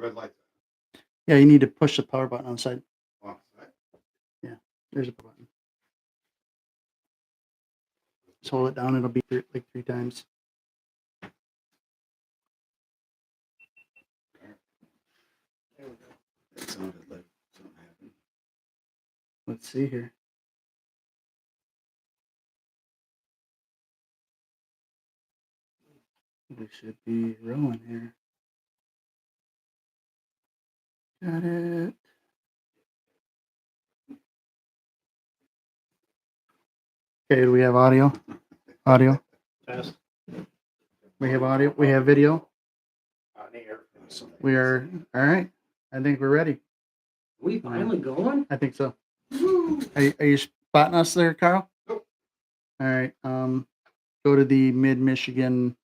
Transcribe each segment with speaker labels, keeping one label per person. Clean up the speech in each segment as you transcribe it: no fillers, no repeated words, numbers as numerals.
Speaker 1: red light.
Speaker 2: Yeah, you need to push the power button on the side.
Speaker 1: Oh, right.
Speaker 2: Yeah, there's a button. Just hold it down. It'll be like 3 times.
Speaker 1: There we go. It sounded like something happened.
Speaker 2: Let's see here. We should be rolling here. Got it. Okay, do we have audio? Audio.
Speaker 3: Test.
Speaker 2: We have audio. We have video.
Speaker 3: On the air.
Speaker 2: We are all right. I think we're ready.
Speaker 3: We finally going?
Speaker 2: I think so. Are you spotting us there, Carl?
Speaker 1: Nope.
Speaker 2: All right. Go to the Mid-Michigan.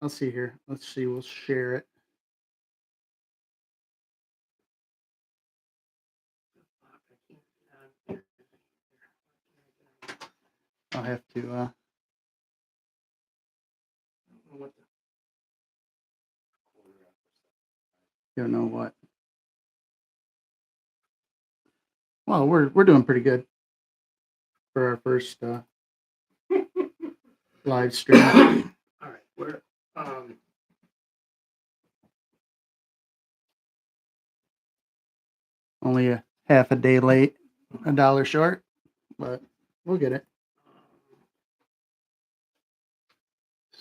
Speaker 2: I'll see here. Let's see. We'll share it. I'll have to. Don't know what. Well, we're doing pretty good for our first live stream.
Speaker 3: All right, we're
Speaker 2: Only a half a day late, $1 short, but we'll get it.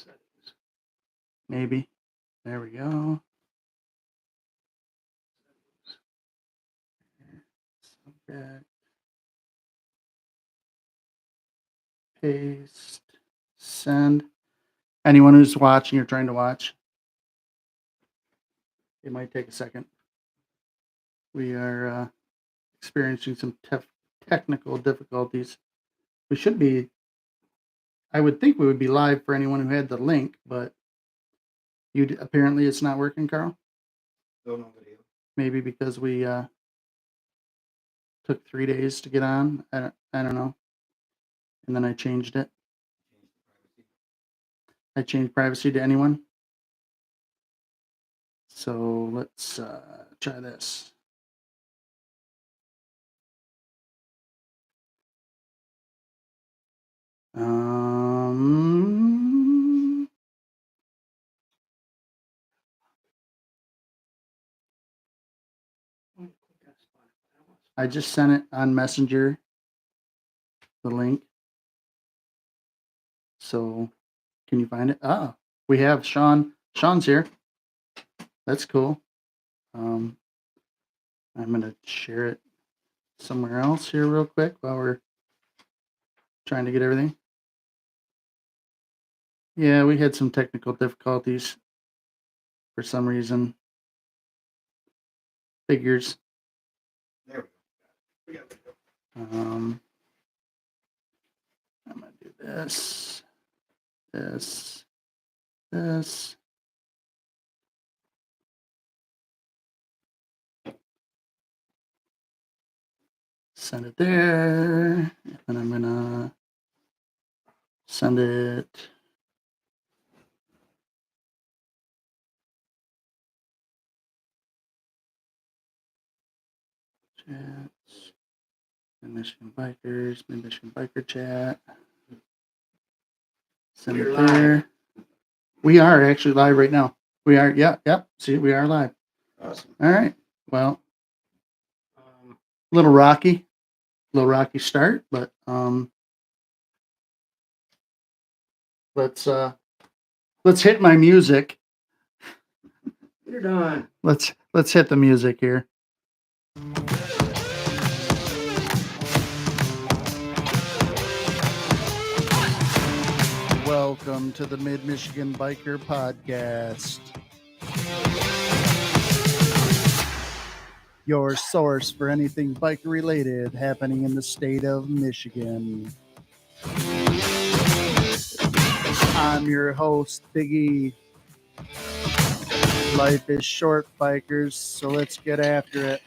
Speaker 3: settings.
Speaker 2: Maybe. There we go. Subject. Paste. Send. Anyone who's watching or trying to watch, it might take a second. We are experiencing some technical difficulties. We should be, I would think we would be live for anyone who had the link, but apparently it's not working, Carl.
Speaker 1: Still no video.
Speaker 2: Maybe because we took 3 days to get on. I don't know. And then I changed it. I changed privacy to anyone. So let's try this. I just sent it on Messenger, the link. So can you find it? Ah, we have Sean. Sean's here. That's cool. I'm going to share it somewhere else here real quick while we're trying to get everything. Yeah, we had some technical difficulties for some reason. Figures.
Speaker 1: There we go. We got video.
Speaker 2: I'm going to do this, this. Send it there. And then I'm going to send it. Chats. Mid-Michigan Bikers, Mid-Michigan Biker Chat. Send it there. We are actually live right now. We are, yep. See, we are live.
Speaker 1: Awesome.
Speaker 2: All right. Well, little rocky start, but let's hit my music.
Speaker 3: You're done.
Speaker 2: Let's hit the music here. Welcome to the Mid-Michigan Biker Podcast. Your source for anything biker related happening in the state of Michigan. I'm your host, Big E. Life is short, bikers, so let's get after it.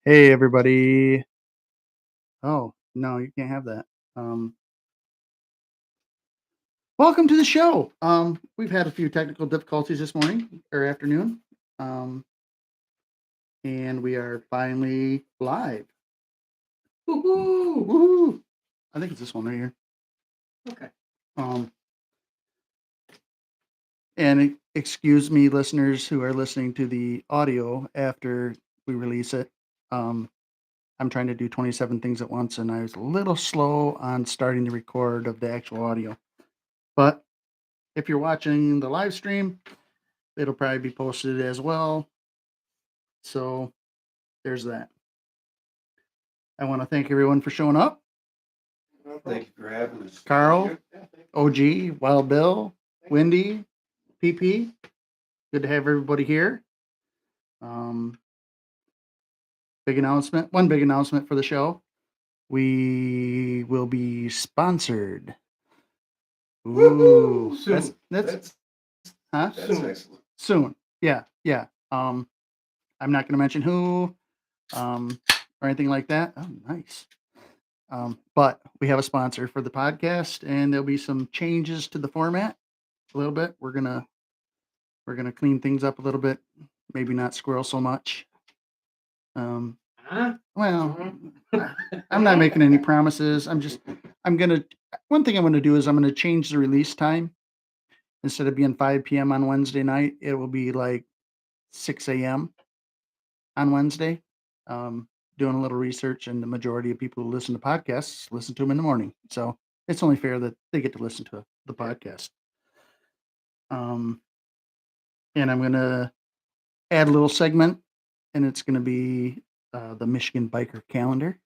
Speaker 2: Hey, everybody. Oh, no, you can't have that. Welcome to the show. We've had a few technical difficulties this morning or afternoon. Um, and we are finally live.
Speaker 3: Woohoo!
Speaker 2: Woohoo! I think it's this one right here.
Speaker 3: Okay.
Speaker 2: And excuse me, listeners who are listening to the audio after we release it. I'm trying to do 27 things at once, and I was a little slow on starting the record of the actual audio. But if you're watching the live stream, it'll probably be posted as well. So there's that. I want to thank everyone for showing up.
Speaker 1: Thank you for having us.
Speaker 2: Carl, OG, Wild Bill, Wendy, PP. Good to have everybody here. Big announcement. One big announcement for the show. We will be sponsored. Ooh,
Speaker 3: Soon.
Speaker 2: that's
Speaker 1: That's
Speaker 3: Soon.
Speaker 1: excellent.
Speaker 2: soon. Yeah. I'm not going to mention who, or anything like that. Oh, nice. But we have a sponsor for the podcast, and there'll be some changes to the format a little bit. We're gonna clean things up a little bit. Maybe not squirrel so much.
Speaker 3: Huh?
Speaker 2: Well, I'm not making any promises. One thing I'm gonna do is I'm gonna change the release time. Instead of being 5 p.m. on Wednesday night, it will be like 6 a.m. on Wednesday. Doing a little research, and the majority of people who listen to podcasts listen to them in the morning. So it's only fair that they get to listen to the podcast. And I'm going to add a little segment, and it's going to be the Michigan Biker Calendar.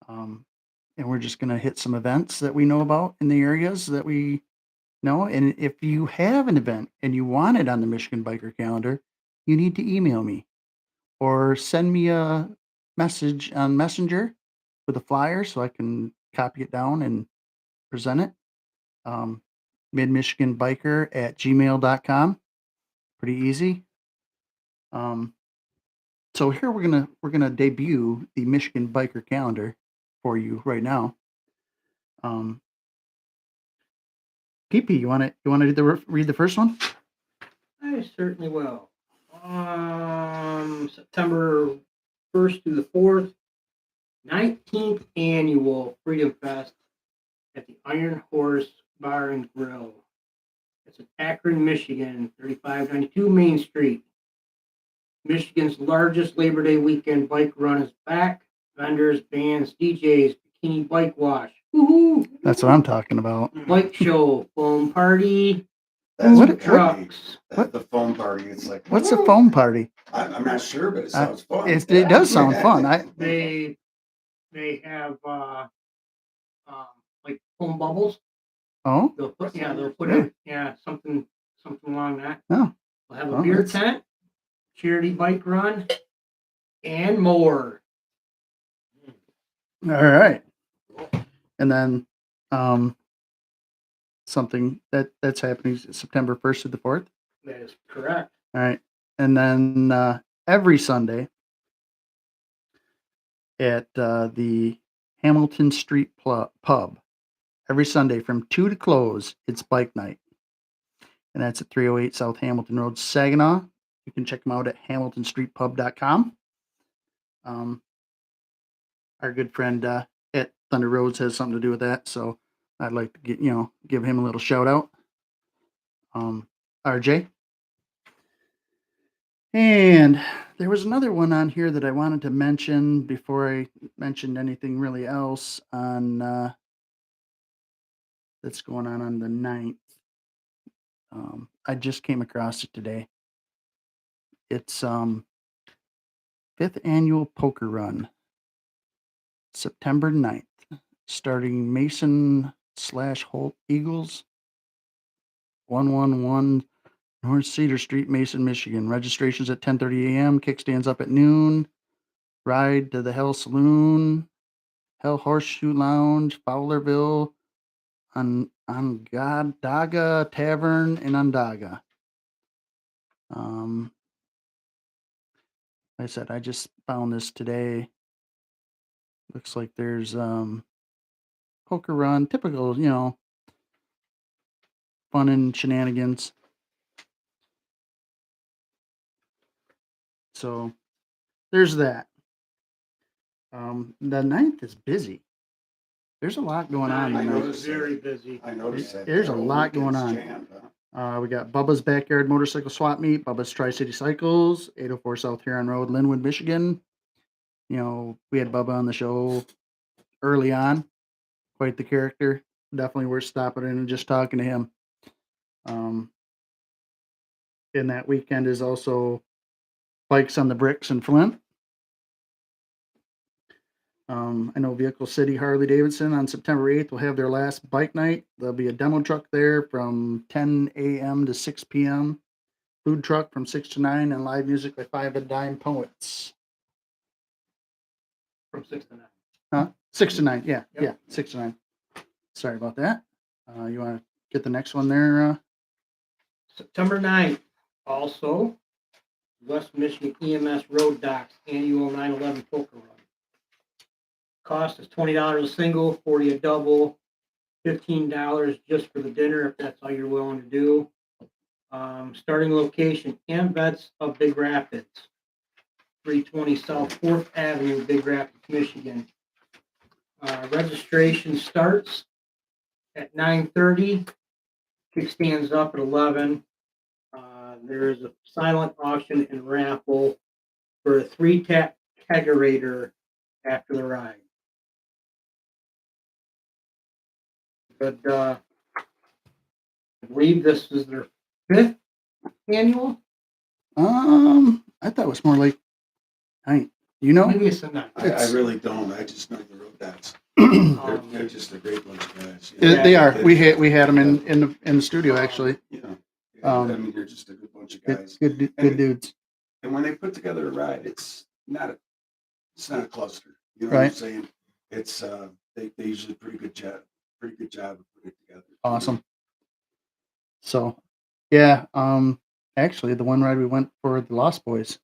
Speaker 2: And we're just going to hit some events that we know about in the areas that we know. And if you have an event and you want it on the Michigan Biker Calendar, you need to email me or send me a message on Messenger with a flyer so I can copy it down and present it. midmichiganbiker@gmail.com. Pretty easy. So here we're gonna debut the Michigan Biker Calendar for you right now. PP, you want to read the first one?
Speaker 3: I certainly will. September 1st through the 4th, 19th annual Freedom Fest at the Iron Horse Bar and Grill. It's in Akron, Michigan, 3592 Main Street. Michigan's largest Labor Day weekend bike run is back. Vendors, bands, DJs, bikini bike wash. Woohoo!
Speaker 2: That's what I'm talking about.
Speaker 3: Bike show, foam party,
Speaker 1: That's
Speaker 2: What-
Speaker 1: what
Speaker 3: trucks.
Speaker 1: The foam party. It's like,
Speaker 2: What's a foam party?
Speaker 1: I'm not sure, but it sounds fun.
Speaker 2: It does sound fun.
Speaker 3: They have like foam bubbles.
Speaker 2: Oh,
Speaker 3: They'll put
Speaker 2: Really?
Speaker 3: in something along that.
Speaker 2: Oh.
Speaker 3: We'll have a
Speaker 2: Well,
Speaker 3: beer
Speaker 2: that's-
Speaker 3: tent, charity bike run, and more.
Speaker 2: all right. And then something that's happening September 1st to the 4th.
Speaker 3: That is correct.
Speaker 2: All right. And then every Sunday at the Hamilton Street Pub, every Sunday from 2 to close, it's bike night. And that's at 308 South Hamilton Road, Saginaw. You can check them out at hamiltonstreetpub.com. Our good friend at Thunder Roads has something to do with that, so I'd like to give him a little shout out. RJ. And there was another one on here that I wanted to mention before I mentioned anything really else on that's going on the 9th. I just came across it today. It's 5th annual poker run, September 9th, starting Mason/Holt Eagles, 111 North Cedar Street, Mason, Michigan. Registration's at 10:30 a.m. Kickstands up at noon. Ride to the Hell Saloon, Hell Horseshoe Lounge, Fowlerville, Onondaga Tavern in Onondaga. I said I just found this today. Looks like there's poker run, typical, fun and shenanigans. So there's that. The 9th is busy. There's a lot going on.
Speaker 1: I
Speaker 3: It's
Speaker 1: noticed
Speaker 3: very busy.
Speaker 1: I noticed that.
Speaker 2: There's a
Speaker 1: that whole
Speaker 2: lot going
Speaker 1: weekend's
Speaker 2: on.
Speaker 1: jammed, huh?
Speaker 2: We got Bubba's Backyard Motorcycle Swap Meet, Bubba's Tri-City Cycles, 804 South Huron Road, Linwood, Michigan. We had Bubba on the show early on. Quite the character. Definitely worth stopping in and just talking to him. And that weekend is also Bikes on the Bricks in Flint. I know Vehicle City Harley Davidson on September 8th will have their last bike night. There'll be a demo truck there from 10 a.m. to 6 p.m. Food truck from 6 to 9 and live music by Five and Dime Poets.
Speaker 3: From 6 to 9.
Speaker 2: Huh? 6 to 9. Yeah.
Speaker 3: Yep.
Speaker 2: Yeah. 6 to 9. Sorry about that. You want to get the next one there?
Speaker 3: September 9th, also, West Michigan EMS Road Docks Annual 9/11 Poker Run. Cost is $20 a single, $40 a double, $15 just for the dinner if that's all you're willing to do. Starting location, AMVETS of Big Rapids, 320 South 4th Avenue, Big Rapids, Michigan. Registration starts at 9:30. Kickstands up at 11. There's a silent auction and raffle for a 3-tap kegerator after the ride. But I believe this is their 5th annual.
Speaker 2: I thought it was more like 9.
Speaker 3: Maybe it's a 9th.
Speaker 1: I really don't. I just know the road dots.
Speaker 3: Um,
Speaker 1: They're just a great bunch of guys.
Speaker 2: They are. We had them in the studio actually.
Speaker 1: I mean, they're just a good bunch of guys.
Speaker 2: Good dudes.
Speaker 1: And when they put together a ride, it's not a cluster. You know what I'm
Speaker 2: Right.
Speaker 1: saying? It's they usually pretty good job of putting it together.
Speaker 2: Awesome. So, yeah. Actually, the one ride we went for the Lost Boys,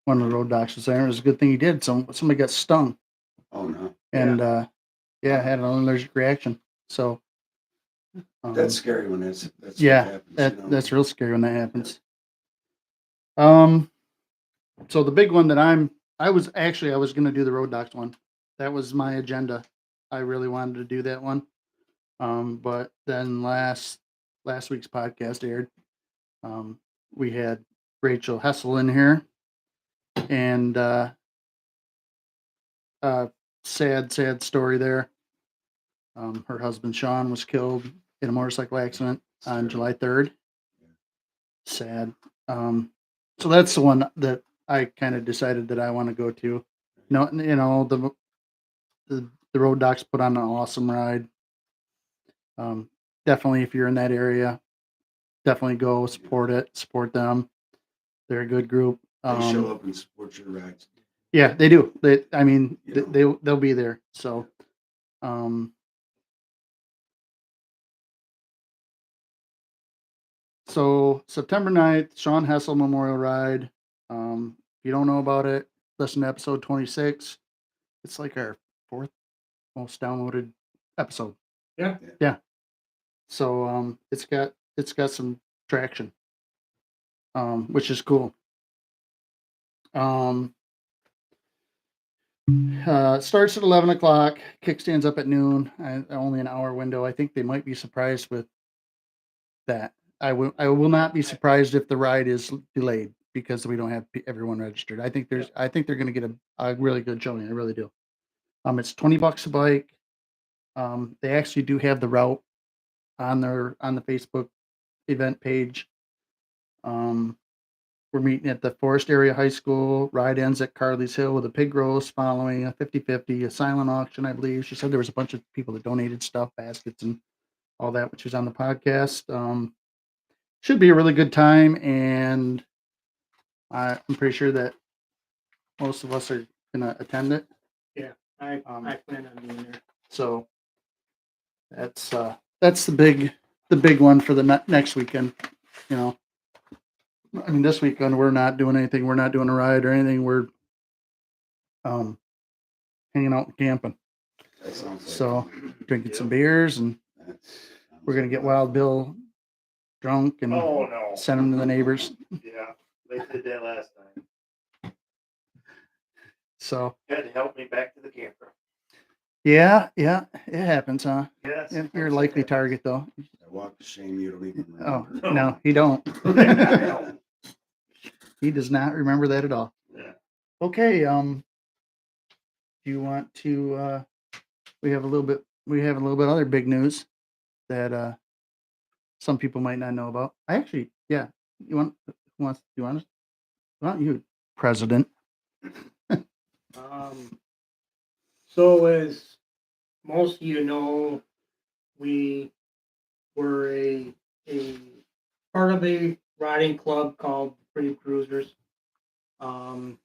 Speaker 2: one of the road docs was there. It was a good thing he did. Somebody got stung,
Speaker 1: Oh no.
Speaker 2: and had an allergic reaction. So
Speaker 1: That's scary when that's
Speaker 2: yeah,
Speaker 1: what happens.
Speaker 2: that's real scary when that happens. So the big one that I was going to do the road docs one. That was my agenda. I really wanted to do that one. But then last week's podcast aired. We had Rachel Hessel in here, and sad story there. Her husband Sean was killed in a motorcycle accident on July 3rd. Sad. So that's the one that I kind of decided that I want to go to. The road docs put on an awesome ride. Definitely, if you're in that area, definitely go support them. They're a good group.
Speaker 1: They show up and support your rides.
Speaker 2: Yeah, they do. They'll be there. So, September 9th, Sean Hessel Memorial Ride. If you don't know about it, listen to episode 26. It's like our 4th most downloaded episode.
Speaker 3: Yeah.
Speaker 2: So it's got some traction, which is cool. Starts at 11 o'clock. Kickstands up at noon. Only an hour window. I think they might be surprised with that. I will not be surprised if the ride is delayed because we don't have everyone registered. I think they're going to get a really good showing. I really do. It's $20 a bike. They actually do have the route on the Facebook event page. We're meeting at the Forest Area High School. Ride ends at Carly's Hill with a pig roast following a 50-50, a silent auction, I believe. She said there was a bunch of people that donated stuff, baskets and all that, which was on the podcast. Should be a really good time, and I'm pretty sure that most of us are going to attend it.
Speaker 3: Yeah, I plan on being there.
Speaker 2: So that's the big one for the next weekend. I mean, this weekend we're not doing anything. We're not doing a ride or anything. We're hanging out and camping.
Speaker 1: That sounds like
Speaker 2: So
Speaker 1: fun.
Speaker 2: drinking some beers, and
Speaker 1: That's-
Speaker 2: we're gonna get Wild Bill drunk and
Speaker 4: Oh, no.
Speaker 2: send him to the neighbors.
Speaker 4: Yeah, they did that last time.
Speaker 2: So
Speaker 4: Had to help me back to the camper.
Speaker 2: yeah, it happens, huh?
Speaker 4: Yes.
Speaker 2: Yeah, you're a likely target though.
Speaker 1: I walk the shame you don't even
Speaker 2: Oh
Speaker 1: remember.
Speaker 2: no, he don't.
Speaker 4: No.
Speaker 2: He does not remember that at all.
Speaker 4: Yeah.
Speaker 2: Okay, do you want to we have a little bit other big news that some people might not know about. I actually, yeah. Why don't you, President?
Speaker 3: So as most of you know, we were a part of a riding club called Freedom Cruisers. And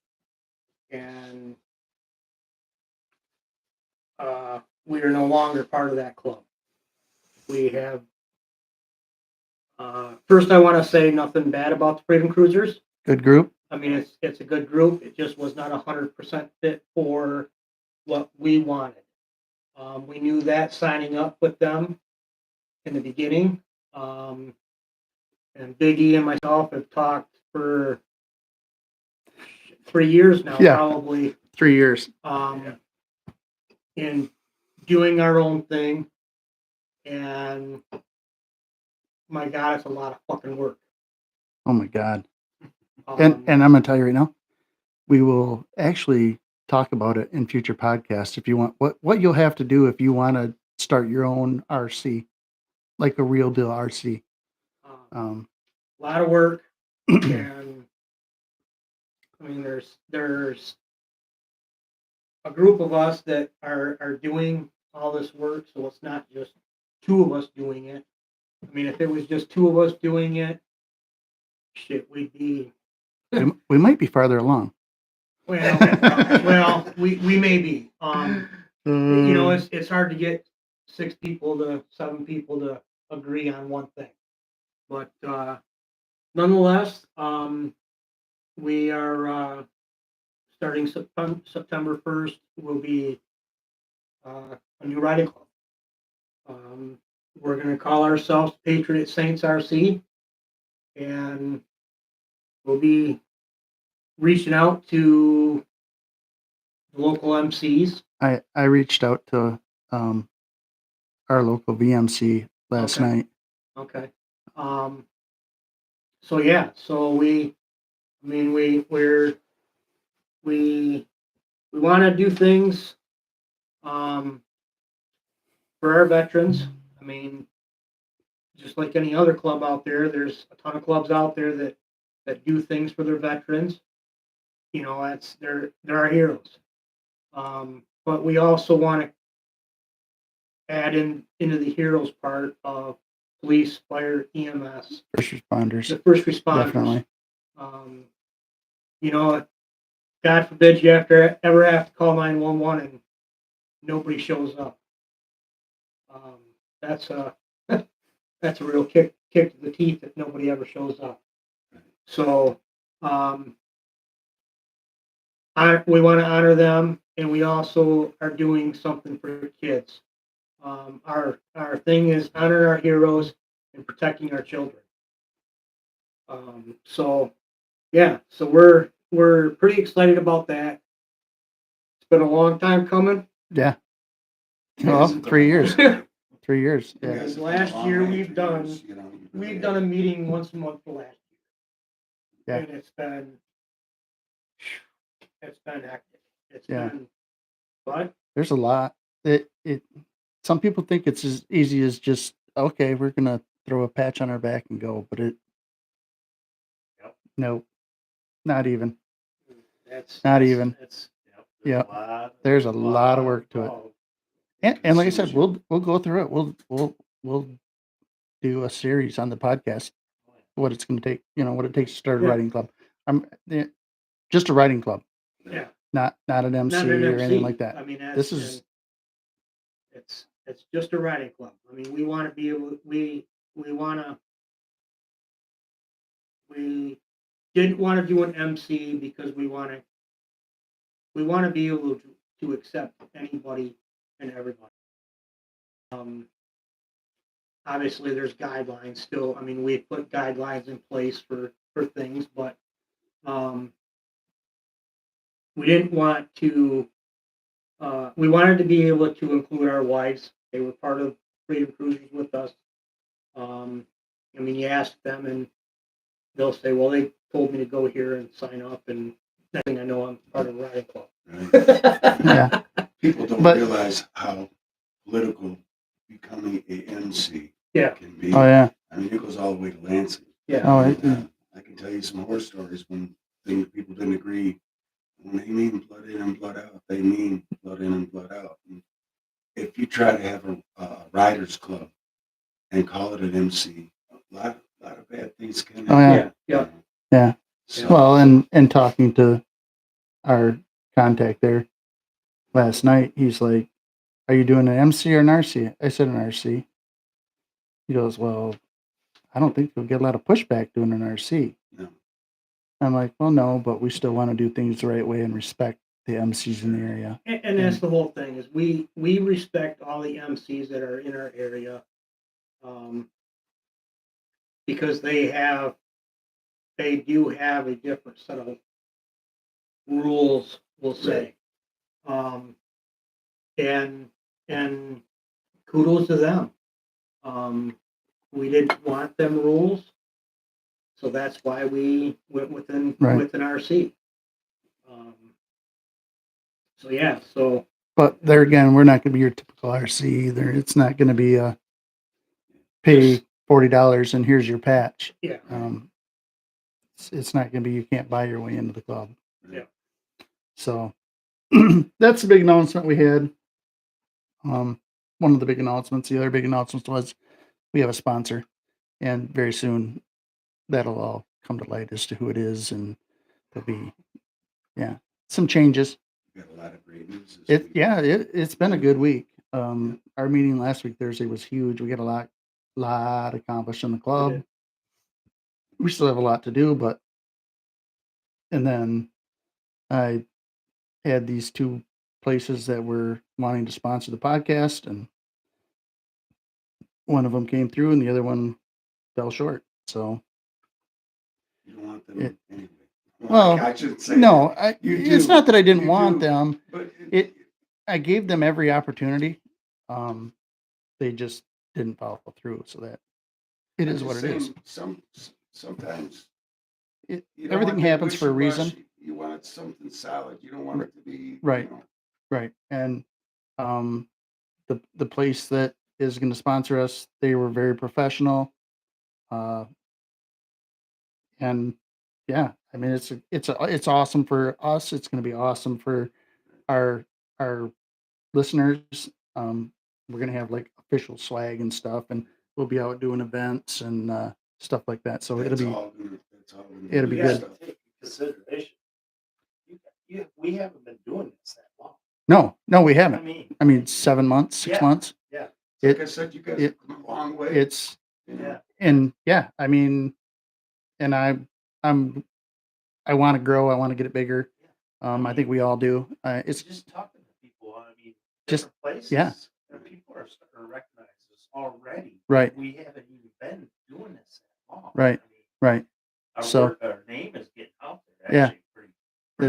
Speaker 3: we are no longer part of that club. We have first I want to say nothing bad about the Freedom Cruisers.
Speaker 2: Good group.
Speaker 3: I mean, it's a good group. It just was not 100% fit for what we wanted. We knew that signing up with them in the beginning. And Big E and myself have talked for 3 years now,
Speaker 2: Yeah.
Speaker 3: probably.
Speaker 2: 3 years.
Speaker 3: In doing our own thing. And my God, it's a lot of fucking work.
Speaker 2: Oh my God. And I'm gonna tell you right now, we will actually talk about it in future podcasts if you want. What you'll have to do if you want to start your own RC, like a real deal RC.
Speaker 3: a lot of work. And I mean, there's a group of us that are doing all this work, so it's not just two of us doing it. I mean, if it was just two of us doing it, shit, we'd be
Speaker 2: we might be farther along.
Speaker 3: well, we may be. You know, it's hard to get 7 people to agree on one thing, but nonetheless, we are starting September 1st. Will be a new riding club. We're going to call ourselves Patriot Saints RC, and we'll be reaching out to the local MCs.
Speaker 2: I reached out to our local VMC last
Speaker 3: Okay.
Speaker 2: night.
Speaker 3: Okay. So yeah, so we want to do things for our veterans. I mean, just like any other club out there, there's a ton of clubs out there that do things for their veterans. You know, they're our heroes. But we also want to add into the heroes part of police, fire, EMS,
Speaker 2: First responders.
Speaker 3: the first responders.
Speaker 2: Definitely.
Speaker 3: You know, God forbid you ever have to call 911 and nobody shows up. That's a real kick to the teeth if nobody ever shows up. So we want to honor them, and we also are doing something for kids. Our thing is honor our heroes and protecting our children. So we're pretty excited about that. It's been a long time coming.
Speaker 2: Yeah. Well, 3 years. 3 years. Yeah.
Speaker 3: Because last year we've done a meeting once a month for last year.
Speaker 2: Yeah.
Speaker 3: And it's been hectic. It's
Speaker 2: Yeah.
Speaker 3: been, but
Speaker 2: There's a lot. Some people think it's as easy as just, okay, we're gonna throw a patch on our back and go, but
Speaker 4: Yep.
Speaker 2: no, not even.
Speaker 3: that's
Speaker 2: Not even.
Speaker 3: It's
Speaker 2: Yeah. There's a lot of work to it.
Speaker 3: oh,
Speaker 2: And like I said, we'll go through it. We'll do a series on the podcast, what it's gonna take, what it takes to start a
Speaker 3: Yeah.
Speaker 2: riding club. Just a riding club,
Speaker 3: yeah,
Speaker 2: not an MC
Speaker 3: not an
Speaker 2: or
Speaker 3: MC.
Speaker 2: anything like that.
Speaker 3: I mean,
Speaker 2: This is
Speaker 3: it's just a riding club. I mean, we want to be able we didn't want to do an MC because we want to be able to accept anybody and everybody. Obviously there's guidelines still. I mean, we put guidelines in place for things, but we didn't want to. We wanted to be able to include our wives. They were part of Freedom Cruisers with us. I mean, you ask them and they'll say, well, they told me to go here and sign up, and next thing I know, I'm part of a riding club.
Speaker 1: Right?
Speaker 2: Yeah.
Speaker 1: People don't
Speaker 2: But-
Speaker 1: realize how political becoming a MC
Speaker 3: Yeah.
Speaker 1: can be.
Speaker 2: Oh yeah.
Speaker 1: I mean, it goes all the way to Lansing.
Speaker 3: Yeah.
Speaker 2: Oh,
Speaker 1: I can tell you some horror stories when people didn't agree. When they mean blood in and blood out, they mean blood in and blood out. And if you try to have a riders club and call it an MC, a lot of bad things can happen.
Speaker 2: Oh yeah.
Speaker 3: Yeah.
Speaker 2: Yeah.
Speaker 1: So,
Speaker 2: Well, and talking to our contact there last night, he's like, "Are you doing an MC or an RC?" I said an RC. He goes, "Well, I don't think we'll get a lot of pushback doing an RC."
Speaker 1: no.
Speaker 2: I'm like, "Well, no, but we still want to do things the right way and respect the MCs in the area."
Speaker 3: And that's the whole thing is we respect all the MCs that are in our area, because they do have a different set of rules, we'll say, and kudos to them. We didn't want them rules, so that's why we went with an RC. So yeah, so
Speaker 2: But there again, we're not going to be your typical RC either. It's not going to be a pay $40 and here's your patch.
Speaker 3: yeah,
Speaker 2: It's not going to be you can't buy your way into the club.
Speaker 3: Yeah.
Speaker 2: So that's the big announcement we had. One of the big announcements. The other big announcement was we have a sponsor, and very soon that'll all come to light as to who it is, and there'll be some changes.
Speaker 1: We got a lot of great news this week.
Speaker 2: It's been a good week. Our meeting last week Thursday was huge. We got a lot accomplished in the club.
Speaker 3: did.
Speaker 2: We still have a lot to do, and then I had these two places that were wanting to sponsor the podcast, and one of them came through and the other one fell short. So
Speaker 1: You don't want them
Speaker 2: It-
Speaker 1: anyway.
Speaker 2: well,
Speaker 1: I shouldn't say
Speaker 2: no,
Speaker 1: that. You
Speaker 2: it's
Speaker 1: do.
Speaker 2: not that I didn't
Speaker 1: You
Speaker 2: want
Speaker 1: do.
Speaker 2: them.
Speaker 1: But
Speaker 2: I gave them every opportunity. They just didn't follow through. So that it
Speaker 1: I'm
Speaker 2: is what
Speaker 1: just
Speaker 2: it is.
Speaker 1: saying, Sometimes
Speaker 2: It,
Speaker 1: you don't
Speaker 2: everything
Speaker 1: want that
Speaker 2: happens for a reason.
Speaker 1: wishy-washy. You want something solid. You don't want it to be
Speaker 2: Right.
Speaker 1: You know,
Speaker 2: Right. And the place that is going to sponsor us, they were very professional. And yeah, I mean it's awesome for us. It's going to be awesome for our listeners. We're going to have like official swag and stuff, and we'll be out doing events and stuff like that. So
Speaker 1: that's
Speaker 2: it'll be
Speaker 1: all gonna- that's all gonna
Speaker 2: it'll be
Speaker 4: You
Speaker 2: good.
Speaker 4: have to take into consideration. We haven't been doing this that long.
Speaker 2: no, we
Speaker 4: I
Speaker 2: haven't.
Speaker 4: mean,
Speaker 2: I mean 7 months, 6
Speaker 4: Yeah.
Speaker 2: months.
Speaker 1: like I said, you guys
Speaker 2: it-
Speaker 1: have come a long way.
Speaker 2: It's
Speaker 1: you know.
Speaker 4: yeah.
Speaker 2: and yeah, I mean, and I want to grow. I want to get it bigger. I think we all do.
Speaker 4: It's
Speaker 2: It's
Speaker 4: just talking to people. I mean,
Speaker 2: Just-
Speaker 4: different places.
Speaker 2: yeah.
Speaker 4: And people are starting to recognize this already.
Speaker 2: Right.
Speaker 4: We haven't even been doing this that long.
Speaker 2: Right.
Speaker 4: I mean,
Speaker 2: right. So-
Speaker 4: our name is getting out there.
Speaker 2: Yeah.
Speaker 4: Actually, pretty.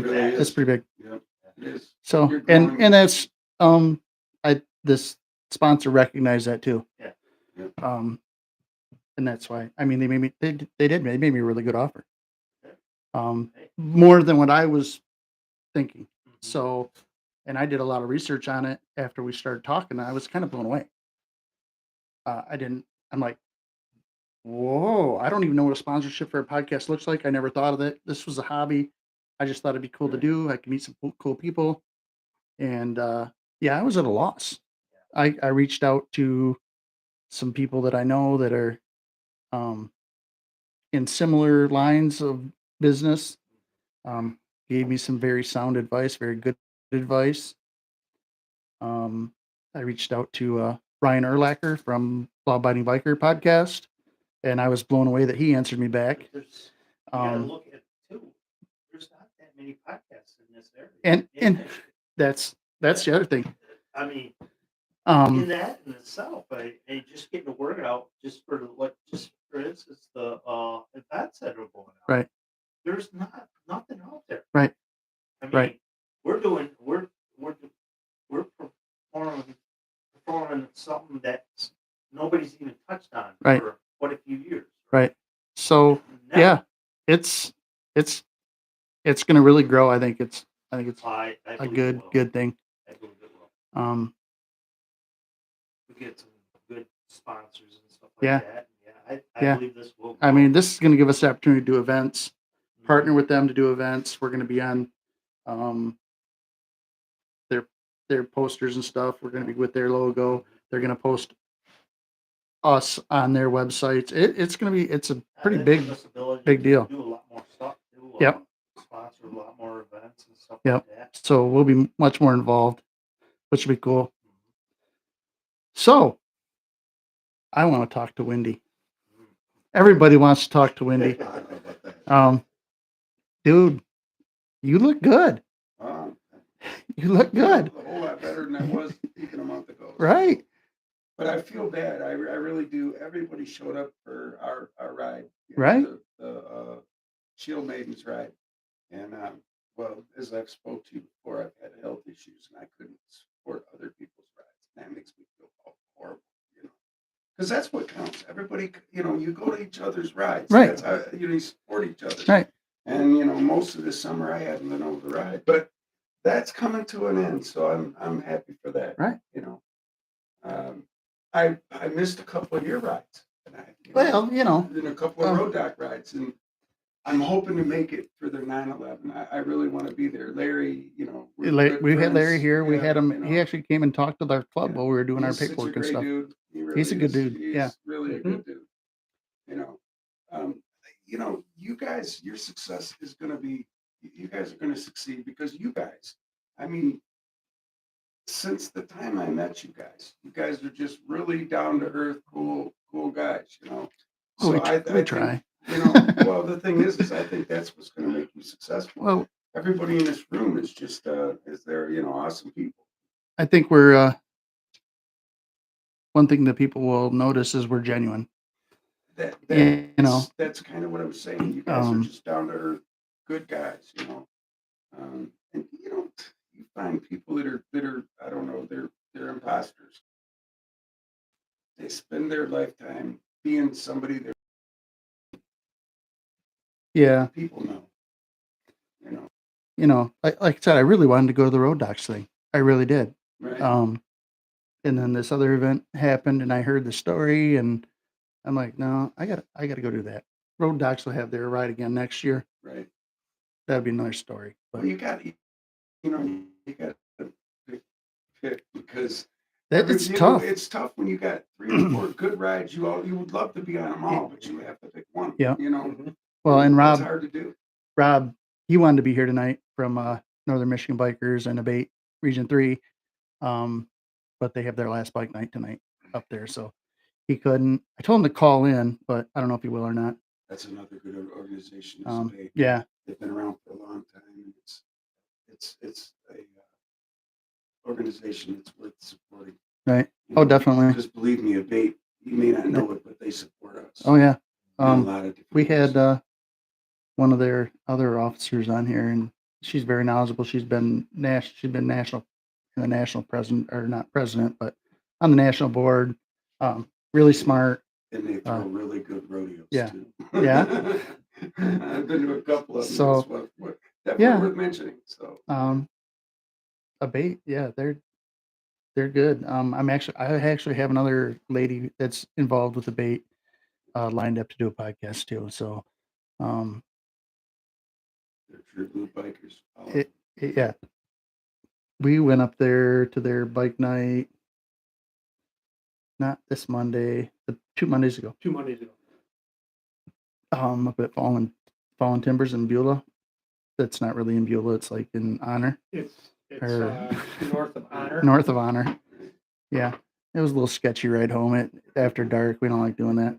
Speaker 1: It really
Speaker 2: It's
Speaker 1: is.
Speaker 2: pretty big.
Speaker 1: Yep, it is.
Speaker 2: So
Speaker 1: You're
Speaker 2: and
Speaker 1: growing.
Speaker 2: and that's this sponsor recognized that too.
Speaker 4: Yeah.
Speaker 1: Yeah.
Speaker 2: And that's why I mean they made me a really good offer.
Speaker 4: Hey.
Speaker 2: More than what I was thinking.
Speaker 4: Mhm.
Speaker 2: So, and I did a lot of research on it after we started talking. I was kind of blown away. I'm like, whoa, I don't even know what a sponsorship for a podcast looks like. I never thought of it. This was a hobby. I just thought it'd be cool to
Speaker 1: Right.
Speaker 2: do. I could meet some cool people. And yeah, I was at a loss. I reached out to some people that I know that are in similar lines of business. Gave me some very sound advice, very good advice. I reached out to Ryan Erlacher from Law Abiding Biker podcast, and I was blown away that he answered me back.
Speaker 4: There's, you gotta
Speaker 2: Um,
Speaker 4: look at many podcasts in this area.
Speaker 2: And
Speaker 4: in
Speaker 2: and
Speaker 4: Michigan.
Speaker 2: that's the other thing.
Speaker 4: I mean,
Speaker 2: Um,
Speaker 4: in that in itself, I just getting the word out just for just for instance, the events that are going on.
Speaker 2: Right.
Speaker 4: There's nothing out there.
Speaker 2: Right.
Speaker 4: I mean,
Speaker 2: Right.
Speaker 4: we're performing something that nobody's even touched on
Speaker 2: Right.
Speaker 4: for quite a few years.
Speaker 2: right. So
Speaker 4: Never.
Speaker 2: yeah, it's going to really grow. I think it's
Speaker 4: I
Speaker 2: a
Speaker 4: believe it
Speaker 2: good
Speaker 4: will.
Speaker 2: thing.
Speaker 4: I believe it will. We get some good sponsors and stuff like
Speaker 2: Yeah.
Speaker 4: that. Yeah, I
Speaker 2: Yeah.
Speaker 4: believe this will.
Speaker 2: I
Speaker 4: grow.
Speaker 2: mean, this is going to give us the opportunity to do events,
Speaker 4: Mhm.
Speaker 2: partner with them to do events. We're going to be on their posters and stuff. We're going to be with their logo. They're going to post us on their websites. It's going to be it's a pretty
Speaker 4: That
Speaker 2: big
Speaker 4: gives us ability
Speaker 2: big
Speaker 4: to
Speaker 2: deal.
Speaker 4: Do a lot more stuff. Too,
Speaker 2: Yep.
Speaker 4: Sponsor a lot more events and stuff
Speaker 2: Yep.
Speaker 4: like that.
Speaker 2: So we'll be much more involved, which will be cool.
Speaker 4: Mhm.
Speaker 2: So I want to talk to Wendy.
Speaker 4: Mhm.
Speaker 2: Everybody wants to talk to Wendy.
Speaker 1: I don't know about that.
Speaker 2: Dude, you look good.
Speaker 1: Um,
Speaker 2: You look good.
Speaker 1: A whole lot better than I was even a month ago. so-
Speaker 2: Right.
Speaker 1: But I feel bad. I really do. Everybody showed up for our ride.
Speaker 2: Right.
Speaker 1: The Shield Maidens ride. And well, as I've spoke to you before, I've had health issues and I couldn't support other people's rides. And that makes me feel horrible, because that's what counts. Everybody, you go to each other's rides.
Speaker 2: Right.
Speaker 1: That's how, you support each other.
Speaker 2: Right.
Speaker 1: And most of this summer I hadn't been able to ride, but that's coming to an end. So I'm happy for that.
Speaker 2: Right.
Speaker 1: I missed a couple of your rides. And
Speaker 2: Well,
Speaker 1: and a couple of
Speaker 2: um,
Speaker 1: road dock rides, and I'm hoping to make it for their 9/11. I really want to be there. Larry, we're good
Speaker 2: we had Larry
Speaker 1: friends.
Speaker 2: here. We
Speaker 1: Yeah,
Speaker 2: had him. He actually came and talked to our club
Speaker 1: Yeah.
Speaker 2: while we were doing our
Speaker 1: he's such a
Speaker 2: paperwork and
Speaker 1: great
Speaker 2: stuff.
Speaker 1: dude. He really
Speaker 2: He's a good
Speaker 1: is.
Speaker 2: dude.
Speaker 1: He's
Speaker 2: Yeah.
Speaker 1: really a
Speaker 3: Mhm.
Speaker 1: good dude. You guys, your success is going to be. You guys are going to succeed because you guys. I mean, since the time I met you guys are just really down to earth, cool guys. So
Speaker 2: we
Speaker 1: I think,
Speaker 2: try.
Speaker 1: well, the thing is I think that's what's going to make you successful.
Speaker 2: Well,
Speaker 1: Everybody in this room is just they're awesome people.
Speaker 2: I think we're one thing that people will notice is we're genuine.
Speaker 1: That's kind of what I was saying. You guys are just down to earth, good guys. And you find people that are I don't know, they're imposters. They spend their lifetime being somebody that
Speaker 2: Yeah.
Speaker 1: people know.
Speaker 2: Like I said, I really wanted to go to the road docs thing. I really did.
Speaker 1: Right.
Speaker 2: And then this other event happened, and I heard the story, and I'm like, no, I gotta go do that. Road docs will have their ride again next year.
Speaker 1: Right.
Speaker 2: That'd be another story.
Speaker 1: Well,
Speaker 2: But
Speaker 1: you got to pick because
Speaker 2: it's tough.
Speaker 1: It's tough when you got 3 or 4 good rides. You would love to be on them all, but you have to pick one.
Speaker 2: Yeah.
Speaker 3: Mhm.
Speaker 2: Well, and
Speaker 1: It's
Speaker 2: Rob,
Speaker 1: hard to do.
Speaker 2: he wanted to be here tonight from Northern Michigan Bikers and Abate Region 3. But they have their last bike night tonight up there, so he couldn't. I told him to call in, but I don't know if he will or not.
Speaker 1: That's another good organization. Is Abate.
Speaker 2: Yeah.
Speaker 1: They've been around for a long time, and it's a organization that's worth supporting.
Speaker 2: Right. Oh, definitely.
Speaker 1: Because believe me, Abate, you may not know it, but they support us.
Speaker 2: Oh yeah.
Speaker 1: In a lot of different
Speaker 2: We
Speaker 1: ways.
Speaker 2: had one of their other officers on here, and she's very knowledgeable. She's been national in the national president, or not president, but on the national board. Really smart.
Speaker 1: And they throw really good rodeos
Speaker 2: yeah.
Speaker 1: too.
Speaker 2: Yeah.
Speaker 1: I've been to a couple of them.
Speaker 2: So,
Speaker 1: That's definitely
Speaker 2: yeah.
Speaker 1: worth mentioning. So
Speaker 2: Abate, yeah, they're good. I actually have another lady that's involved with Abate lined up to do a podcast too. So
Speaker 1: they're true blue bikers.
Speaker 2: yeah. We went up there to their bike night, not this Monday, but 2 Mondays ago.
Speaker 3: 2 Mondays ago.
Speaker 2: Up at Fallen Timbers in Beulah. That's not really in Beulah. It's like in Honor.
Speaker 3: It's
Speaker 2: Or-
Speaker 3: north of Honor.
Speaker 2: North of Honor. Yeah. It was a little sketchy ride home after dark. We don't like doing that.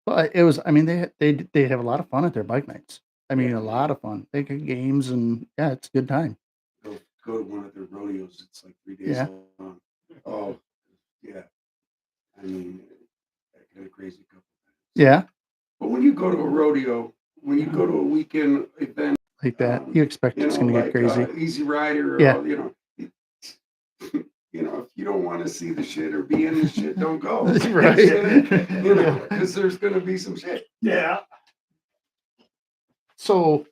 Speaker 2: But it was, I mean, they have a lot of fun at their bike nights. I mean,
Speaker 1: Yeah.
Speaker 2: a lot of fun. They got games and yeah, it's a good time.
Speaker 1: Go to one of their rodeos. It's like 3 days
Speaker 2: Yeah.
Speaker 1: long. Oh, yeah. I mean, that kind of crazy couple.
Speaker 2: Yeah,
Speaker 1: But when you go to a rodeo, when you go to a weekend event,
Speaker 2: like that. You expect
Speaker 1: you
Speaker 2: it's
Speaker 1: know,
Speaker 2: going to get
Speaker 1: like
Speaker 2: crazy.
Speaker 1: Easy Rider, or
Speaker 2: Yeah.
Speaker 1: you know, you know, if you don't want to see the shit or be in the shit, don't go.
Speaker 2: Right.
Speaker 1: You know, because there's going to be some shit.
Speaker 4: Yeah.
Speaker 2: So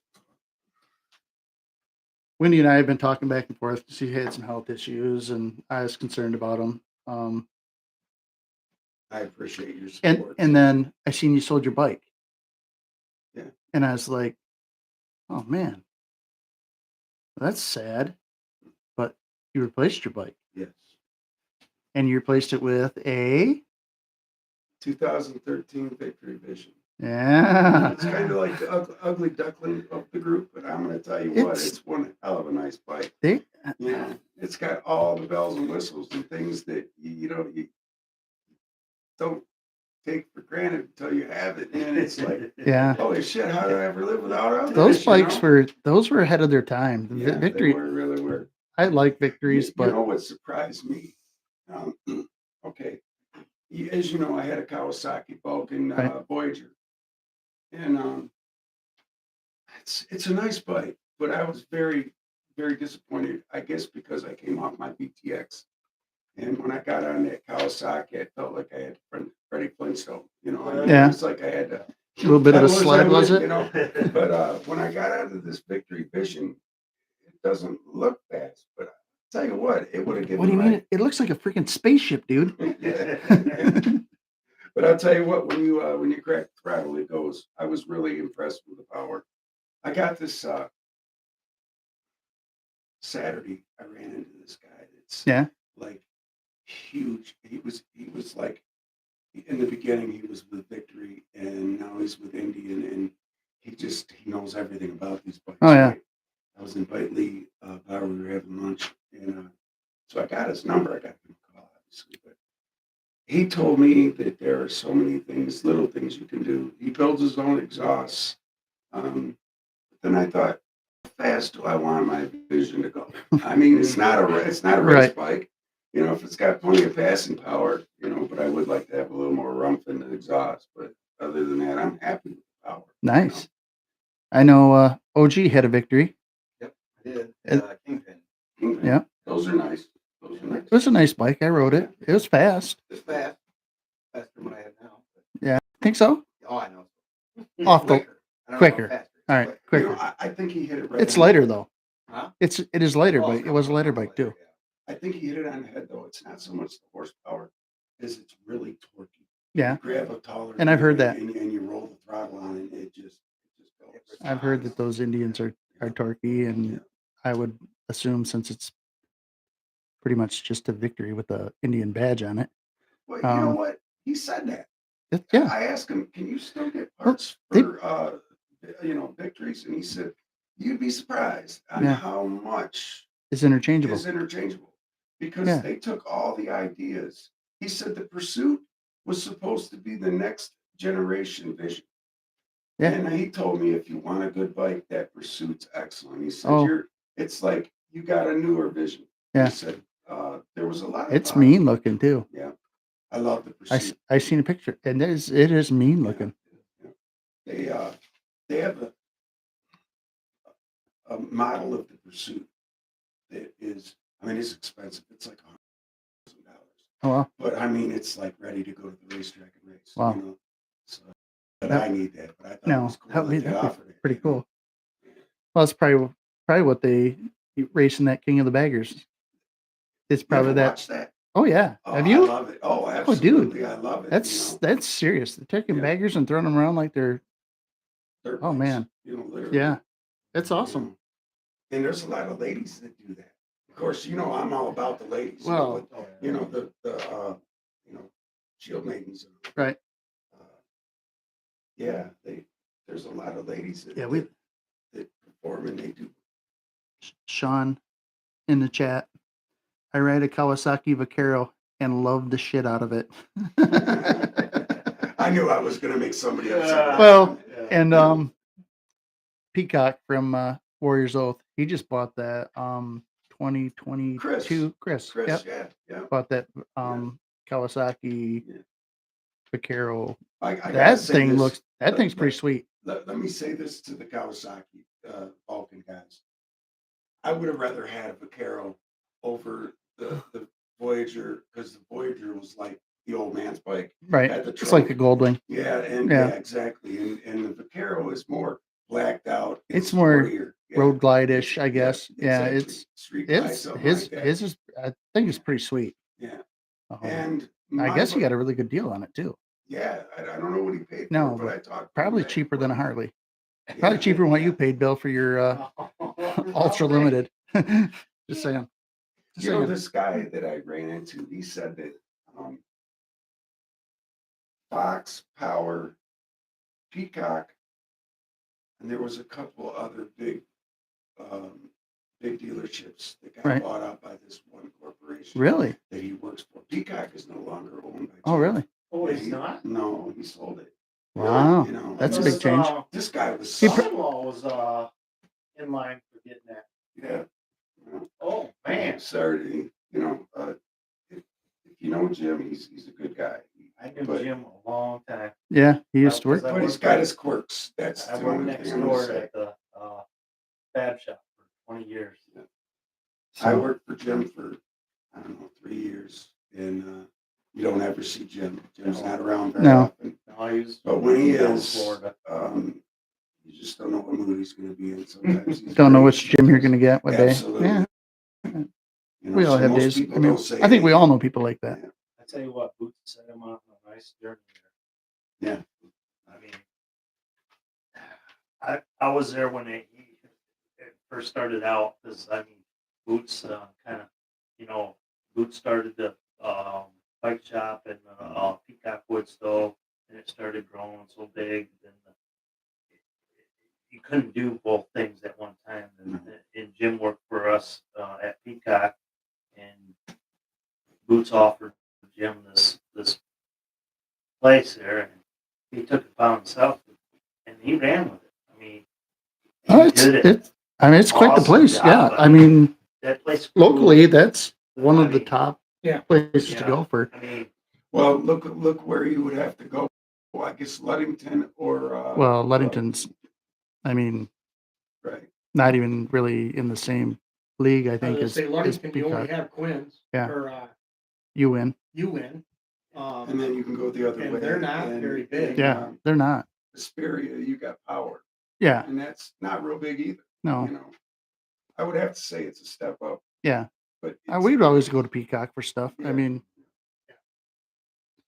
Speaker 2: Wendy and I have been talking back and forth because she had some health issues and I was concerned about them.
Speaker 1: I appreciate your
Speaker 2: And
Speaker 1: support.
Speaker 2: then I seen you sold your bike.
Speaker 1: Yeah.
Speaker 2: And I was like, oh man, that's sad. But you replaced your bike
Speaker 1: Yes.
Speaker 2: and you replaced it with a
Speaker 1: 2013 Victory Vision.
Speaker 2: yeah.
Speaker 1: It's kind of like the ugly duckling of the group, but I'm going to tell you what,
Speaker 2: It's-
Speaker 1: it's one hell of a nice bike.
Speaker 2: They
Speaker 1: You know, it's got all the bells and whistles and things that you don't take for granted until you have it, and it's like,
Speaker 2: yeah.
Speaker 1: holy shit, how did I ever live without it?
Speaker 2: Those bikes were ahead of their time. The
Speaker 1: yeah,
Speaker 2: Victory,
Speaker 1: they really were.
Speaker 2: I like Victories,
Speaker 1: You
Speaker 2: but
Speaker 1: know what surprised me? Okay, as you know, I had a Kawasaki Vulcan
Speaker 2: Right.
Speaker 1: Voyager, and it's a nice bike, but I was very, very disappointed. I guess because I came off my BTX, and when I got on that Kawasaki, I felt like I had Freddie Flintstone. You know, I mean,
Speaker 2: Yeah.
Speaker 1: it was like I had to.
Speaker 2: a little bit of a
Speaker 1: pedal as I
Speaker 2: sled, was
Speaker 1: went,
Speaker 2: it?
Speaker 1: You know, but when I got out of this Victory Vision, it doesn't look fast. But I tell you what, it would have given.
Speaker 2: What do you mean? It looks like a freaking spaceship, dude.
Speaker 1: But I'll tell you what, when you crack the throttle, it goes. I was really impressed with the power. I got this Saturday. I ran into this guy that's
Speaker 2: Yeah.
Speaker 1: like huge. He was like in the beginning he was with Victory, and now he's with Indian, and he knows everything about these bikes.
Speaker 2: Oh, yeah.
Speaker 1: Right? I was in Lee bar. We were having lunch, and so I got his number. I got him a call, obviously, but he told me that there are so many things, little things you can do. He builds his own exhausts. Then I thought, how fast do I want my Vision to go? I mean, it's not a race
Speaker 2: Right.
Speaker 1: bike. You know, if it's got plenty of passing power, you know, but I would like to have a little more rumph in the exhaust. But other than that, I'm happy with the power.
Speaker 2: Nice. I know OG had a Victory.
Speaker 5: I did.
Speaker 2: And-
Speaker 5: Kingpin.
Speaker 1: You know?
Speaker 2: Yeah.
Speaker 1: Those are nice. Those are nice.
Speaker 2: It was a nice bike. I rode it. It was fast.
Speaker 5: It's fast. Faster than what I have now.
Speaker 2: Think so?
Speaker 5: Oh, I know.
Speaker 2: Off the
Speaker 5: Quicker. I don't know
Speaker 2: quicker.
Speaker 5: how fast it is,
Speaker 2: all right,
Speaker 5: but-
Speaker 1: You know,
Speaker 2: quicker.
Speaker 1: I think he hit it right.
Speaker 2: It's
Speaker 1: on
Speaker 2: lighter
Speaker 1: the head.
Speaker 2: though.
Speaker 5: Huh?
Speaker 2: It is lighter,
Speaker 5: Oh,
Speaker 2: but
Speaker 5: it's
Speaker 2: it was a
Speaker 5: not-
Speaker 2: lighter
Speaker 5: not
Speaker 2: bike too.
Speaker 5: lighter,
Speaker 1: I think he hit it on the head though. It's not so much the horsepower as it's really torquey.
Speaker 2: Yeah.
Speaker 1: You grab a taller.
Speaker 2: And I've heard
Speaker 1: gear
Speaker 2: that.
Speaker 1: And you roll the throttle on it. It just goes.
Speaker 2: I've heard that those Indians are torquey, and I would assume since it's pretty much just a Victory with the Indian badge on it.
Speaker 1: Well, you know
Speaker 2: Um,
Speaker 1: what? He said that.
Speaker 2: Yeah.
Speaker 1: I asked him, can you still get parts
Speaker 2: they-
Speaker 1: for Victories? And he said, you'd be surprised on
Speaker 2: Yeah.
Speaker 1: how much
Speaker 2: It's interchangeable.
Speaker 1: is interchangeable. Because
Speaker 2: Yeah.
Speaker 1: they took all the ideas. He said the Pursuit was supposed to be the next generation Vision.
Speaker 2: Yeah.
Speaker 1: And he told me, if you want a good bike, that Pursuit's excellent. He said,
Speaker 2: Oh.
Speaker 1: it's like you got a newer Vision.
Speaker 2: Yeah.
Speaker 1: He said, there was a lot of.
Speaker 2: It's mean looking too.
Speaker 1: Yeah. I love the Pursuit.
Speaker 2: I seen a picture, and it is mean
Speaker 1: Yeah,
Speaker 2: looking.
Speaker 1: yeah. They have a model of the Pursuit that is, I mean, it's expensive. It's like $100,000.
Speaker 2: Oh well.
Speaker 1: But I mean, it's like ready to go to the racetrack and race.
Speaker 2: Wow.
Speaker 1: You know? So, but
Speaker 2: That-
Speaker 1: I need that. But I thought
Speaker 2: No,
Speaker 1: it was cool
Speaker 2: that'd be-
Speaker 1: that they
Speaker 2: that'd be
Speaker 1: offered it.
Speaker 2: Pretty
Speaker 1: you know?
Speaker 2: cool. Well, it's probably what they racing that King of the Baggers. It's
Speaker 1: You
Speaker 2: probably
Speaker 1: ever
Speaker 2: that.
Speaker 1: watch that?
Speaker 2: Oh yeah.
Speaker 1: Oh,
Speaker 2: Have
Speaker 1: I
Speaker 2: you?
Speaker 1: love it. Oh,
Speaker 2: dude.
Speaker 1: absolutely. I love it.
Speaker 2: That's serious. They're taking
Speaker 1: Yeah.
Speaker 2: baggers and throwing them around like they're.
Speaker 1: Dirt
Speaker 2: Oh,
Speaker 1: bikes,
Speaker 2: man.
Speaker 1: You know, literally.
Speaker 2: Yeah, that's
Speaker 1: you
Speaker 2: awesome.
Speaker 1: know. And there's a lot of ladies that do that. Of course, you know, I'm all about the ladies.
Speaker 2: Well,
Speaker 1: you know, the Shield Maidens.
Speaker 2: Right.
Speaker 1: Yeah, there's a lot of ladies that,
Speaker 2: Yeah,
Speaker 1: that perform, and they do.
Speaker 2: Sean in the chat. I ride a Kawasaki Vaquero and love the shit out of it.
Speaker 1: I knew I was going to make somebody upset.
Speaker 2: Well,
Speaker 4: Yeah.
Speaker 2: and Peacock from Warriors Oath. He just bought that 2022. Chris.
Speaker 1: Chris,
Speaker 2: Yep.
Speaker 1: yeah.
Speaker 2: Bought that Kawasaki
Speaker 1: Yeah.
Speaker 2: Vaquero.
Speaker 1: I gotta
Speaker 2: That
Speaker 1: say
Speaker 2: thing
Speaker 1: this.
Speaker 2: looks. That
Speaker 1: Let-
Speaker 2: thing's
Speaker 1: let-
Speaker 2: pretty sweet.
Speaker 1: Let me say this to the Kawasaki Vulcan guys. I would have rather had a Vaquero over the Voyager, because the Voyager was like the old man's bike.
Speaker 2: Right.
Speaker 1: Had the
Speaker 2: It's like the
Speaker 1: trunk.
Speaker 2: Goldwing.
Speaker 1: Yeah, and
Speaker 2: Yeah.
Speaker 1: yeah, exactly. And the Vaquero is more blacked out. and
Speaker 2: It's more
Speaker 1: sportier. Yeah.
Speaker 2: Road glide-ish, I
Speaker 1: Yeah,
Speaker 2: guess. Yeah,
Speaker 1: exactly.
Speaker 2: it's
Speaker 1: Street glide,
Speaker 2: it's
Speaker 1: something
Speaker 2: his
Speaker 1: like that.
Speaker 2: his is. I think it's pretty sweet.
Speaker 1: Yeah.
Speaker 2: And
Speaker 1: And
Speaker 2: I
Speaker 1: my
Speaker 2: guess he
Speaker 1: bu-
Speaker 2: got a really good deal on it too.
Speaker 1: Yeah, I don't know what he paid for,
Speaker 2: No,
Speaker 1: it, but I talked to him
Speaker 2: Probably
Speaker 1: back
Speaker 2: cheaper than a
Speaker 1: when-
Speaker 2: Harley. Probably
Speaker 1: Yeah,
Speaker 2: cheaper than what you
Speaker 1: yeah.
Speaker 2: paid, Bill, for your Ultra Limited. Just saying. Just
Speaker 1: You know,
Speaker 2: saying.
Speaker 1: this guy that I ran into, he said that Fox, Power, Peacock, and there was a couple other big dealerships that got
Speaker 2: Right.
Speaker 1: bought out by this one corporation
Speaker 2: Really?
Speaker 1: that he works for. Peacock is no longer owned by.
Speaker 2: Oh,
Speaker 1: Jim.
Speaker 2: really?
Speaker 4: Oh,
Speaker 1: Yeah,
Speaker 4: he's not?
Speaker 1: No, he sold it.
Speaker 2: Wow.
Speaker 1: You know,
Speaker 2: That's a
Speaker 1: and
Speaker 2: big
Speaker 1: this-
Speaker 2: change.
Speaker 1: This guy was.
Speaker 2: He
Speaker 4: Son-in-law was in line for getting that.
Speaker 1: Yeah.
Speaker 4: Oh, man.
Speaker 1: Saturday, if you know Jim, he's a good guy.
Speaker 4: I knew
Speaker 1: But-
Speaker 4: Jim a long time.
Speaker 2: Yeah, he used to work.
Speaker 4: I
Speaker 1: But he's
Speaker 4: worked
Speaker 1: got
Speaker 4: at-
Speaker 1: his quirks. That's
Speaker 4: I
Speaker 1: the
Speaker 4: worked
Speaker 1: only
Speaker 4: next
Speaker 1: thing I'm gonna
Speaker 4: door
Speaker 1: say.
Speaker 4: at the fab shop for 20 years.
Speaker 1: I
Speaker 2: So,
Speaker 1: worked for Jim for, I don't know, 3 years, and you don't ever see Jim. Jim's not around very
Speaker 2: No.
Speaker 1: often.
Speaker 4: No, he was
Speaker 1: But when he
Speaker 4: down in
Speaker 1: is,
Speaker 4: Florida.
Speaker 1: you just don't know what mood he's going to be in. Sometimes he's
Speaker 2: don't know
Speaker 1: great,
Speaker 2: which gym you're going to get what day.
Speaker 1: Absolutely.
Speaker 2: Yeah,
Speaker 1: You know,
Speaker 2: we all
Speaker 1: so
Speaker 2: have
Speaker 1: most
Speaker 2: days.
Speaker 1: people
Speaker 2: I mean,
Speaker 1: don't say
Speaker 2: I think we
Speaker 1: anything.
Speaker 2: all know people like that.
Speaker 1: Yeah.
Speaker 4: I tell you what, Boots set him on a nice journey
Speaker 1: Yeah.
Speaker 4: there. I mean, I was there when it first started out, because I mean, Boots kind of, Boots started the bike shop and Peacock wood stove, and it started growing so big. Then you couldn't do both things at one time. And Jim worked for us at Peacock, and Boots offered Jim this place there, and he took it upon himself, and he ran with it. I mean,
Speaker 2: Oh,
Speaker 4: he did it.
Speaker 2: I mean, it's quite the
Speaker 4: Awesome
Speaker 2: place.
Speaker 4: job.
Speaker 2: Yeah, I mean,
Speaker 4: That place grew.
Speaker 2: locally, that's one of the
Speaker 4: I mean,
Speaker 2: top
Speaker 3: Yeah.
Speaker 2: places to
Speaker 4: Yeah.
Speaker 2: go for.
Speaker 4: I mean,
Speaker 1: Well, look where you would have to go. Well, I guess Ludington or
Speaker 2: Well, Ludington's, I mean,
Speaker 1: right.
Speaker 2: not even really in the same league. I think
Speaker 3: I
Speaker 2: as
Speaker 3: say Ludington, you only
Speaker 2: Peacock.
Speaker 3: have Quinn's.
Speaker 2: Yeah.
Speaker 3: Or
Speaker 2: You win.
Speaker 3: you win.
Speaker 1: And then you can go the other
Speaker 3: And
Speaker 1: way.
Speaker 3: they're not very big.
Speaker 2: Yeah, they're not.
Speaker 1: Hesperia, you got Power,
Speaker 2: Yeah,
Speaker 1: and that's not real big either.
Speaker 2: no,
Speaker 1: You know, I would have to say it's a step up.
Speaker 2: yeah.
Speaker 1: But it's-
Speaker 2: We'd always go to Peacock for stuff.
Speaker 1: Yeah.
Speaker 2: I mean,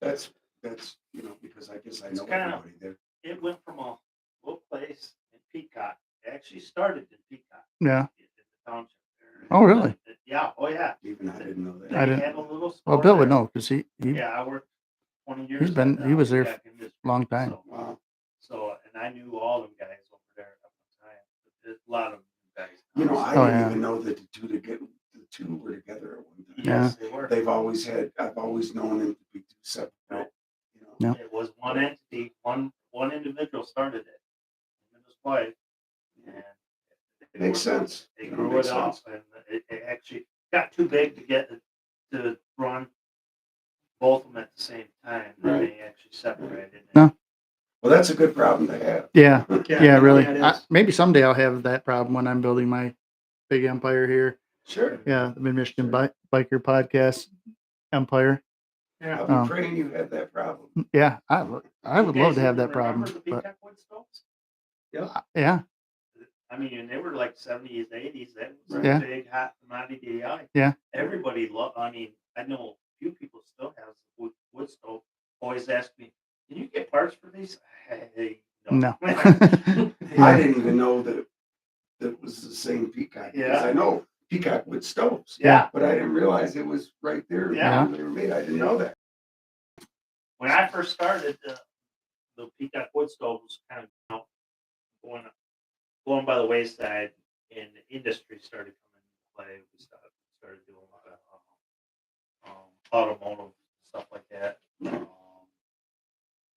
Speaker 1: that's because I guess I
Speaker 4: It's
Speaker 1: know
Speaker 4: kinda-
Speaker 1: everybody there.
Speaker 4: it went from a little place in Peacock. It actually started in Peacock,
Speaker 2: yeah.
Speaker 4: in the township there.
Speaker 2: Oh, really?
Speaker 4: Yeah. Oh, yeah.
Speaker 1: Even I didn't know
Speaker 4: They
Speaker 1: that.
Speaker 2: I didn't-
Speaker 4: had a little
Speaker 2: Well,
Speaker 4: store
Speaker 2: Bill would
Speaker 4: there.
Speaker 2: know because he
Speaker 4: Yeah, I worked 20 years.
Speaker 2: He's been-
Speaker 4: at
Speaker 2: he was there
Speaker 4: Peacock Industries,
Speaker 2: long time.
Speaker 4: So,
Speaker 1: Wow.
Speaker 4: and I knew all them guys over there at one time. There's a lot of guys.
Speaker 1: You know, I
Speaker 2: Oh,
Speaker 1: didn't
Speaker 2: yeah.
Speaker 1: even know that the two were together at one time.
Speaker 4: Yes, they were.
Speaker 1: I've always known them to be two separate. You know,
Speaker 2: No.
Speaker 4: It was one entity, one individual started it. Him and his wife. And they
Speaker 1: makes
Speaker 4: worked-
Speaker 1: sense.
Speaker 4: They
Speaker 1: You know,
Speaker 4: grew
Speaker 1: makes
Speaker 4: it up,
Speaker 1: sense.
Speaker 4: and it actually got too big to run both of them at the same time. Then
Speaker 1: Right.
Speaker 4: they actually separated.
Speaker 2: No.
Speaker 1: Well, that's a good problem to have.
Speaker 2: yeah, yeah, really.
Speaker 3: it
Speaker 2: I,
Speaker 3: is.
Speaker 2: maybe someday I'll have that problem when I'm building my big empire here.
Speaker 1: Sure.
Speaker 2: Yeah, the Mid Michigan Biker Podcast empire.
Speaker 3: Yeah.
Speaker 1: I'll be
Speaker 2: Oh.
Speaker 1: praying you have that problem.
Speaker 2: Yeah, I would
Speaker 4: You
Speaker 2: love
Speaker 4: guys
Speaker 2: to have
Speaker 4: even
Speaker 2: that problem,
Speaker 4: remember the
Speaker 2: but
Speaker 4: Peacock wood stoves?
Speaker 2: yeah,
Speaker 4: I mean, and they were like 70s, 80s. That was
Speaker 2: Yeah.
Speaker 4: a big hot commodity.
Speaker 2: Yeah.
Speaker 4: Everybody loved. I mean, I know a few people still have wood stove. Always ask me, "Can you get parts for these?" Hey,
Speaker 2: no.
Speaker 1: I didn't even know that was the same Peacock. Because
Speaker 4: Yeah.
Speaker 1: I know Peacock wood stoves.
Speaker 4: Yeah.
Speaker 1: But I didn't realize it was right there.
Speaker 4: Yeah.
Speaker 1: Where they were made. I didn't know that.
Speaker 4: When I first started, the Peacock wood stove was kind of going by the wayside, and the industry started coming into play. We started doing a lot of automotive stuff like that,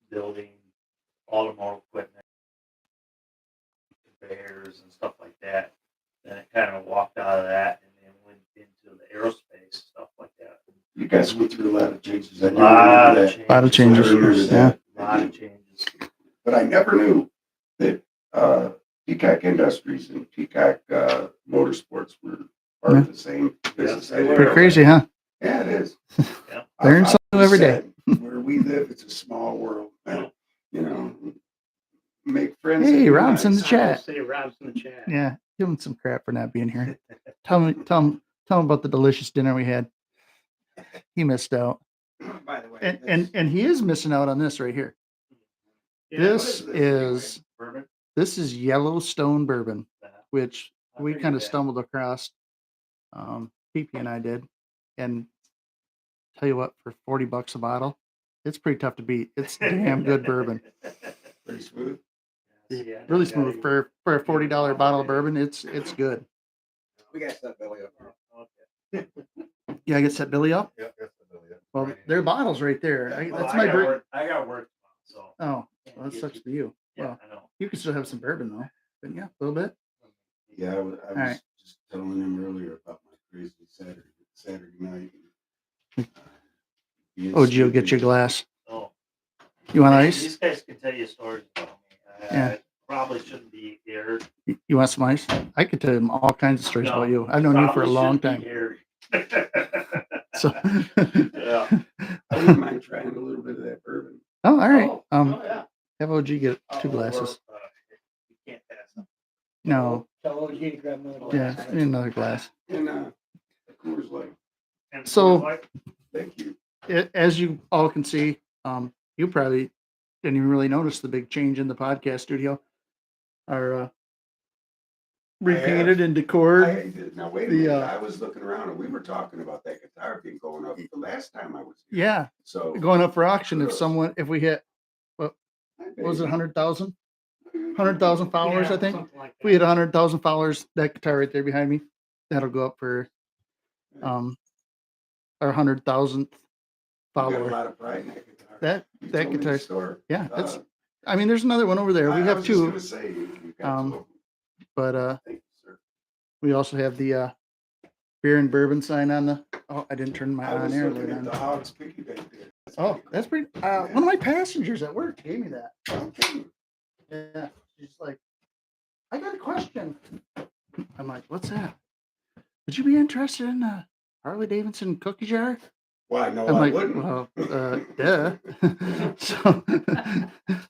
Speaker 4: building automotive equipment, conveyors, helicopters and stuff like that. Then it kind of walked out of that and then went into the aerospace stuff like that.
Speaker 1: You guys went through a lot of changes. I do
Speaker 4: Lot
Speaker 1: remember
Speaker 4: of
Speaker 1: that.
Speaker 4: changes.
Speaker 2: Lot of changes,
Speaker 1: I remember
Speaker 2: yeah.
Speaker 1: that.
Speaker 4: Lot of changes.
Speaker 1: But I never knew that Peacock Industries and Peacock Motorsports were part of the same business. I didn't
Speaker 2: Pretty
Speaker 1: know
Speaker 2: crazy,
Speaker 1: that.
Speaker 2: huh?
Speaker 1: Yeah, it is.
Speaker 4: Yeah.
Speaker 2: Learn
Speaker 1: I've
Speaker 2: something
Speaker 1: always
Speaker 2: every day.
Speaker 1: said, where we live, it's a small world. You know, make friends.
Speaker 2: Hey,
Speaker 1: and be
Speaker 2: Rob's in
Speaker 1: nice.
Speaker 2: the chat.
Speaker 3: Say Rob's in the chat.
Speaker 2: Yeah, give him some crap for not being here. Tell him about the delicious dinner we had. He missed out,
Speaker 5: By the way,
Speaker 2: and he is missing out on this right here.
Speaker 3: Yeah,
Speaker 2: This
Speaker 1: what is
Speaker 2: is
Speaker 4: Bourbon?
Speaker 2: this is Yellowstone bourbon, which
Speaker 4: I
Speaker 2: we
Speaker 4: figured
Speaker 2: kind of
Speaker 4: that.
Speaker 2: stumbled across. PP and I did, and tell you what, for $40 a bottle, it's pretty tough to beat. It's damn good bourbon.
Speaker 1: Pretty smooth.
Speaker 4: Yeah,
Speaker 2: Really
Speaker 4: yeah,
Speaker 2: smooth
Speaker 4: you-
Speaker 2: for a $40 bottle of bourbon. It's good.
Speaker 5: we got set Billy up.
Speaker 4: Okay.
Speaker 2: Yeah, I get set Billy up.
Speaker 5: Yep, that's the Billy up.
Speaker 2: Well, their bottles right there.
Speaker 4: Well,
Speaker 2: That's
Speaker 4: I
Speaker 2: my
Speaker 4: got
Speaker 2: bourbon.
Speaker 4: work. I got work tomorrow, so.
Speaker 2: Oh,
Speaker 4: can't
Speaker 2: well, that
Speaker 4: get
Speaker 2: sucks
Speaker 4: you-
Speaker 2: for you.
Speaker 4: Yeah,
Speaker 2: Well,
Speaker 4: I know.
Speaker 2: you can still have some bourbon though. But yeah, a little bit.
Speaker 1: Yeah, I was
Speaker 2: right.
Speaker 1: just telling him earlier about my crazy Saturday night.
Speaker 2: Oh, Gio, get you a glass.
Speaker 4: So,
Speaker 2: You want
Speaker 4: these
Speaker 2: ice?
Speaker 4: guys can tell you stories about me.
Speaker 2: Yeah.
Speaker 4: I probably shouldn't be aired.
Speaker 2: You want some ice? I could tell them all kinds of stories
Speaker 4: No,
Speaker 2: about you. I've known you for a
Speaker 4: Probably
Speaker 2: long
Speaker 4: shouldn't be
Speaker 2: time.
Speaker 4: aired.
Speaker 2: So,
Speaker 4: Yeah.
Speaker 1: I wouldn't mind trying a little bit of that bourbon.
Speaker 2: oh, all right.
Speaker 4: Oh, yeah.
Speaker 2: Have OG get two
Speaker 4: Oh,
Speaker 2: glasses.
Speaker 4: or, you can't pass them.
Speaker 2: No,
Speaker 3: Tell OG to grab another
Speaker 2: yeah,
Speaker 3: glass.
Speaker 2: I need another glass.
Speaker 1: And the Coors Light.
Speaker 4: And
Speaker 2: So-
Speaker 4: like,
Speaker 1: Thank you.
Speaker 2: As you all can see, you probably didn't even really notice the big change in the podcast studio. Our repainted and decored.
Speaker 1: Now wait a
Speaker 2: The,
Speaker 1: minute. I was looking around and we were talking about that guitar being going up the last time I was here.
Speaker 2: Yeah,
Speaker 1: So
Speaker 2: going up for auction. If we hit, what was it, 100,000? 100,000 followers,
Speaker 3: Yeah,
Speaker 2: I think.
Speaker 3: something like
Speaker 2: If we hit
Speaker 3: that.
Speaker 2: 100,000 followers, that guitar right there behind me, that'll go up for our 100,000th
Speaker 1: I got a
Speaker 2: follower.
Speaker 1: lot of pride in that guitar.
Speaker 2: That
Speaker 1: You
Speaker 2: that
Speaker 1: told me the
Speaker 2: guitar,
Speaker 1: story.
Speaker 2: yeah. That's. I mean, there's another one over there. We
Speaker 1: I
Speaker 2: have
Speaker 1: was just
Speaker 2: two,
Speaker 1: gonna say, you got
Speaker 2: Um,
Speaker 1: two of them.
Speaker 2: but
Speaker 1: Thank you, sir.
Speaker 2: we also have the beer and bourbon sign on the. Oh, I didn't turn my
Speaker 1: I was
Speaker 2: on air
Speaker 1: looking
Speaker 2: light
Speaker 1: at the
Speaker 2: on.
Speaker 1: Hogs piggy bank there.
Speaker 2: Oh, that's pretty. One of my passengers at work gave me that.
Speaker 1: Okay.
Speaker 2: Yeah, she's like, I got a question. I'm like, what's that? Would you be interested in a Harley Davidson cookie jar?
Speaker 1: Why? No,
Speaker 2: I'm
Speaker 1: I
Speaker 2: like,
Speaker 1: wouldn't.
Speaker 2: well, duh.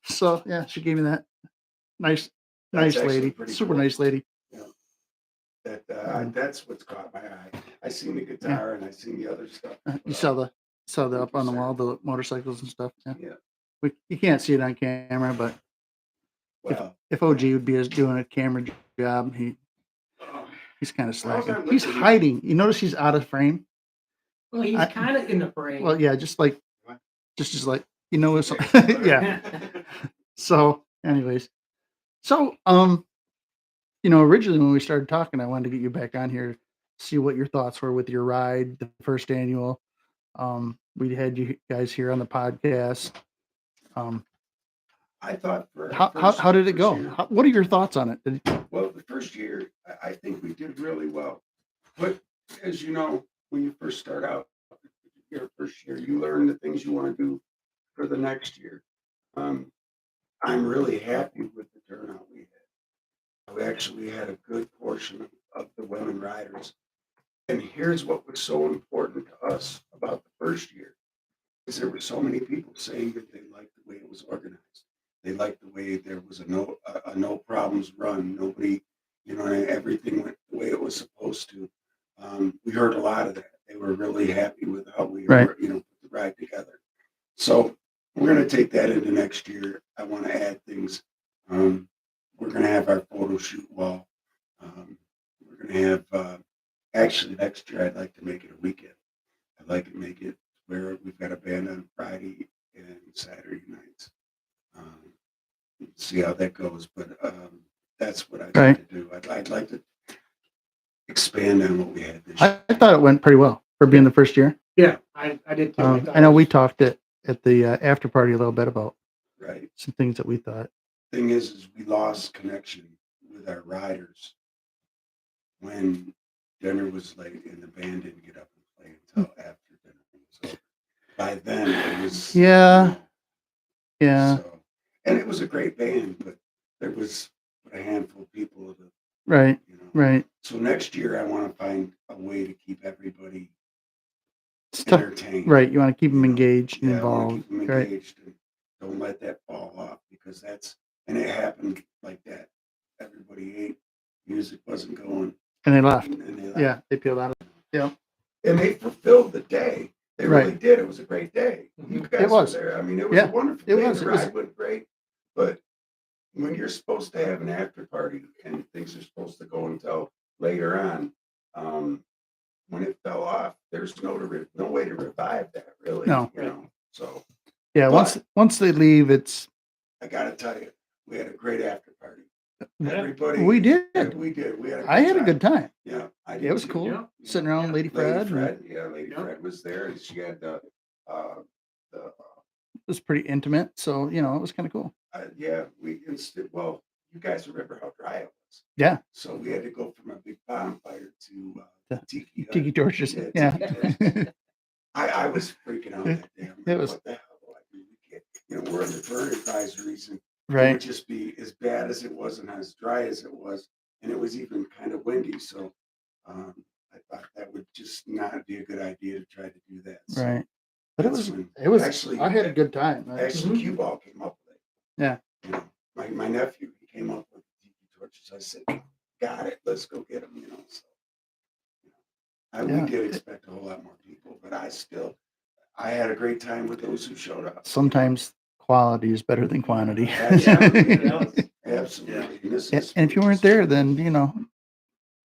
Speaker 2: so yeah, she gave me that. Nice
Speaker 1: That's actually
Speaker 2: lady,
Speaker 1: pretty
Speaker 2: super
Speaker 1: cool.
Speaker 2: nice lady.
Speaker 1: That's what's caught my eye. I seen the guitar and I seen the other stuff.
Speaker 2: You saw the up on the wall, the motorcycles and stuff. Yeah,
Speaker 1: Yeah.
Speaker 2: you can't see it on camera, but
Speaker 1: Well,
Speaker 2: if OG would be doing a camera job, he's kind of
Speaker 1: How's
Speaker 2: slacking.
Speaker 1: that
Speaker 2: He's
Speaker 1: looking?
Speaker 2: hiding. You notice he's out of frame.
Speaker 3: Well, he's
Speaker 2: I-
Speaker 3: kind of in the frame.
Speaker 2: Well, yeah, just like yeah. So, anyways, originally when we started talking, I wanted to get you back on here, see what your thoughts were with your ride, the first annual. We had you guys here on the podcast.
Speaker 1: I thought for
Speaker 2: How did it go?
Speaker 1: year-
Speaker 2: What are your thoughts on it?
Speaker 1: Well, the first year, I think we did really well. But as you know, when you first start out, your first year, you learn the things you want to do for the next year. I'm really happy with the turnout we had. We actually had a good portion of the women riders. And here's what was so important to us about the first year, is there were so many people saying that they liked the way it was organized. They liked the way there was a no problems run. Nobody, everything went the way it was supposed to. We heard a lot of that. They were really happy with how we
Speaker 2: Right.
Speaker 1: put the ride together. So we're going to take that into next year. I want to add things. We're going to have our photo shoot wall. We're going to have, actually next year, I'd like to make it a weekend. I'd like to make it where we've got a band on Friday and Saturday nights. See how that goes, but that's what I'd
Speaker 2: Right.
Speaker 1: like to do. I'd like to expand on what we had this year.
Speaker 2: I thought it went pretty well for being the first year.
Speaker 3: yeah, I did too. thought
Speaker 2: I know
Speaker 3: it
Speaker 2: we
Speaker 3: was-
Speaker 2: talked at the after party a little bit about
Speaker 1: Right.
Speaker 2: some things that we thought.
Speaker 1: Thing is we lost connection with our riders when dinner was late and the band didn't get up and play until after dinner was over. By then, it was
Speaker 2: Yeah.
Speaker 1: you know,
Speaker 2: Yeah.
Speaker 1: So, and it was a great band, but there was a handful of people that,
Speaker 2: Right. Right.
Speaker 1: So next year, I want to find a way to keep everybody
Speaker 2: It's tough.
Speaker 1: entertained.
Speaker 2: Right. You want to keep them
Speaker 1: You know,
Speaker 2: engaged and
Speaker 1: Yeah, I want to
Speaker 2: involved.
Speaker 1: keep them
Speaker 2: Right.
Speaker 1: engaged and don't let that fall off because and it happened like that. Everybody ate, music wasn't going,
Speaker 2: And they left.
Speaker 1: and they left.
Speaker 2: Yeah. They peeled out.
Speaker 1: And they fulfilled the day. They
Speaker 2: Right.
Speaker 1: really did. It was a great day. You
Speaker 3: Mhm.
Speaker 1: guys
Speaker 2: was.
Speaker 1: were there. I mean, it was
Speaker 2: Yeah,
Speaker 1: a wonderful
Speaker 2: it
Speaker 1: day.
Speaker 2: was.
Speaker 1: The
Speaker 2: It was-
Speaker 1: ride went great. But when you're supposed to have an after party and things are supposed to go until later on, when it fell off, there's no way to revive that, really.
Speaker 2: No.
Speaker 1: So
Speaker 2: Yeah.
Speaker 1: But-
Speaker 2: Once they leave, it's
Speaker 1: I got to tell you, we had a great after party.
Speaker 3: Yeah.
Speaker 1: Everybody,
Speaker 2: we did.
Speaker 1: We did. We had.
Speaker 2: I had a good time.
Speaker 1: Yeah, I did.
Speaker 2: It was
Speaker 1: too.
Speaker 2: cool.
Speaker 3: Yeah.
Speaker 2: Sitting around Lady Fred. and
Speaker 1: Lady
Speaker 3: Yeah.
Speaker 1: Fred was there, and she had the
Speaker 2: It was pretty intimate. So, it was kind of cool.
Speaker 1: well, you guys remember how dry it was.
Speaker 2: Yeah.
Speaker 1: So we had to go from a big bonfire to
Speaker 2: The
Speaker 1: tiki.
Speaker 2: Tiki torches.
Speaker 1: Yeah,
Speaker 2: Yeah.
Speaker 1: tiki torches. I was freaking out that day. I'm
Speaker 2: It
Speaker 1: like,
Speaker 2: was-
Speaker 1: what the hell? We can't. We're under burn advisories, and it would
Speaker 2: Right.
Speaker 1: just be as bad as it was and as dry as it was, and it was even kind of windy. So I thought that would just not be a good idea to try to do that. So
Speaker 2: Right. But it
Speaker 1: that's
Speaker 2: was,
Speaker 1: when-
Speaker 2: actually, I had a good time.
Speaker 1: Actually, Cue Ball came up with it.
Speaker 2: Yeah.
Speaker 1: My nephew, he came up with the tiki torches. I said, got it. Let's go get them, So
Speaker 2: Yeah.
Speaker 1: we did expect a whole lot more people, but I had a great time with those who showed up.
Speaker 2: Sometimes quality is better than quantity.
Speaker 1: Absolutely. Absolutely. And this
Speaker 2: And
Speaker 1: is-
Speaker 2: if you weren't there, then,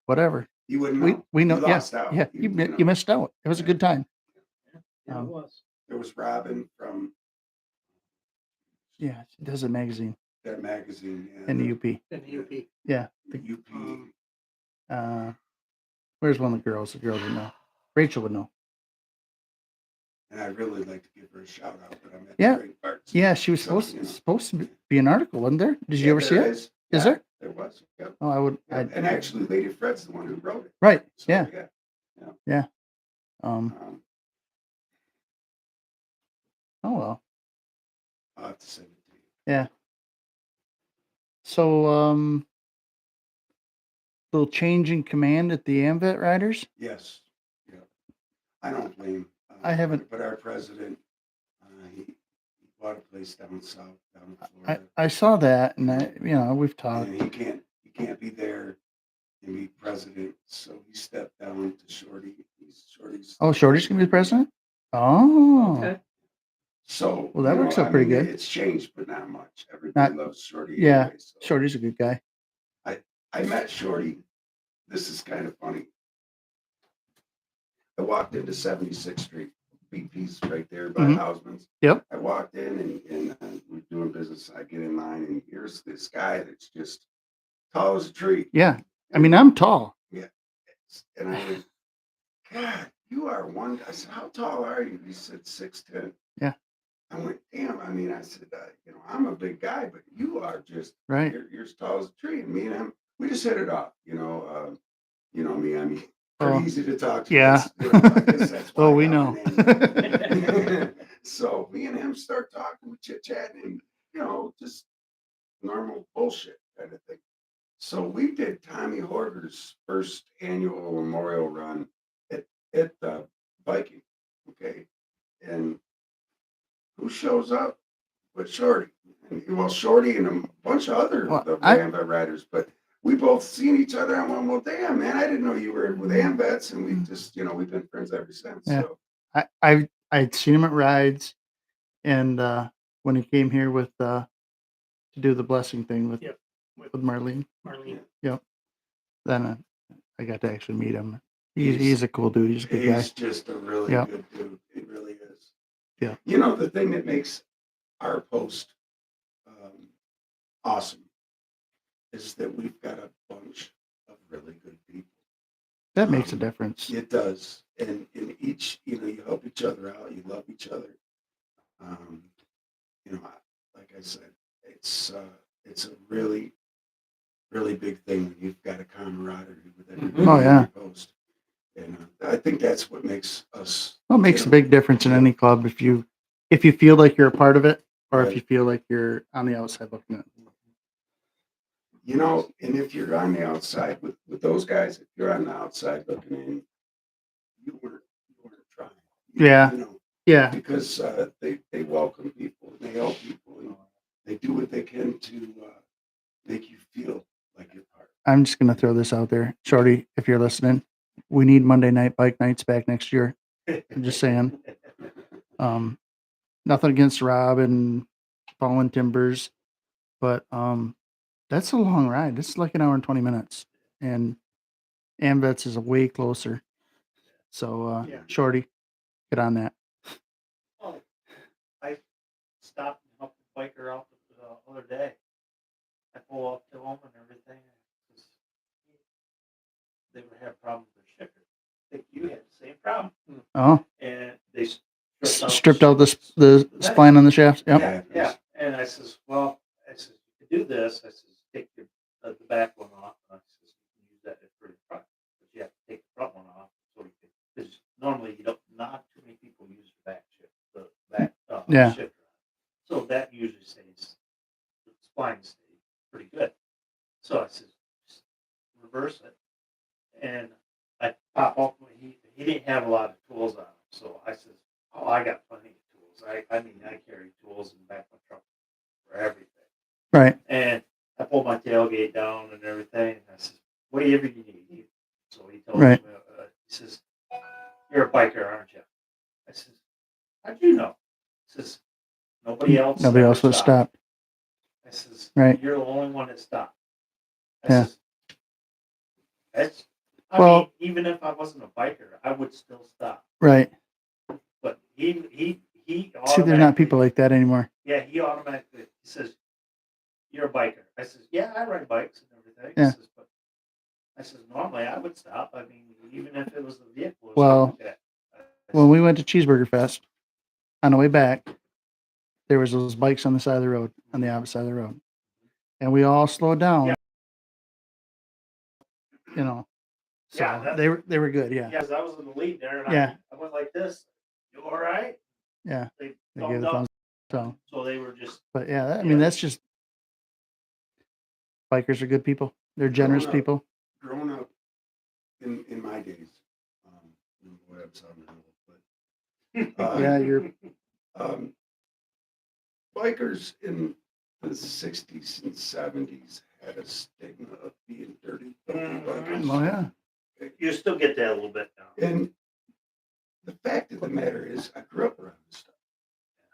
Speaker 2: whatever.
Speaker 1: you wouldn't know.
Speaker 2: We know.
Speaker 1: You
Speaker 2: Yeah.
Speaker 1: lost out.
Speaker 2: Yeah. You missed out. It was a good time.
Speaker 3: Yeah, it was.
Speaker 1: There was Robin from
Speaker 2: Yeah. She does a magazine
Speaker 1: that magazine.
Speaker 2: in the UP.
Speaker 3: In the UP.
Speaker 2: Yeah.
Speaker 1: the UP.
Speaker 2: Where's one of the girls? The girls would know. Rachel would know.
Speaker 1: And I really like to give her a shout out, but I'm at
Speaker 2: Yeah.
Speaker 1: the great parts.
Speaker 2: Yeah. She was
Speaker 1: So,
Speaker 2: supposed to be an article, wasn't there? Did you ever see it?
Speaker 1: Is
Speaker 2: there?
Speaker 1: There was. Yep.
Speaker 2: Oh, I would.
Speaker 1: And actually, Lady Fred's the one who wrote it.
Speaker 2: Right.
Speaker 1: So,
Speaker 2: Yeah.
Speaker 1: yeah.
Speaker 2: Oh, well.
Speaker 1: I'll have to send it to you.
Speaker 2: So, little change in command at the AMVET Riders.
Speaker 1: Yes. Yeah. I don't blame.
Speaker 2: I haven't-
Speaker 1: But our president, he bought a place down south, down in
Speaker 2: I,
Speaker 1: Florida.
Speaker 2: I saw that, and we've talked.
Speaker 1: And he can't be there and be president, so he stepped down to Shorty. Shorty's.
Speaker 2: Oh, Shorty's gonna be the president. Oh,
Speaker 3: Okay.
Speaker 1: So.
Speaker 2: Well, that works out pretty good.
Speaker 1: It's changed, but not much. Everybody loves Shorty.
Speaker 2: yeah,
Speaker 1: anyway, so.
Speaker 2: Shorty's a good guy.
Speaker 1: I met Shorty. This is kind of funny. I walked into 76th Street, BP's right there by
Speaker 2: Mhm.
Speaker 1: Hausman's.
Speaker 2: Yep.
Speaker 1: I walked in and we're doing business. I get in line and here's this guy that's just tall as a tree.
Speaker 2: Yeah, I mean, I'm tall.
Speaker 1: And I went, God, you are one. I said, how tall are you? He said 6'10".
Speaker 2: Yeah.
Speaker 1: I went, damn. I mean, I said, I'm a big guy, but you are just
Speaker 2: Right.
Speaker 1: you're as tall as a tree. And me and him, we just hit it off. You know me. I mean, pretty
Speaker 2: Oh,
Speaker 1: easy to talk to.
Speaker 2: yeah.
Speaker 1: I guess that's why
Speaker 2: Oh,
Speaker 1: I
Speaker 2: we
Speaker 1: got
Speaker 2: know.
Speaker 1: my name. So me and him start talking, we chit chatting, and just normal bullshit kind of thing. So we did Tommy Horger's first annual memorial run at the Viking. Okay, and who shows up but Shorty? Well, Shorty and a bunch of other
Speaker 2: Well,
Speaker 1: the
Speaker 2: I-
Speaker 1: AMVET riders, but we both seen each other and went, well, damn, man, I didn't know you were with AMVETs, and we just, we've been friends ever since.
Speaker 2: Yeah.
Speaker 1: So
Speaker 2: I'd seen him at rides, and when he came here with to do the blessing thing with
Speaker 3: Yep.
Speaker 2: with Marlene,
Speaker 3: Marlene.
Speaker 2: then I got to actually meet him. He's
Speaker 1: He's-
Speaker 2: a cool dude. He's a good guy.
Speaker 1: he's just a really
Speaker 2: Yeah.
Speaker 1: good dude. He really is.
Speaker 2: Yeah.
Speaker 1: The thing that makes our post awesome is that we've got a bunch of really good people.
Speaker 2: That makes a difference.
Speaker 1: It does. And in each, you help each other out, you love each other. Like I said, it's a really, really big thing when you've got a camaraderie with
Speaker 3: Mhm.
Speaker 1: everybody.
Speaker 2: Oh, yeah.
Speaker 1: you post. And I think that's what makes us.
Speaker 2: Well, it makes a big difference in any club if you feel like you're a part of it, or if
Speaker 1: Right.
Speaker 2: you feel like you're on the outside looking at it.
Speaker 1: You know, and if you're on the outside with those guys, if you're on the outside looking in, you weren't trying.
Speaker 2: Yeah.
Speaker 1: You know,
Speaker 2: Yeah,
Speaker 1: because they welcome people and they help people and they do what they can to make you feel like you're part.
Speaker 2: I'm just gonna throw this out there, Shorty. If you're listening, we need Monday night bike nights back next year. I'm just saying. Nothing against Rob and Fallen Timbers, but that's a long ride. This is like an hour and 20 minutes, and Amvets is way closer. So,
Speaker 4: Yeah.
Speaker 2: Shorty, get on that.
Speaker 4: Oh, I stopped and helped the biker out the other day. I pull up to them and everything. They would have problems with their shippers. I think you had the same problem.
Speaker 2: Oh,
Speaker 4: And they
Speaker 2: stripped out the spline on the shafts. Yep.
Speaker 1: Yeah.
Speaker 4: Yeah, and I says, well, I says, you can do this. I says, take the back one off. And I says, you can use that for the front, but you have to take the front one off so you can. Because normally you don't. Not too many people use the back shift, the back
Speaker 2: Yeah.
Speaker 4: shift. So that usually stays. The spline stays pretty good. So I says, just reverse it, and I pop up. He didn't have a lot of tools on him, so I says, oh, I got plenty of tools. I mean, I carry tools in the back of my truck for everything.
Speaker 2: Right.
Speaker 4: And I pulled my tailgate down and everything. And I says, whatever you need. So he tells
Speaker 2: Right.
Speaker 4: me, he says, you're a biker, aren't you? I says, how'd you know? He says, nobody else ever
Speaker 2: would stop.
Speaker 4: I says,
Speaker 2: Right.
Speaker 4: you're the only one that stopped. I
Speaker 2: Yeah.
Speaker 4: says, I
Speaker 2: Well-
Speaker 4: mean, even if I wasn't a biker, I would still stop.
Speaker 2: Right.
Speaker 4: But he
Speaker 2: See, there's not
Speaker 4: automatically-
Speaker 2: people like that anymore.
Speaker 4: Yeah, he automatically he says, "You're a biker." I says, "Yeah, I ride bikes and everything."
Speaker 2: Yeah.
Speaker 4: He says, but I says, "Normally, I would stop. I mean, even if it was the vehicle." Or
Speaker 2: Well,
Speaker 4: something like that. I
Speaker 2: When
Speaker 4: said,
Speaker 2: we went to Cheeseburger Fest, on the way back, there was those bikes on the side of the road, on the opposite side of the road, and we all slowed down.
Speaker 4: Yeah.
Speaker 2: You know, so
Speaker 4: Yeah, that-
Speaker 2: they were good. Yeah.
Speaker 4: yeah, 'cause I was in the lead there, and
Speaker 2: Yeah.
Speaker 4: I went like this. You all right?
Speaker 2: Yeah.
Speaker 4: They
Speaker 2: They
Speaker 4: thumbs
Speaker 2: gave the
Speaker 4: up.
Speaker 2: thumbs. So,
Speaker 4: So they were just
Speaker 2: but yeah, I
Speaker 4: Yeah.
Speaker 2: mean, that's just bikers are good people. They're generous
Speaker 1: up.
Speaker 2: people.
Speaker 1: Growing up in my days, boy, I'm sounding old, but
Speaker 2: Yeah, you're
Speaker 1: bikers in the 60s and 70s had a stigma of being dirty, filthy bikers.
Speaker 2: Oh yeah.
Speaker 4: You still get that a little bit now.
Speaker 1: And the fact of the matter is, I grew up around this stuff.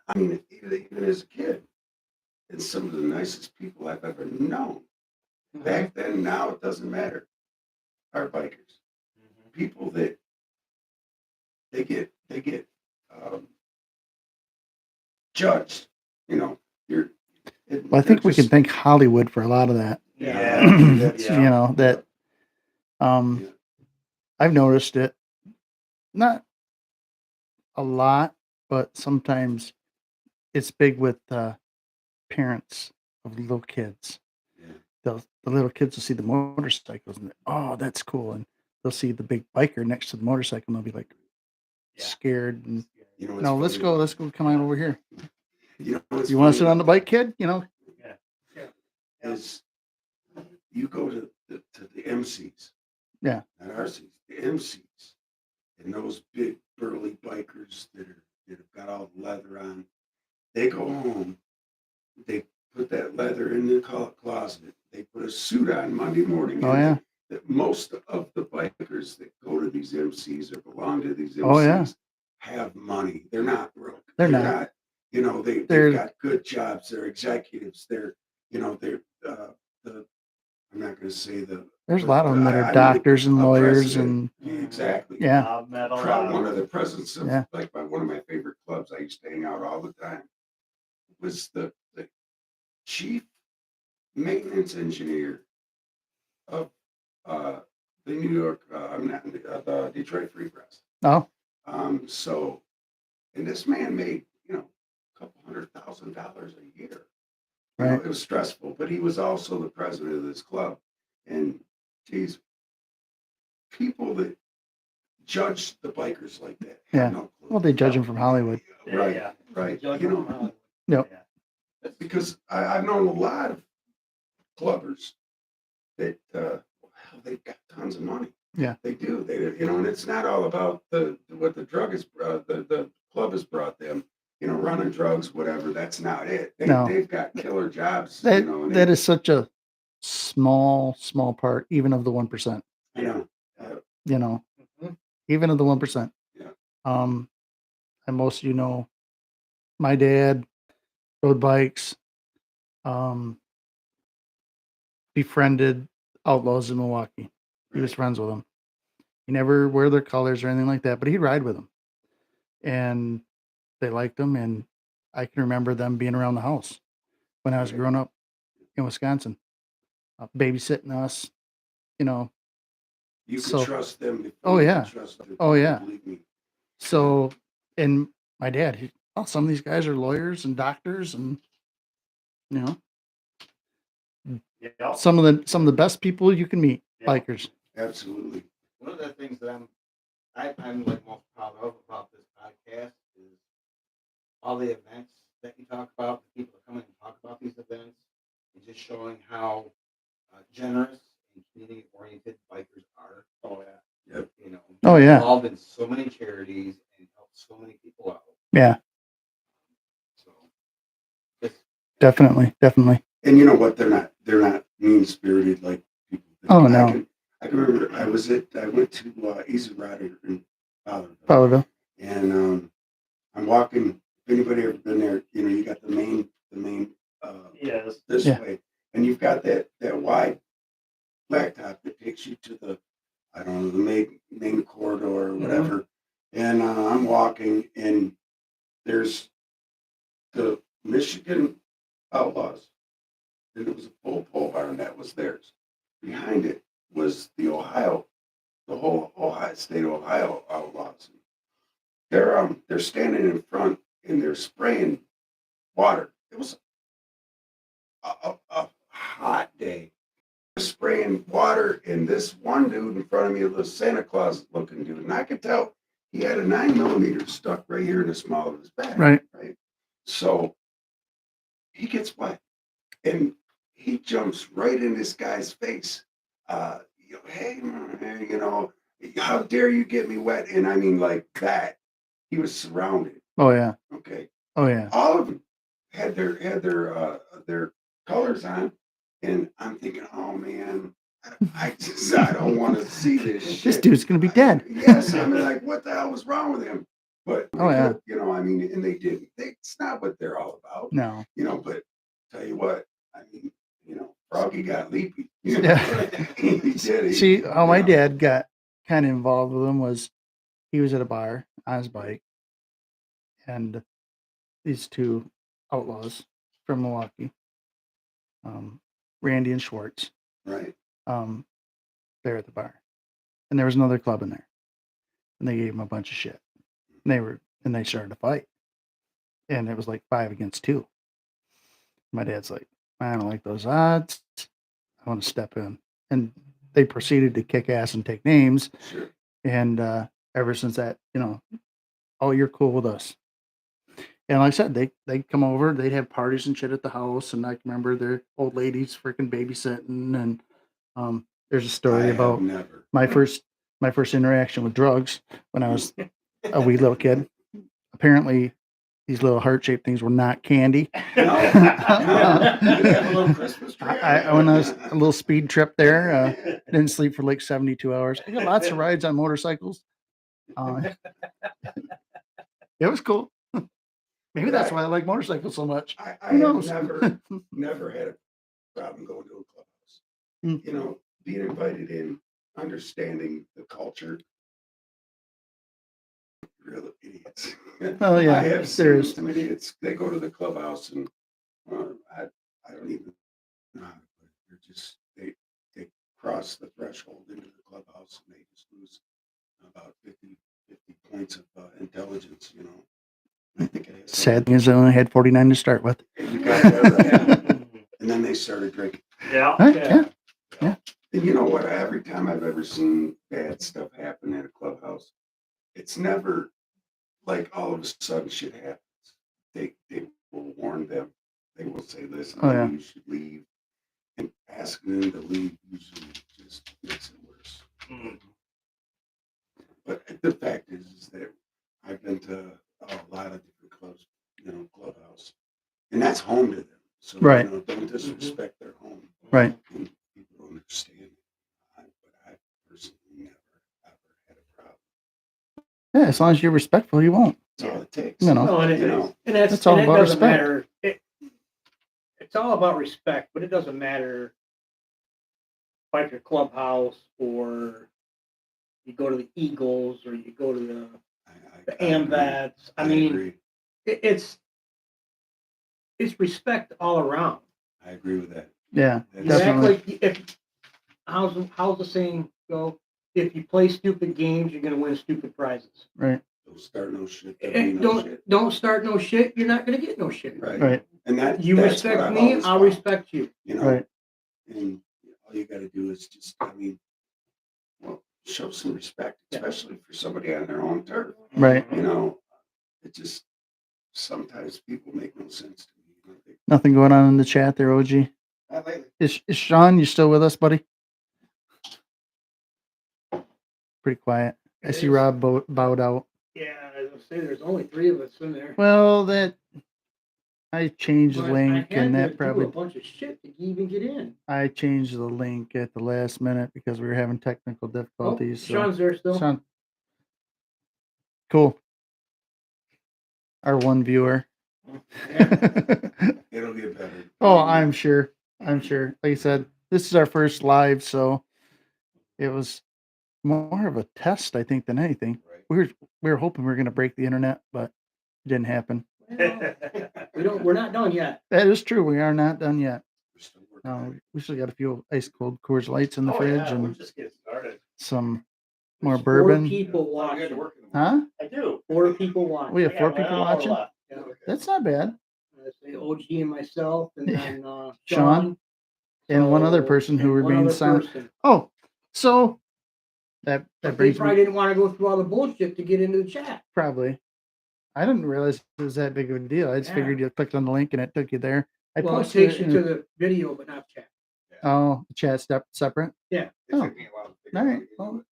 Speaker 1: I mean, even as a kid, it's some of the nicest people I've ever known. Back then, now it doesn't matter. Are bikers people that they get judged? You know, you're.
Speaker 2: Well, I think we can thank Hollywood for a lot of that.
Speaker 4: Yeah.
Speaker 1: that's-
Speaker 2: You know that.
Speaker 1: Yeah.
Speaker 2: I've noticed it. Not a lot, but sometimes it's big with parents of little kids.
Speaker 1: Yeah.
Speaker 2: The little kids will see the motorcycles and oh, that's cool, and they'll see the big biker next to the motorcycle and they'll be like
Speaker 4: Yeah.
Speaker 2: scared and
Speaker 1: You know,
Speaker 2: no, let's go, come on over here.
Speaker 1: You know, what's
Speaker 2: You want to
Speaker 1: funny
Speaker 2: sit on the bike, kid? You know,
Speaker 1: is you go to the MCs.
Speaker 2: Yeah.
Speaker 1: Not RCs, the MCs, and those big burly bikers that have got all the leather on. They go home, they put that leather in the closet. They put a suit on Monday morning.
Speaker 2: Oh,
Speaker 1: and
Speaker 2: yeah.
Speaker 1: That most of the bikers that go to these MCs or belong to these MCs
Speaker 2: Oh, yeah.
Speaker 1: have money. They're not broke.
Speaker 2: They're not.
Speaker 1: You know, they've
Speaker 2: They're-
Speaker 1: got good jobs. They're executives. They're I'm not going to say the.
Speaker 2: there's a lot of them that
Speaker 1: I
Speaker 2: are
Speaker 1: mean,
Speaker 2: doctors and
Speaker 1: a
Speaker 2: lawyers
Speaker 1: president.
Speaker 2: and
Speaker 1: Exactly.
Speaker 2: yeah.
Speaker 4: Bob Metal,
Speaker 1: One of the presidents of
Speaker 2: Yeah.
Speaker 1: like one of my favorite clubs I used to hang out all the time was the chief maintenance engineer of the New York, the Detroit Free Press.
Speaker 2: Oh,
Speaker 1: So, and this man made, a couple $100,000 a year. You know,
Speaker 2: Right.
Speaker 1: it was stressful, but he was also the president of this club. And geez, people that judge the bikers like that have
Speaker 2: Yeah.
Speaker 1: no clue.
Speaker 2: Well, they judge them from Hollywood.
Speaker 1: Right,
Speaker 4: Yeah.
Speaker 1: right.
Speaker 5: Judge
Speaker 1: You
Speaker 5: them
Speaker 1: know,
Speaker 5: how-
Speaker 2: Yep.
Speaker 4: Yeah.
Speaker 1: because I've known a lot of clubbers that they've got tons of money.
Speaker 2: Yeah.
Speaker 1: They do. They, you know, and it's not all about what the drug is. The club has brought them. You know, running drugs, whatever. That's not it.
Speaker 2: No.
Speaker 1: They've got killer jobs.
Speaker 2: That
Speaker 1: you know, and
Speaker 2: that is such a small part, even of the 1%.
Speaker 1: you know,
Speaker 2: You know,
Speaker 3: Mhm.
Speaker 2: even of the 1%.
Speaker 1: Yeah.
Speaker 2: And most of you know, my dad rode bikes, befriended outlaws in Milwaukee. He was friends with them. He never wear their colors or anything like that, but he'd ride with them, and they liked him. And I can remember them being around the house when I was
Speaker 1: Right.
Speaker 2: growing up in Wisconsin, babysitting us. You know,
Speaker 1: you can
Speaker 2: So-
Speaker 1: trust them. Before
Speaker 2: Oh,
Speaker 1: you
Speaker 2: yeah.
Speaker 1: can trust them.
Speaker 2: Oh, yeah.
Speaker 1: Believe me.
Speaker 2: so and my dad, some of these guys are lawyers and doctors, and you know,
Speaker 4: Yeah.
Speaker 2: some of the best people you can meet,
Speaker 4: Yeah.
Speaker 2: bikers.
Speaker 1: Absolutely.
Speaker 5: One of the things that I'm like most proud of about this podcast is all the events that you talk about, the people that come in and talk about these events, and just showing how generous and community oriented bikers are.
Speaker 4: Oh, yeah.
Speaker 5: You know,
Speaker 2: Oh, yeah.
Speaker 5: involved in so many charities and help so many people out.
Speaker 2: Yeah,
Speaker 5: So just
Speaker 2: definitely.
Speaker 1: And you know what? They're not mean spirited like people think.
Speaker 2: Oh, no.
Speaker 1: I can remember I went to Easy Rider in Fowlerville.
Speaker 2: Fowlerville.
Speaker 1: And I'm walking. If anybody ever been there, you know, you got the main
Speaker 4: Yes.
Speaker 1: this
Speaker 2: Yeah.
Speaker 1: way, and you've got that wide blacktop that takes you to the, I don't know, the main corridor or whatever. And I'm walking, and there's the Michigan Outlaws, and it was a full pole barn that was theirs. Behind it was the whole Ohio state of Ohio Outlaws. They're standing in front and they're spraying water. It was a hot day. They're spraying water, and this one dude in front of me was Santa Claus looking dude, and I could tell he had a 9mm stuck right here in the small of his back.
Speaker 2: Right.
Speaker 1: So he gets wet, and he jumps right in this guy's face. Hey, man, you know, how dare you get me wet? And I mean, like that. He was surrounded.
Speaker 2: Oh yeah.
Speaker 1: Okay,
Speaker 2: Oh yeah.
Speaker 1: all of them had their colors on, and I'm thinking, oh man, I don't want to see this shit.
Speaker 2: This dude's gonna be dead.
Speaker 1: Yes, I mean, like, what the hell was wrong with him? But
Speaker 2: Oh, yeah.
Speaker 1: you know, I mean, and they didn't. It's not what they're all about,
Speaker 2: No.
Speaker 1: you know. But tell you what, I mean, you know, Froggy got leapy. You know?
Speaker 2: Yeah.
Speaker 1: he did.
Speaker 2: See, how my
Speaker 1: Yeah.
Speaker 2: dad got kind of involved with him was he was at a bar on his bike, and these two outlaws from Milwaukee, Randy and Schwartz,
Speaker 1: Right.
Speaker 2: they're at the bar, and there was another club in there, and they gave him a bunch of shit. And they started to fight, and it was like 5 against 2. My dad's like, I don't like those odds. I want to step in, and they proceeded to kick ass and take names.
Speaker 1: Sure.
Speaker 2: And ever since that, you know, oh, you're cool with us. And like I said, they'd come over, they'd have parties and shit at the house, and I can remember their old ladies freaking babysitting. And there's a story
Speaker 1: I have
Speaker 2: about
Speaker 1: never.
Speaker 2: my first interaction with drugs when I was a wee little kid. Apparently, these little heart-shaped things were not candy.
Speaker 1: No, no. They have a little Christmas tree.
Speaker 2: I went on a little speed trip there. I didn't sleep for like 72 hours. I got lots of rides on motorcycles. It was cool. Maybe that's why I like motorcycles so much.
Speaker 1: I
Speaker 2: Who
Speaker 1: have
Speaker 2: knows?
Speaker 1: never had a problem going to a clubhouse.
Speaker 2: Mm.
Speaker 1: You know, being invited in, understanding the culture. Real idiots.
Speaker 2: Oh, yeah,
Speaker 1: I have
Speaker 2: there
Speaker 1: seen
Speaker 2: is.
Speaker 1: some idiots. They go to the clubhouse and I don't even know how to put it. They're just they cross the threshold into the clubhouse and they just lose about 50 points of intelligence. You know, I think it has
Speaker 2: Sad thing is, I only had 49 to start with.
Speaker 1: And you got that right. And then they started drinking.
Speaker 4: Yeah.
Speaker 2: Right? Yeah.
Speaker 1: And you know what? Every time I've ever seen bad stuff happen at a clubhouse, it's never like all of a sudden shit happens. They will warn them. They will say, listen,
Speaker 2: Oh, yeah.
Speaker 1: maybe you should leave. And asking them to leave usually just makes it worse.
Speaker 4: Mm.
Speaker 1: But the fact is that I've been to a lot of different clubs, clubhouse, and that's home to them. So,
Speaker 2: Right.
Speaker 1: Don't disrespect their home.
Speaker 2: Right.
Speaker 1: And people don't understand it. But I personally never, ever had a problem.
Speaker 2: Yeah, as long as you're respectful, you won't.
Speaker 1: That's all it takes.
Speaker 2: You know.
Speaker 3: Well, and,
Speaker 1: You know.
Speaker 3: and that's
Speaker 2: It's all
Speaker 3: and it
Speaker 2: about
Speaker 3: doesn't
Speaker 2: respect.
Speaker 3: matter. It's all about respect, but it doesn't matter like your clubhouse or you go to the Eagles or you go to the AMVets. I mean,
Speaker 1: agree.
Speaker 3: it's respect all around.
Speaker 1: I agree with that.
Speaker 2: Yeah.
Speaker 3: You
Speaker 1: That's-
Speaker 3: act
Speaker 2: Definitely.
Speaker 3: like if how's the saying go? If you play stupid games, you're gonna win stupid prizes.
Speaker 2: Right.
Speaker 1: Don't start no shit. There'll be
Speaker 3: And
Speaker 1: no shit.
Speaker 3: don't start no shit. You're not gonna get no shit.
Speaker 1: Right.
Speaker 2: Right.
Speaker 1: And that
Speaker 3: You
Speaker 1: that's what
Speaker 3: respect
Speaker 1: I've
Speaker 3: me,
Speaker 1: always
Speaker 3: I'll
Speaker 1: found,
Speaker 3: respect you.
Speaker 2: Right.
Speaker 1: And all you got to do is just, show some respect, especially for somebody on their own turf.
Speaker 2: Right.
Speaker 1: It just sometimes people make no sense to me.
Speaker 2: Nothing going on in the chat there, OG.
Speaker 5: Not lately.
Speaker 2: Is Sean, you still with us, buddy? Pretty quiet. I see Rob bowed out.
Speaker 3: Yeah, I was gonna say there's only 3 of us in there.
Speaker 2: Well, I changed the
Speaker 3: But
Speaker 2: link,
Speaker 3: I had
Speaker 2: and
Speaker 3: to
Speaker 2: that
Speaker 3: do
Speaker 2: probably
Speaker 3: a bunch of shit to even get in.
Speaker 2: I changed the link at the last minute because we were having technical
Speaker 3: Oh,
Speaker 2: difficulties. So
Speaker 3: Sean's there still.
Speaker 2: Sean, cool. Our one viewer.
Speaker 1: It'll get better.
Speaker 2: Oh, I'm sure. I'm sure. Like I said, this is our first live, so it was more of a test, I think, than anything.
Speaker 1: Right.
Speaker 2: We were hoping we were going to break the internet, but it didn't happen.
Speaker 3: Well, we're not done yet.
Speaker 2: That is true. We are not done yet.
Speaker 1: We're still working on
Speaker 2: No,
Speaker 1: it.
Speaker 2: we still got a few ice cold Coors Lights in the
Speaker 4: Oh,
Speaker 2: fridge
Speaker 4: yeah, we're
Speaker 2: and
Speaker 4: just getting started.
Speaker 2: some more
Speaker 3: There's
Speaker 2: bourbon.
Speaker 3: 4 people
Speaker 5: Oh, you had to
Speaker 3: watching.
Speaker 5: work in the morning.
Speaker 2: Huh?
Speaker 4: I do.
Speaker 3: 4 people watching.
Speaker 2: We have
Speaker 4: I
Speaker 2: 4
Speaker 4: got an
Speaker 2: people
Speaker 4: hour
Speaker 2: watching.
Speaker 4: left.
Speaker 3: Yeah.
Speaker 2: That's not bad.
Speaker 3: Say OG and myself, and
Speaker 2: Yeah.
Speaker 3: then
Speaker 2: Sean,
Speaker 3: Sean
Speaker 2: And one other
Speaker 3: So-
Speaker 2: person who
Speaker 3: and one
Speaker 2: remains
Speaker 3: other
Speaker 2: silent.
Speaker 3: person.
Speaker 2: Oh, so that
Speaker 3: But they
Speaker 2: brings
Speaker 3: probably
Speaker 2: me
Speaker 3: didn't want to go through all the bullshit to get into the chat.
Speaker 2: probably. I didn't realize it was that big of a deal. I just
Speaker 3: Yeah.
Speaker 2: figured you clicked on the link and it took you there. I
Speaker 3: Well, it
Speaker 2: posted
Speaker 3: takes you
Speaker 2: in-
Speaker 3: to the video, but not chat.
Speaker 2: oh, the chat separate.
Speaker 5: It
Speaker 2: Oh.
Speaker 5: took me a while to figure
Speaker 2: All
Speaker 5: out
Speaker 2: right.
Speaker 5: how to get into
Speaker 2: Well,
Speaker 5: it.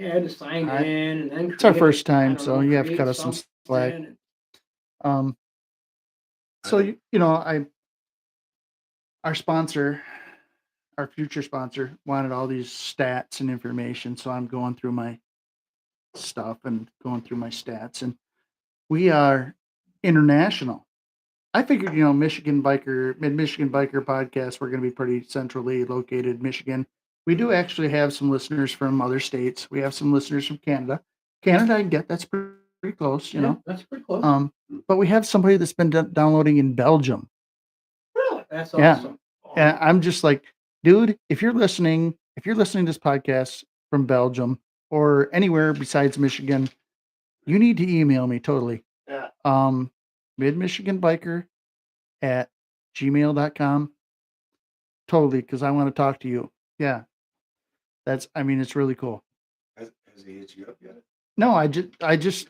Speaker 3: Yeah, I had to sign
Speaker 2: I-
Speaker 3: in and then
Speaker 2: it's our
Speaker 3: create
Speaker 2: first
Speaker 3: I
Speaker 2: time,
Speaker 3: don't
Speaker 2: so
Speaker 3: know,
Speaker 2: you have to
Speaker 3: create
Speaker 2: cut us some slack.
Speaker 3: something.
Speaker 2: So our sponsor, our future sponsor, wanted all these stats and information. So I'm going through my stuff and going through my stats, and we are international. I figured, Mid-Michigan Biker podcast, we're going to be pretty centrally located, Michigan. We do actually have some listeners from other states. We have some listeners from Canada. Canada, I get that's pretty close, you know.
Speaker 3: That's pretty close.
Speaker 2: But we have somebody that's been downloading in Belgium.
Speaker 3: Really? That's
Speaker 2: yeah.
Speaker 3: awesome.
Speaker 2: And I'm just like, dude, if you're listening to this podcast from Belgium or anywhere besides Michigan, you need to email me totally.
Speaker 4: Yeah.
Speaker 2: midmichiganbiker@gmail.com. Totally, because I want to talk to you. Yeah. It's really cool.
Speaker 1: Has he hit you up yet?
Speaker 2: No, I just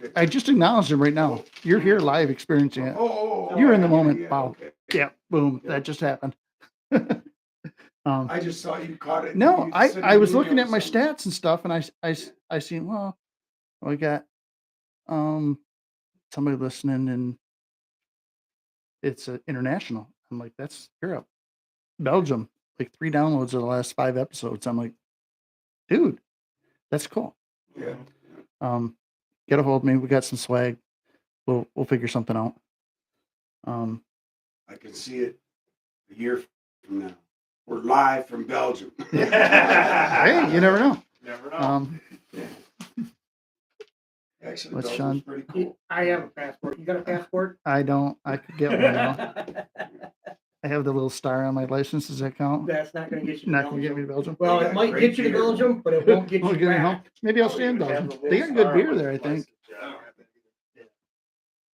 Speaker 2: acknowledged him right now. You're here live experiencing it. You're in the moment.
Speaker 1: Yeah,
Speaker 2: Wow.
Speaker 1: okay.
Speaker 2: Yeah, boom. That just happened.
Speaker 1: I just saw you caught it.
Speaker 2: No,
Speaker 1: You
Speaker 2: I
Speaker 1: said
Speaker 2: was
Speaker 1: you
Speaker 2: looking
Speaker 1: knew
Speaker 2: at my
Speaker 1: something.
Speaker 2: stats and stuff, and I seen, well, we got somebody listening, and it's international. I'm like, that's Europe, Belgium, like 3 downloads of the last 5 episodes. I'm like, dude, that's cool.
Speaker 1: Yeah.
Speaker 2: Get a hold of me. We got some swag. We'll figure something out.
Speaker 1: I can see it a year from now. We're live from Belgium.
Speaker 2: Hey, you never know.
Speaker 4: Never know.
Speaker 1: Actually,
Speaker 2: What's
Speaker 1: Belgium's
Speaker 2: Sean?
Speaker 1: pretty cool.
Speaker 3: I have a passport. You got a passport?
Speaker 2: I don't. I could get one now. I have the little star on my license. Does that count?
Speaker 3: That's not going to get you to
Speaker 2: Not gonna get me
Speaker 3: Belgium.
Speaker 2: to Belgium.
Speaker 3: Well,
Speaker 1: They
Speaker 3: it
Speaker 1: got
Speaker 3: might
Speaker 1: great
Speaker 3: get you to
Speaker 1: beer.
Speaker 3: Belgium, but it won't get
Speaker 2: Won't
Speaker 3: you
Speaker 2: get me home.
Speaker 3: back.
Speaker 2: Maybe I'll
Speaker 4: Oh,
Speaker 2: stay in
Speaker 4: you have
Speaker 2: Belgium.
Speaker 4: the little
Speaker 2: They got good
Speaker 4: star
Speaker 2: beer
Speaker 4: with
Speaker 2: there, I
Speaker 4: the
Speaker 2: think.
Speaker 4: license,
Speaker 5: I
Speaker 4: yeah.
Speaker 5: don't have that either.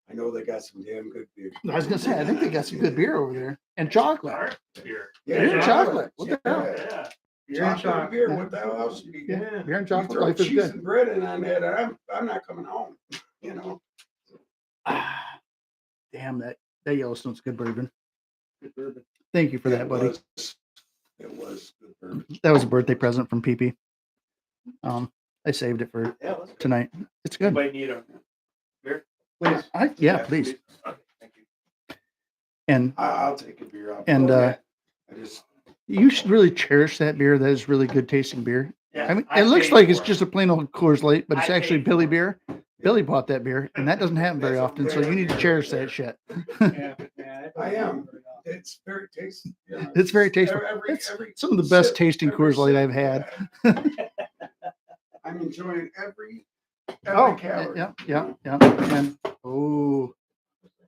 Speaker 1: I know they got some damn good beer.
Speaker 2: I was gonna say, I think they got some good beer over there and chocolate.
Speaker 4: Art beer.
Speaker 2: Yeah, chocolate. What the hell?
Speaker 4: Yeah.
Speaker 3: Beer and
Speaker 1: chocolate
Speaker 3: chocolate.
Speaker 1: beer. What the hell else do you get?
Speaker 2: Yeah, beer and
Speaker 1: You
Speaker 2: chocolate
Speaker 1: throw
Speaker 2: life is
Speaker 1: cheese
Speaker 2: good.
Speaker 1: and bread in on that, and I'm not coming home. You know.
Speaker 2: Ah, damn, that Yellowstone's good bourbon.
Speaker 3: Good bourbon.
Speaker 2: Thank you for that, buddy.
Speaker 1: It was good bourbon.
Speaker 2: That was a birthday present from PP. I saved it for
Speaker 5: Yeah, let's go.
Speaker 2: tonight. It's good.
Speaker 4: Anybody need a beer?
Speaker 3: Please.
Speaker 2: Yeah, please.
Speaker 4: Okay, thank you.
Speaker 2: And
Speaker 1: I'll take a beer.
Speaker 2: And,
Speaker 1: I just
Speaker 2: you should really cherish that beer. That is really good tasting beer.
Speaker 4: Yeah,
Speaker 2: I mean,
Speaker 4: I
Speaker 2: it looks
Speaker 4: paid
Speaker 2: like it's
Speaker 4: for it.
Speaker 2: just a plain old Coors Light, but it's
Speaker 4: I
Speaker 2: actually
Speaker 4: paid
Speaker 2: Billy
Speaker 4: for
Speaker 2: beer. Billy bought that beer, and that doesn't happen very
Speaker 1: That's a
Speaker 2: often. So you need to
Speaker 1: very
Speaker 2: cherish
Speaker 1: rare
Speaker 2: that shit.
Speaker 3: Yeah, yeah.
Speaker 1: I am. It's very tasty. You know,
Speaker 2: It's very tasty.
Speaker 1: Every,
Speaker 2: It's
Speaker 1: every
Speaker 2: some of the best
Speaker 1: sip,
Speaker 2: tasting
Speaker 1: every
Speaker 2: Coors Light
Speaker 1: sip,
Speaker 2: I've had.
Speaker 1: yeah. I'm enjoying every
Speaker 2: Oh,
Speaker 1: calorie.
Speaker 2: yeah. And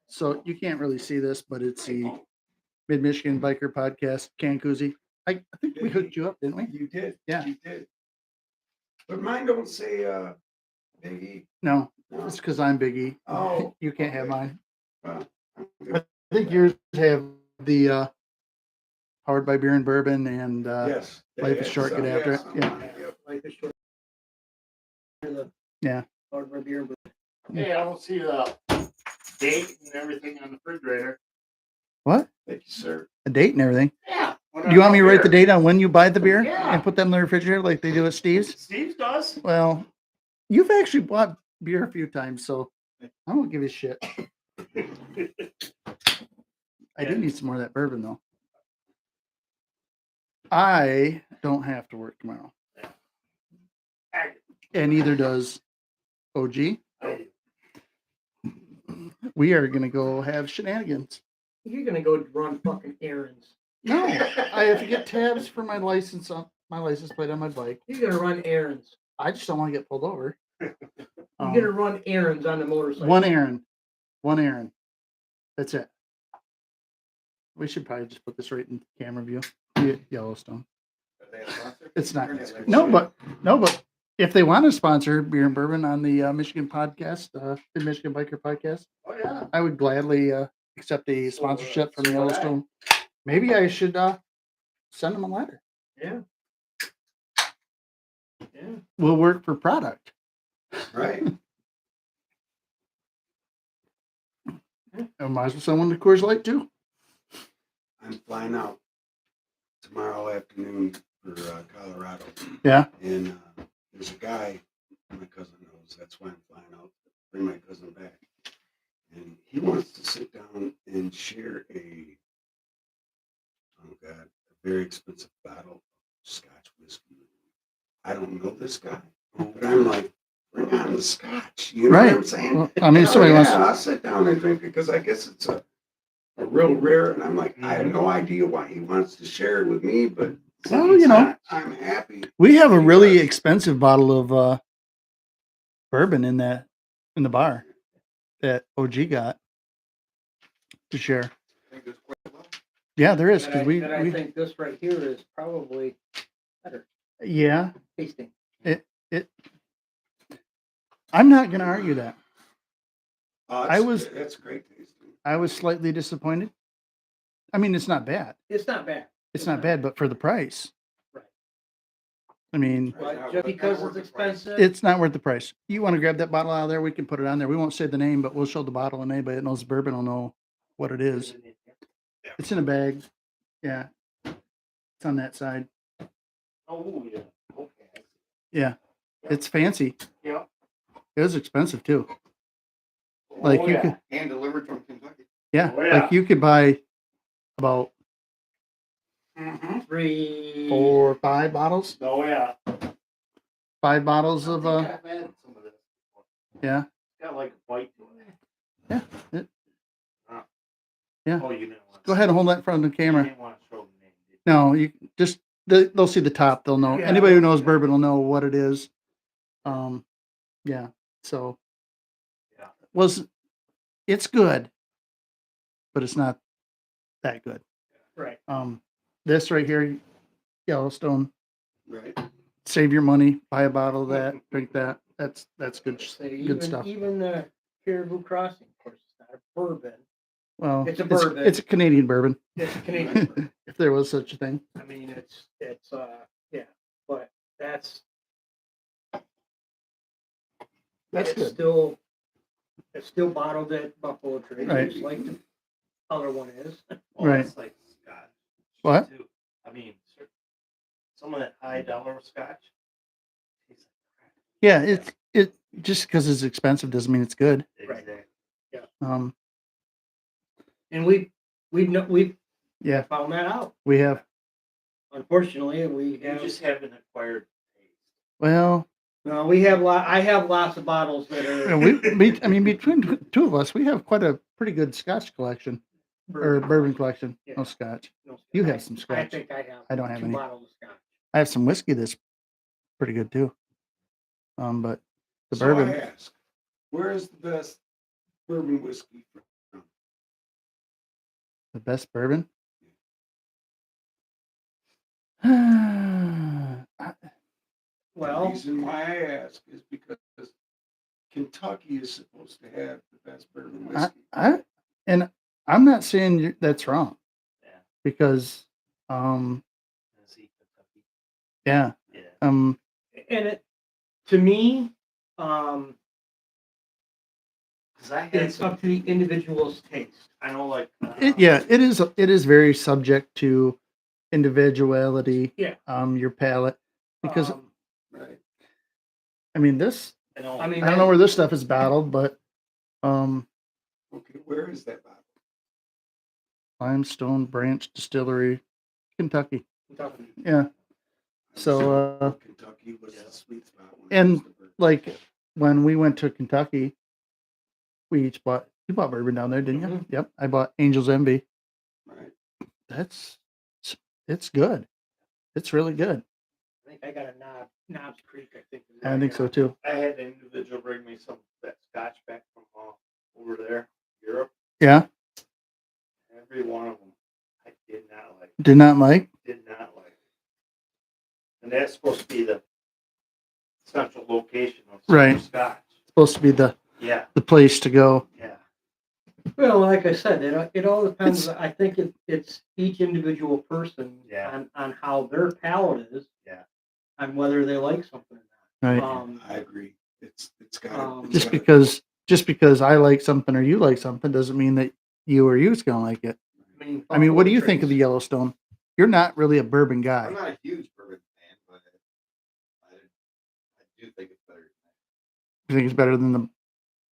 Speaker 2: so you can't really see this, but it's the Mid Michigan Biker Podcast can koozie. I think we hooked you up, didn't we?
Speaker 1: You did.
Speaker 2: Yeah.
Speaker 1: You did. But mine don't say Big E.
Speaker 2: No,
Speaker 1: No.
Speaker 2: it's because I'm Big E.
Speaker 1: Oh,
Speaker 2: You can't have
Speaker 1: okay.
Speaker 2: mine.
Speaker 1: Well,
Speaker 2: I think yours have the Powered by Beer and Bourbon and
Speaker 1: yes.
Speaker 2: Life is Short, get after it. Yeah.
Speaker 1: Yep.
Speaker 3: Life is short.
Speaker 2: Yeah.
Speaker 3: Hard by beer.
Speaker 4: Hey, I don't see the date and everything on the refrigerator.
Speaker 2: What?
Speaker 1: Thank you, sir.
Speaker 2: A date and everything.
Speaker 4: Yeah.
Speaker 2: Do you want me to write the date on when you buy the beer
Speaker 4: Yeah.
Speaker 2: and put that in the refrigerator like they do at Steve's?
Speaker 4: Steve does.
Speaker 2: Well, you've actually bought beer a few times, so I won't give you shit. I do need some more of that bourbon though. I don't have to work tomorrow, and neither does OG. We are gonna go have shenanigans.
Speaker 3: You're gonna go run fucking errands.
Speaker 2: No, I have to get tabs for my license on my license plate on my bike.
Speaker 3: You're gonna run errands.
Speaker 2: I just don't want to get pulled over.
Speaker 3: You're gonna run errands on the motorcycle.
Speaker 2: One errand. That's it. We should probably just put this right in camera view. Yellowstone.
Speaker 5: Are they a sponsor?
Speaker 2: It's not.
Speaker 5: Turn it like
Speaker 2: No,
Speaker 5: that.
Speaker 2: but if they want to sponsor beer and bourbon on the Michigan podcast, the Michigan Biker Podcast,
Speaker 4: Oh yeah.
Speaker 2: I would gladly accept a sponsorship from
Speaker 5: so would I.
Speaker 2: Yellowstone. Maybe I should send them a letter.
Speaker 3: Yeah. Yeah.
Speaker 2: We'll work for product.
Speaker 1: Right.
Speaker 2: I might as well send one to Coors Light too.
Speaker 1: I'm flying out tomorrow afternoon for Colorado.
Speaker 2: Yeah.
Speaker 1: And there's a guy my cousin knows. That's why I'm flying out to bring my cousin back. And he wants to sit down and share a very expensive bottle of Scotch whiskey. I don't know this guy, but I'm like, bring on the Scotch. You know what I'm saying?
Speaker 2: Well, I mean, if somebody wants.
Speaker 1: I'll sit down and drink it because I guess it's a real rare. And I'm like, I have no idea why he wants to share it with me, but
Speaker 2: Well, you know.
Speaker 1: I'm happy.
Speaker 2: We have a really expensive bottle of bourbon in the bar that OG got to share.
Speaker 5: I think it's quite well.
Speaker 2: Yeah, there is
Speaker 3: And
Speaker 2: because
Speaker 3: I
Speaker 2: we
Speaker 3: think this right here is probably better
Speaker 2: yeah.
Speaker 3: tasting.
Speaker 2: I'm not going to argue that.
Speaker 1: That's great tasting.
Speaker 2: I was slightly disappointed. I mean, it's not bad.
Speaker 3: It's not bad.
Speaker 2: It's not bad, but for the price.
Speaker 3: Right.
Speaker 2: I mean,
Speaker 5: Right.
Speaker 3: But just because it's expensive.
Speaker 2: it's not worth the price. You want to grab that bottle out of there? We can put it on there. We won't say the name, but we'll show the bottle, and anybody that knows bourbon will know what it is. It's in a bag. Yeah. It's on that side.
Speaker 4: Oh yeah. Okay.
Speaker 2: Yeah. It's fancy.
Speaker 4: Yeah.
Speaker 2: It was expensive too. Like
Speaker 4: Oh,
Speaker 2: you
Speaker 4: yeah.
Speaker 2: could,
Speaker 5: Hand delivered from Kentucky.
Speaker 2: yeah,
Speaker 4: Oh, yeah.
Speaker 2: like you could buy about
Speaker 4: Mm-hmm.
Speaker 3: 3.
Speaker 2: 4 or 5 bottles.
Speaker 4: Oh yeah.
Speaker 2: 5 bottles of
Speaker 4: I've had some of this before.
Speaker 2: yeah.
Speaker 4: It's got like a bite to it.
Speaker 2: Yeah, it-
Speaker 4: Ah.
Speaker 2: yeah.
Speaker 4: Oh, you didn't want.
Speaker 2: Go ahead and hold that in front of the
Speaker 4: You
Speaker 2: camera.
Speaker 4: didn't want to show the name. Did
Speaker 2: No, you just they'll see the top. They'll know.
Speaker 3: Yeah.
Speaker 2: Anybody who knows bourbon will know what it is. Yeah. So
Speaker 4: Yeah.
Speaker 2: it's good, but it's not that good.
Speaker 3: Right.
Speaker 2: This right here, Yellowstone.
Speaker 1: Right.
Speaker 2: Save your money, buy a bottle of that, drink that. That's good.
Speaker 3: So
Speaker 2: Good
Speaker 3: even,
Speaker 2: stuff.
Speaker 3: Even the Caribou Crossing, of course, it's not a bourbon.
Speaker 2: Well,
Speaker 3: It's a bourbon.
Speaker 2: It's a Canadian bourbon,
Speaker 3: It's a Canadian bourbon.
Speaker 2: if there was such a thing.
Speaker 3: I mean, it's yeah. that's
Speaker 2: That's
Speaker 3: it's
Speaker 2: good.
Speaker 3: still it's still bottled at Buffalo Trace,
Speaker 2: Right.
Speaker 3: just like the other one is.
Speaker 4: Well,
Speaker 2: Right.
Speaker 4: that's like scotch.
Speaker 2: What?
Speaker 4: Too. I mean, some of that high dollar scotch. tastes
Speaker 2: Yeah, it just because it's expensive doesn't mean it's good.
Speaker 4: like
Speaker 3: Right.
Speaker 4: exactly.
Speaker 3: And we've
Speaker 2: Yeah,
Speaker 3: found that out.
Speaker 2: we have.
Speaker 3: Unfortunately, we
Speaker 4: You
Speaker 3: have.
Speaker 4: just haven't acquired taste.
Speaker 2: Well,
Speaker 3: No, we have I have lots of bottles that are
Speaker 2: I mean, between two of us, we have quite a pretty good Scotch collection or bourbon collection.
Speaker 3: Yeah.
Speaker 2: No Scotch.
Speaker 3: No,
Speaker 2: You have
Speaker 3: I-
Speaker 2: some
Speaker 3: I
Speaker 2: Scotch.
Speaker 3: think I have.
Speaker 2: I don't have
Speaker 3: 2
Speaker 2: any.
Speaker 3: bottles of scotch.
Speaker 2: I have some whiskey that's pretty good too. But the
Speaker 1: So I
Speaker 2: bourbon,
Speaker 1: ask, where is the best bourbon whiskey from?
Speaker 2: the best bourbon. I-
Speaker 1: The
Speaker 3: Well,
Speaker 1: reason why I ask is because Kentucky is supposed to have the best bourbon whiskey.
Speaker 2: and I'm not saying that's wrong
Speaker 4: Yeah.
Speaker 2: because,
Speaker 4: Tennessee, Kentucky.
Speaker 2: yeah,
Speaker 4: Yeah.
Speaker 3: and it to me,
Speaker 4: Because I had
Speaker 3: it's
Speaker 4: some.
Speaker 3: up to the individual's taste.
Speaker 4: I know, like.
Speaker 2: yeah, it is. It is very subject to individuality.
Speaker 3: Yeah.
Speaker 2: Your palate, because
Speaker 1: Right.
Speaker 2: I mean this.
Speaker 4: I know.
Speaker 3: I mean,
Speaker 2: I don't know where this stuff is bottled, but
Speaker 1: Okay, where is that bottle?
Speaker 2: Limestone Branch Distillery, Kentucky.
Speaker 3: Kentucky.
Speaker 2: Yeah. So,
Speaker 1: Kentucky was
Speaker 4: Yeah.
Speaker 1: the sweet spot. when it
Speaker 2: and,
Speaker 1: comes to bourbon.
Speaker 2: like when we went to Kentucky, we each bought. You bought bourbon down there, didn't you?
Speaker 3: Mhm.
Speaker 2: Yep. I bought Angel's Envy.
Speaker 1: Right.
Speaker 2: It's good. It's really good.
Speaker 3: I think I got a Knobs Creek. I think. is what
Speaker 2: I think
Speaker 3: got.
Speaker 2: so too.
Speaker 4: I had an individual bring me some of that scotch back from over there, Europe.
Speaker 2: Yeah.
Speaker 4: Every one of them, I did not like.
Speaker 2: Did not like.
Speaker 4: Did not like. And that's supposed to be the central location of
Speaker 2: Right.
Speaker 4: scotch.
Speaker 2: Supposed to be the
Speaker 4: Yeah,
Speaker 2: place to go.
Speaker 4: yeah.
Speaker 3: Well, like I said, it all depends. I think it's each individual person
Speaker 4: Yeah.
Speaker 3: on how their palate is.
Speaker 4: Yeah.
Speaker 3: On whether they like something or
Speaker 2: Right.
Speaker 3: not.
Speaker 1: I agree. It's got
Speaker 2: just because I like something or you like something doesn't mean that you or you's gonna like it. I mean, what do you think of the Yellowstone? You're not really a bourbon
Speaker 5: I'm
Speaker 2: guy.
Speaker 5: not a huge bourbon fan, but I do think it's better
Speaker 2: You think it's better than the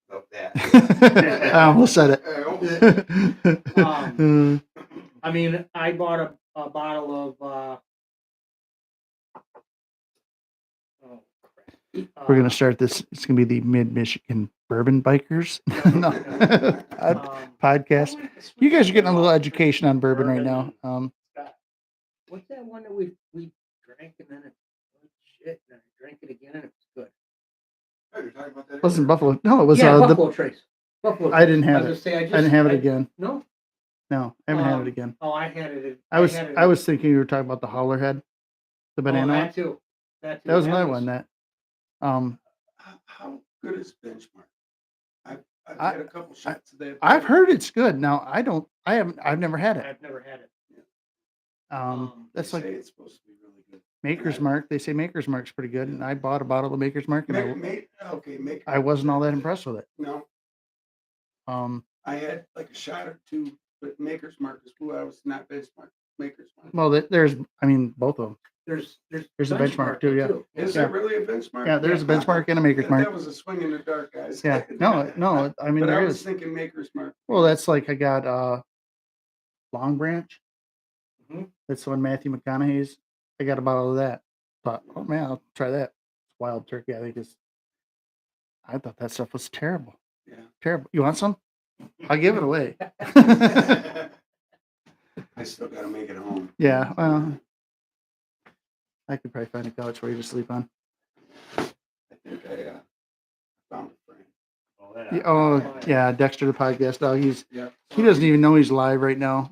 Speaker 5: than that.
Speaker 2: I almost said
Speaker 5: I almost-
Speaker 2: it.
Speaker 3: I mean, I bought a bottle of. Oh crap!
Speaker 2: We're gonna start this. It's gonna be the Mid Michigan Bourbon Bikers no. Podcast. You guys are getting a little education on bourbon right now.
Speaker 3: What's that one that we drank and then it shit and I drank it again and it was good.
Speaker 5: Oh, you're talking about that?
Speaker 2: Wasn't Buffalo? No, it was
Speaker 3: Yeah,
Speaker 2: the.
Speaker 3: Buffalo Trace. Buffalo.
Speaker 2: I didn't have
Speaker 3: I
Speaker 2: it.
Speaker 3: was gonna say,
Speaker 2: I didn't have it
Speaker 3: I-
Speaker 2: again.
Speaker 3: No.
Speaker 2: No, I haven't had it
Speaker 3: Um,
Speaker 2: again.
Speaker 3: Oh, I had it.
Speaker 2: I was
Speaker 3: had it
Speaker 2: I was thinking you were talking about the Howler Head, the banana one.
Speaker 3: that too. That too.
Speaker 2: That was another one that
Speaker 1: how good is Benchmark? I've
Speaker 2: I-
Speaker 1: had a couple shots of that.
Speaker 2: I've heard it's good. Now I've never had it.
Speaker 3: I've never had it.
Speaker 2: That's
Speaker 1: They
Speaker 2: like
Speaker 1: say it's supposed to be really good.
Speaker 2: Maker's Mark. They say Maker's Mark's pretty good, and I bought a bottle of Maker's Mark, and I wasn't all that impressed with it.
Speaker 1: No, I had like a shot or two, but Maker's Mark is who I was not Benchmark. Maker's Mark.
Speaker 2: Well, there's both of them.
Speaker 3: There's
Speaker 2: There's a benchmark too, yeah.
Speaker 1: Is
Speaker 2: Yeah.
Speaker 1: there really a Benchmark?
Speaker 2: Yeah, there's a Benchmark and a Maker's
Speaker 1: That
Speaker 2: Mark.
Speaker 1: was a swing in the dark, guys.
Speaker 2: Yeah, no. I mean,
Speaker 1: But I
Speaker 2: there
Speaker 1: was
Speaker 2: is.
Speaker 1: thinking Maker's Mark.
Speaker 2: Well, that's like I got Long Branch.
Speaker 3: Mhm.
Speaker 2: That's the one Matthew McConaughey's. I got a bottle of that. Thought, oh man, I'll try that. Wild Turkey, I think is. I thought that stuff was terrible.
Speaker 1: Yeah.
Speaker 2: Terrible. You want some? I'll give it away.
Speaker 1: I still got to make it home.
Speaker 2: Yeah, well, I could probably find a couch for you to sleep on.
Speaker 1: I think I found a friend.
Speaker 4: Oh,
Speaker 2: Yeah,
Speaker 4: yeah.
Speaker 2: oh, yeah, Dexter the podcast dog.
Speaker 1: Yeah.
Speaker 2: He doesn't even know he's live right now.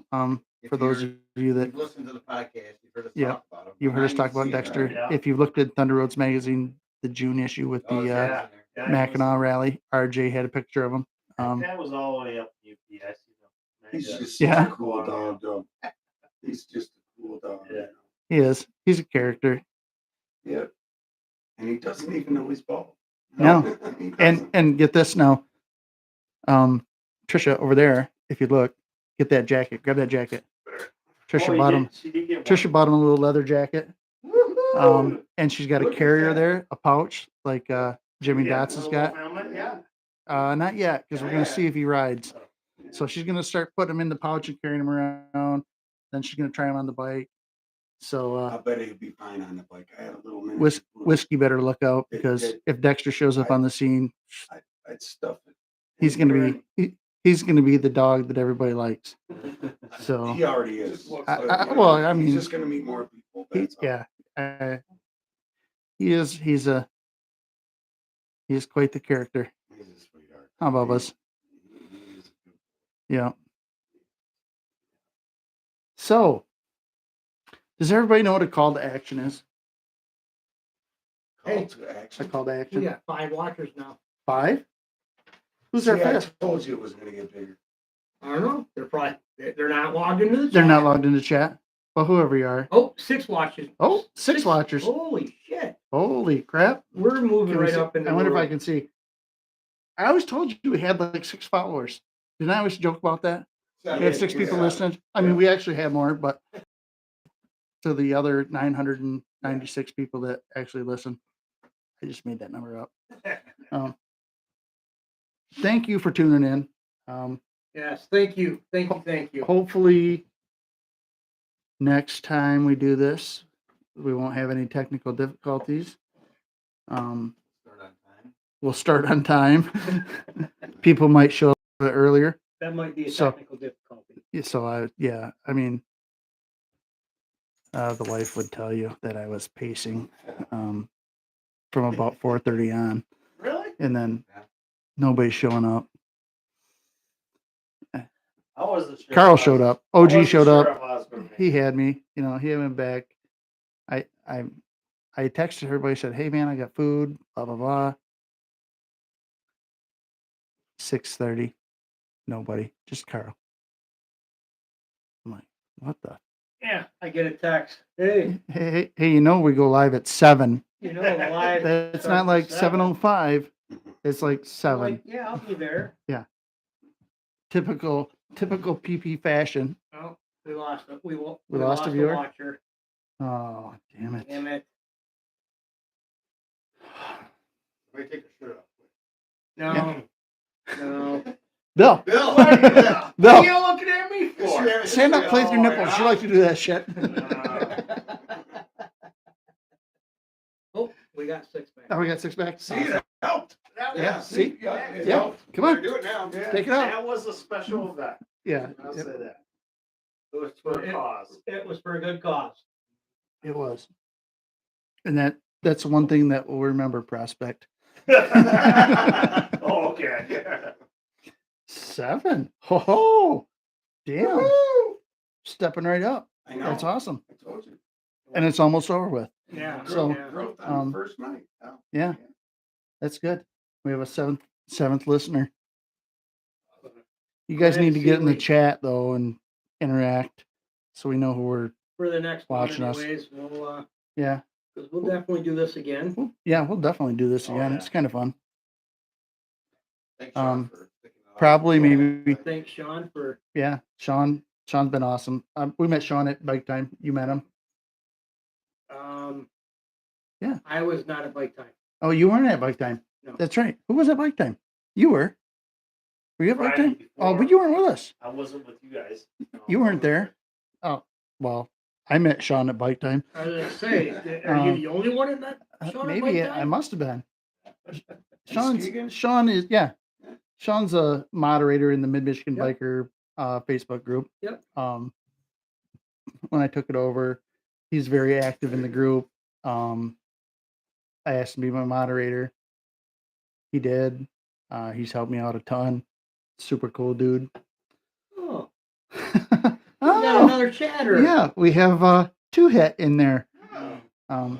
Speaker 5: If
Speaker 2: For those of you that
Speaker 5: you've listened to the podcast, you've heard us
Speaker 2: Yeah.
Speaker 5: talk about him.
Speaker 2: you've heard us talk about
Speaker 5: Behind the scenes,
Speaker 2: Dexter,
Speaker 5: right?
Speaker 4: Yeah.
Speaker 2: if you've looked at Thunder Roads magazine, the June issue with
Speaker 5: Oh,
Speaker 2: the
Speaker 5: yeah.
Speaker 4: Yeah,
Speaker 2: Mackinac rally, RJ had a picture of him.
Speaker 4: that was all the way up in UP. I see them.
Speaker 1: He's just
Speaker 2: Yeah.
Speaker 1: such a cool dog, though. He's just a cool dog.
Speaker 4: Yeah.
Speaker 2: He is. He's a character.
Speaker 1: Yep. And he doesn't even know he's bald.
Speaker 2: No.
Speaker 1: He
Speaker 2: And
Speaker 1: doesn't.
Speaker 2: get this now. Trisha over there, if you look, get that jacket. Grab that jacket. Trisha
Speaker 4: Oh,
Speaker 2: bought him.
Speaker 4: she did get one.
Speaker 2: Trisha bought him a little leather jacket.
Speaker 1: Woohoo!
Speaker 2: And she's got a
Speaker 1: Look at
Speaker 2: carrier
Speaker 1: that.
Speaker 2: there, a pouch like Jimmy
Speaker 4: Yeah,
Speaker 2: Dots has
Speaker 4: little
Speaker 2: got.
Speaker 4: helmet, yeah.
Speaker 2: Not yet, because we're gonna
Speaker 1: Yeah.
Speaker 2: see if he rides. So she's gonna start putting him in the pouch and carrying him around. Then she's gonna try him on the bike. So
Speaker 1: I bet he'd be fine on the bike. I had a little mini.
Speaker 2: Whiskey better look out, because if Dexter shows up on the scene,
Speaker 1: I'd stuff it.
Speaker 2: he's gonna be he's gonna be the dog that everybody likes. So
Speaker 1: He already is.
Speaker 2: well, I mean,
Speaker 1: he's just gonna meet more people. That's all.
Speaker 2: yeah, he's quite the character.
Speaker 1: He's a sweetheart.
Speaker 2: How about us?
Speaker 1: He is a good
Speaker 2: Yeah. So, does everybody know what a call to action is?
Speaker 1: call
Speaker 3: Hey.
Speaker 1: to
Speaker 2: A
Speaker 1: action.
Speaker 2: call to
Speaker 3: We
Speaker 2: action.
Speaker 3: got 5 watchers now.
Speaker 2: 5? Who's our
Speaker 1: See, I
Speaker 2: fifth?
Speaker 1: told you it was gonna get bigger.
Speaker 3: I don't know. They're not logged into the
Speaker 2: They're
Speaker 3: chat.
Speaker 2: not logged into chat. Well, whoever you are.
Speaker 3: Oh, 6 watchers.
Speaker 2: Oh, 6 watchers.
Speaker 3: Holy shit.
Speaker 2: Holy crap.
Speaker 3: We're moving
Speaker 2: Can we
Speaker 3: right
Speaker 2: see-
Speaker 3: up in the
Speaker 2: I wonder if I
Speaker 3: world.
Speaker 2: can see. I always told you we had like 6 followers. Didn't I always joke about that? We had 6 people listening. I mean, we actually had more, but to the other 996 people that actually listen, I just made that number up. Thank you for tuning in.
Speaker 3: Yes, thank you. Thank you. Thank you.
Speaker 2: Hopefully, next time we do this, we won't have any technical difficulties.
Speaker 5: Start on time.
Speaker 2: We'll start on time. People might show up a bit earlier.
Speaker 3: That might be a
Speaker 2: So-
Speaker 3: technical difficulty.
Speaker 2: So I mean, the wife would tell you that I was pacing from about 4:30 on,
Speaker 4: Really?
Speaker 2: and then
Speaker 5: Yeah.
Speaker 2: nobody's showing up.
Speaker 4: I wasn't sure.
Speaker 2: Carl
Speaker 4: if I
Speaker 2: showed
Speaker 4: was-
Speaker 2: up.
Speaker 4: I
Speaker 2: OG
Speaker 4: wasn't
Speaker 2: showed
Speaker 4: sure
Speaker 2: up.
Speaker 4: if I was gonna make
Speaker 2: He
Speaker 4: it.
Speaker 2: had me. You know, he had me back. I texted everybody, said, "Hey man, I got food." Blah blah blah. 6:30, nobody, just Carl. I'm like, what the?
Speaker 3: Yeah, I get a text. Hey,
Speaker 2: Hey, you know we go live at 7.
Speaker 3: you know, live.
Speaker 2: It's
Speaker 3: starts
Speaker 2: not
Speaker 3: at
Speaker 2: like
Speaker 3: 7.
Speaker 2: 7:05. It's like
Speaker 3: I'm
Speaker 2: 7.
Speaker 3: like, yeah, I'll be there.
Speaker 2: Typical PP fashion.
Speaker 3: Oh, we lost it. We
Speaker 2: lost a viewer?
Speaker 3: watcher.
Speaker 2: Oh, damn it.
Speaker 3: Damn it.
Speaker 5: Everybody take their shirt off.
Speaker 3: No.
Speaker 2: Yeah.
Speaker 3: No.
Speaker 2: Bill,
Speaker 5: Bill!
Speaker 3: What
Speaker 2: Bill,
Speaker 3: are you looking at me for?
Speaker 2: stand up, play with your nipples. You like to do that shit.
Speaker 3: Oh, we got 6 back.
Speaker 2: Now we got 6 back.
Speaker 1: See, that helped.
Speaker 2: Yeah, see?
Speaker 1: Yeah, it
Speaker 2: Yeah,
Speaker 1: helped.
Speaker 2: come on,
Speaker 5: Do it now.
Speaker 2: take it out.
Speaker 4: That was a special event.
Speaker 2: Yeah,
Speaker 4: I'll say
Speaker 2: it,
Speaker 4: that. It was for a cause.
Speaker 3: It was for a good cause.
Speaker 2: it was. And that's one thing that we'll remember, Prospect.
Speaker 4: Oh, okay.
Speaker 2: 7. Ho, damn.
Speaker 1: Woo!
Speaker 2: Stepping right up.
Speaker 1: I know.
Speaker 2: That's awesome.
Speaker 1: I told you.
Speaker 2: And it's almost over with.
Speaker 3: Yeah.
Speaker 2: So,
Speaker 3: yeah.
Speaker 1: Growth on the first night. Oh.
Speaker 2: Yeah, that's good. We have a seventh listener. You guys
Speaker 3: Glad
Speaker 2: need
Speaker 3: to
Speaker 2: to get
Speaker 3: see
Speaker 2: in the
Speaker 3: we-
Speaker 2: chat though and interact, so we know who we're.
Speaker 3: For the next one,
Speaker 2: Watching us.
Speaker 3: anyways, we'll
Speaker 2: Yeah,
Speaker 3: because we'll definitely do this again.
Speaker 2: we'll definitely do this
Speaker 4: Oh,
Speaker 2: again.
Speaker 4: yeah.
Speaker 2: It's kind of fun.
Speaker 5: Thanks, Sean,
Speaker 2: Um,
Speaker 5: for sticking it out.
Speaker 2: probably maybe-
Speaker 3: Thanks, Sean, for
Speaker 2: Yeah, Sean's been awesome. We met Sean at Bike Time. You met him. Yeah.
Speaker 3: I was not at bike time.
Speaker 2: Oh, you weren't at Bike Time.
Speaker 3: No.
Speaker 2: That's right. Who was at Bike Time? You were. Were you at Bike
Speaker 4: Friday
Speaker 2: Time? Oh,
Speaker 4: before.
Speaker 2: but you weren't with us.
Speaker 4: I wasn't with you guys. No,
Speaker 2: You
Speaker 4: I
Speaker 2: weren't
Speaker 4: wasn't
Speaker 2: there. Oh, well, I met Sean at Bike Time.
Speaker 3: I was gonna say, are you the only one in that? Sean at
Speaker 2: Maybe
Speaker 3: bike
Speaker 2: I
Speaker 3: time?
Speaker 2: must have been.
Speaker 1: Muskegon?
Speaker 2: Sean is Sean's a moderator in the Mid Michigan
Speaker 3: Yep.
Speaker 2: Biker Facebook group.
Speaker 3: Yep.
Speaker 2: When I took it over, he's very active in the group. I asked him to be my moderator. He did. He's helped me out a ton. Super cool dude.
Speaker 3: Oh, we got
Speaker 2: Oh,
Speaker 3: another chatter.
Speaker 2: yeah, we have 2 Hit in there.
Speaker 3: Oh.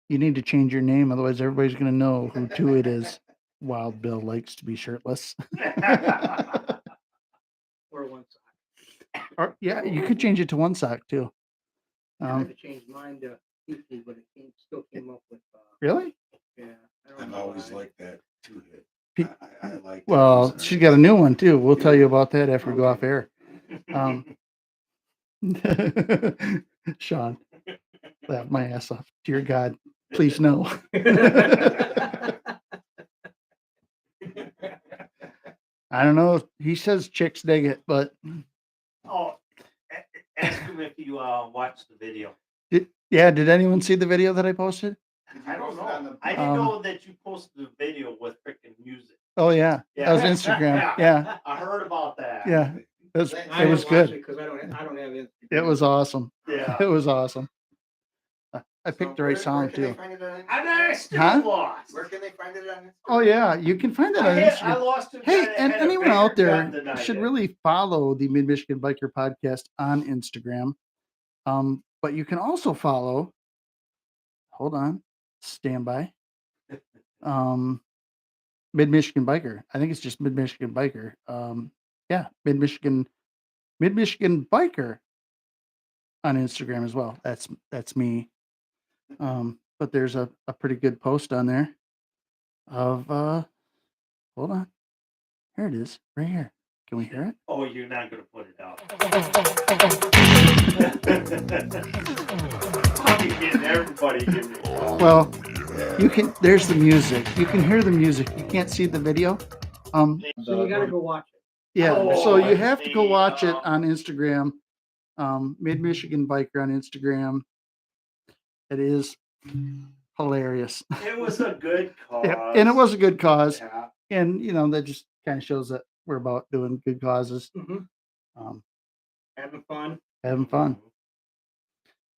Speaker 2: You need to change your name, otherwise everybody's gonna know who 2 It is. Wild Bill likes to be shirtless.
Speaker 3: Or one sock.
Speaker 2: Or yeah, you could change it to 1 sock too.
Speaker 3: I had to change mine to Kiki, but it still came up with.
Speaker 2: Really? Well, she's got a new one too. We'll tell you about that after we go off air. Sean, laugh my ass off. Dear God, please no. I don't know. He says chicks dig it, but
Speaker 4: Oh, ask him if you watched the video.
Speaker 2: did anyone see the video that I posted?
Speaker 4: I don't
Speaker 5: post it on
Speaker 4: know.
Speaker 5: the-
Speaker 4: I didn't
Speaker 2: Um,
Speaker 4: know that you posted a video with freaking music.
Speaker 2: Oh yeah, that was Instagram. Yeah,
Speaker 4: I heard about that.
Speaker 2: yeah. It was,
Speaker 3: I
Speaker 2: it was
Speaker 3: didn't watch
Speaker 2: good.
Speaker 3: it because I don't have it.
Speaker 2: It was awesome.
Speaker 4: Yeah.
Speaker 2: It was awesome. I picked the right
Speaker 5: Where
Speaker 2: song
Speaker 5: can they
Speaker 2: too.
Speaker 5: find it on
Speaker 4: And
Speaker 5: Instagram?
Speaker 4: I still
Speaker 2: Huh?
Speaker 4: lost.
Speaker 5: Where can they find it on Instagram?
Speaker 2: Oh yeah, you can find that on
Speaker 4: I
Speaker 2: Instagram.
Speaker 4: lost to
Speaker 2: Hey, and anyone out there
Speaker 4: than I
Speaker 2: should
Speaker 4: did.
Speaker 2: really follow the Mid Michigan Biker Podcast on Instagram. But you can also follow. Hold on, stand by. Mid Michigan Biker. I think it's just Mid Michigan Biker. Yeah, Mid Michigan Biker on Instagram as well. That's me. But there's a pretty good post on there of hold on. Here it is, right here. Can we hear it?
Speaker 4: Oh, you're not gonna put it out. You're getting everybody giving it.
Speaker 2: Well, you can. There's the music. You can hear the music. You can't see the video.
Speaker 3: So you gotta go watch it.
Speaker 2: Yeah.
Speaker 4: Oh,
Speaker 2: So you
Speaker 4: I
Speaker 2: have to go
Speaker 4: see.
Speaker 2: watch it on Instagram. Mid Michigan Biker on Instagram. It is hilarious.
Speaker 4: It was a good cause.
Speaker 2: Yeah, and it was a good cause.
Speaker 4: Yeah.
Speaker 2: And that just kind of shows that we're about doing good causes,
Speaker 3: Mhm.
Speaker 2: um,
Speaker 3: Having fun.
Speaker 2: having fun.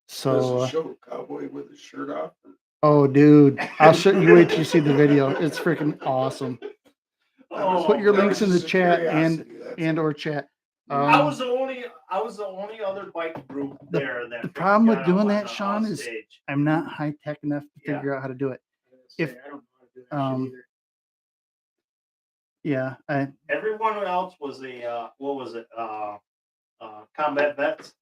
Speaker 2: So,
Speaker 1: Does it show a cowboy with his shirt off?
Speaker 2: oh, dude, I'll show you. Wait till you see the video. It's freaking awesome.
Speaker 4: Oh,
Speaker 2: Put your
Speaker 1: That
Speaker 2: links
Speaker 1: was
Speaker 2: in the
Speaker 1: just a
Speaker 2: chat
Speaker 1: curiosity, that's
Speaker 2: and
Speaker 1: all.
Speaker 2: or chat.
Speaker 4: I was the only other bike group there that.
Speaker 2: The problem with
Speaker 4: got up
Speaker 2: doing
Speaker 4: on
Speaker 2: that,
Speaker 4: the
Speaker 2: Sean,
Speaker 4: off
Speaker 2: is
Speaker 4: stage.
Speaker 2: I'm not high tech enough to
Speaker 4: Yeah.
Speaker 2: figure out how to do it.
Speaker 3: I was gonna
Speaker 2: If-
Speaker 3: say, I don't know how to do that
Speaker 2: um,
Speaker 3: shit either.
Speaker 2: Yeah,
Speaker 4: Everyone else was a what was it? Combat vets.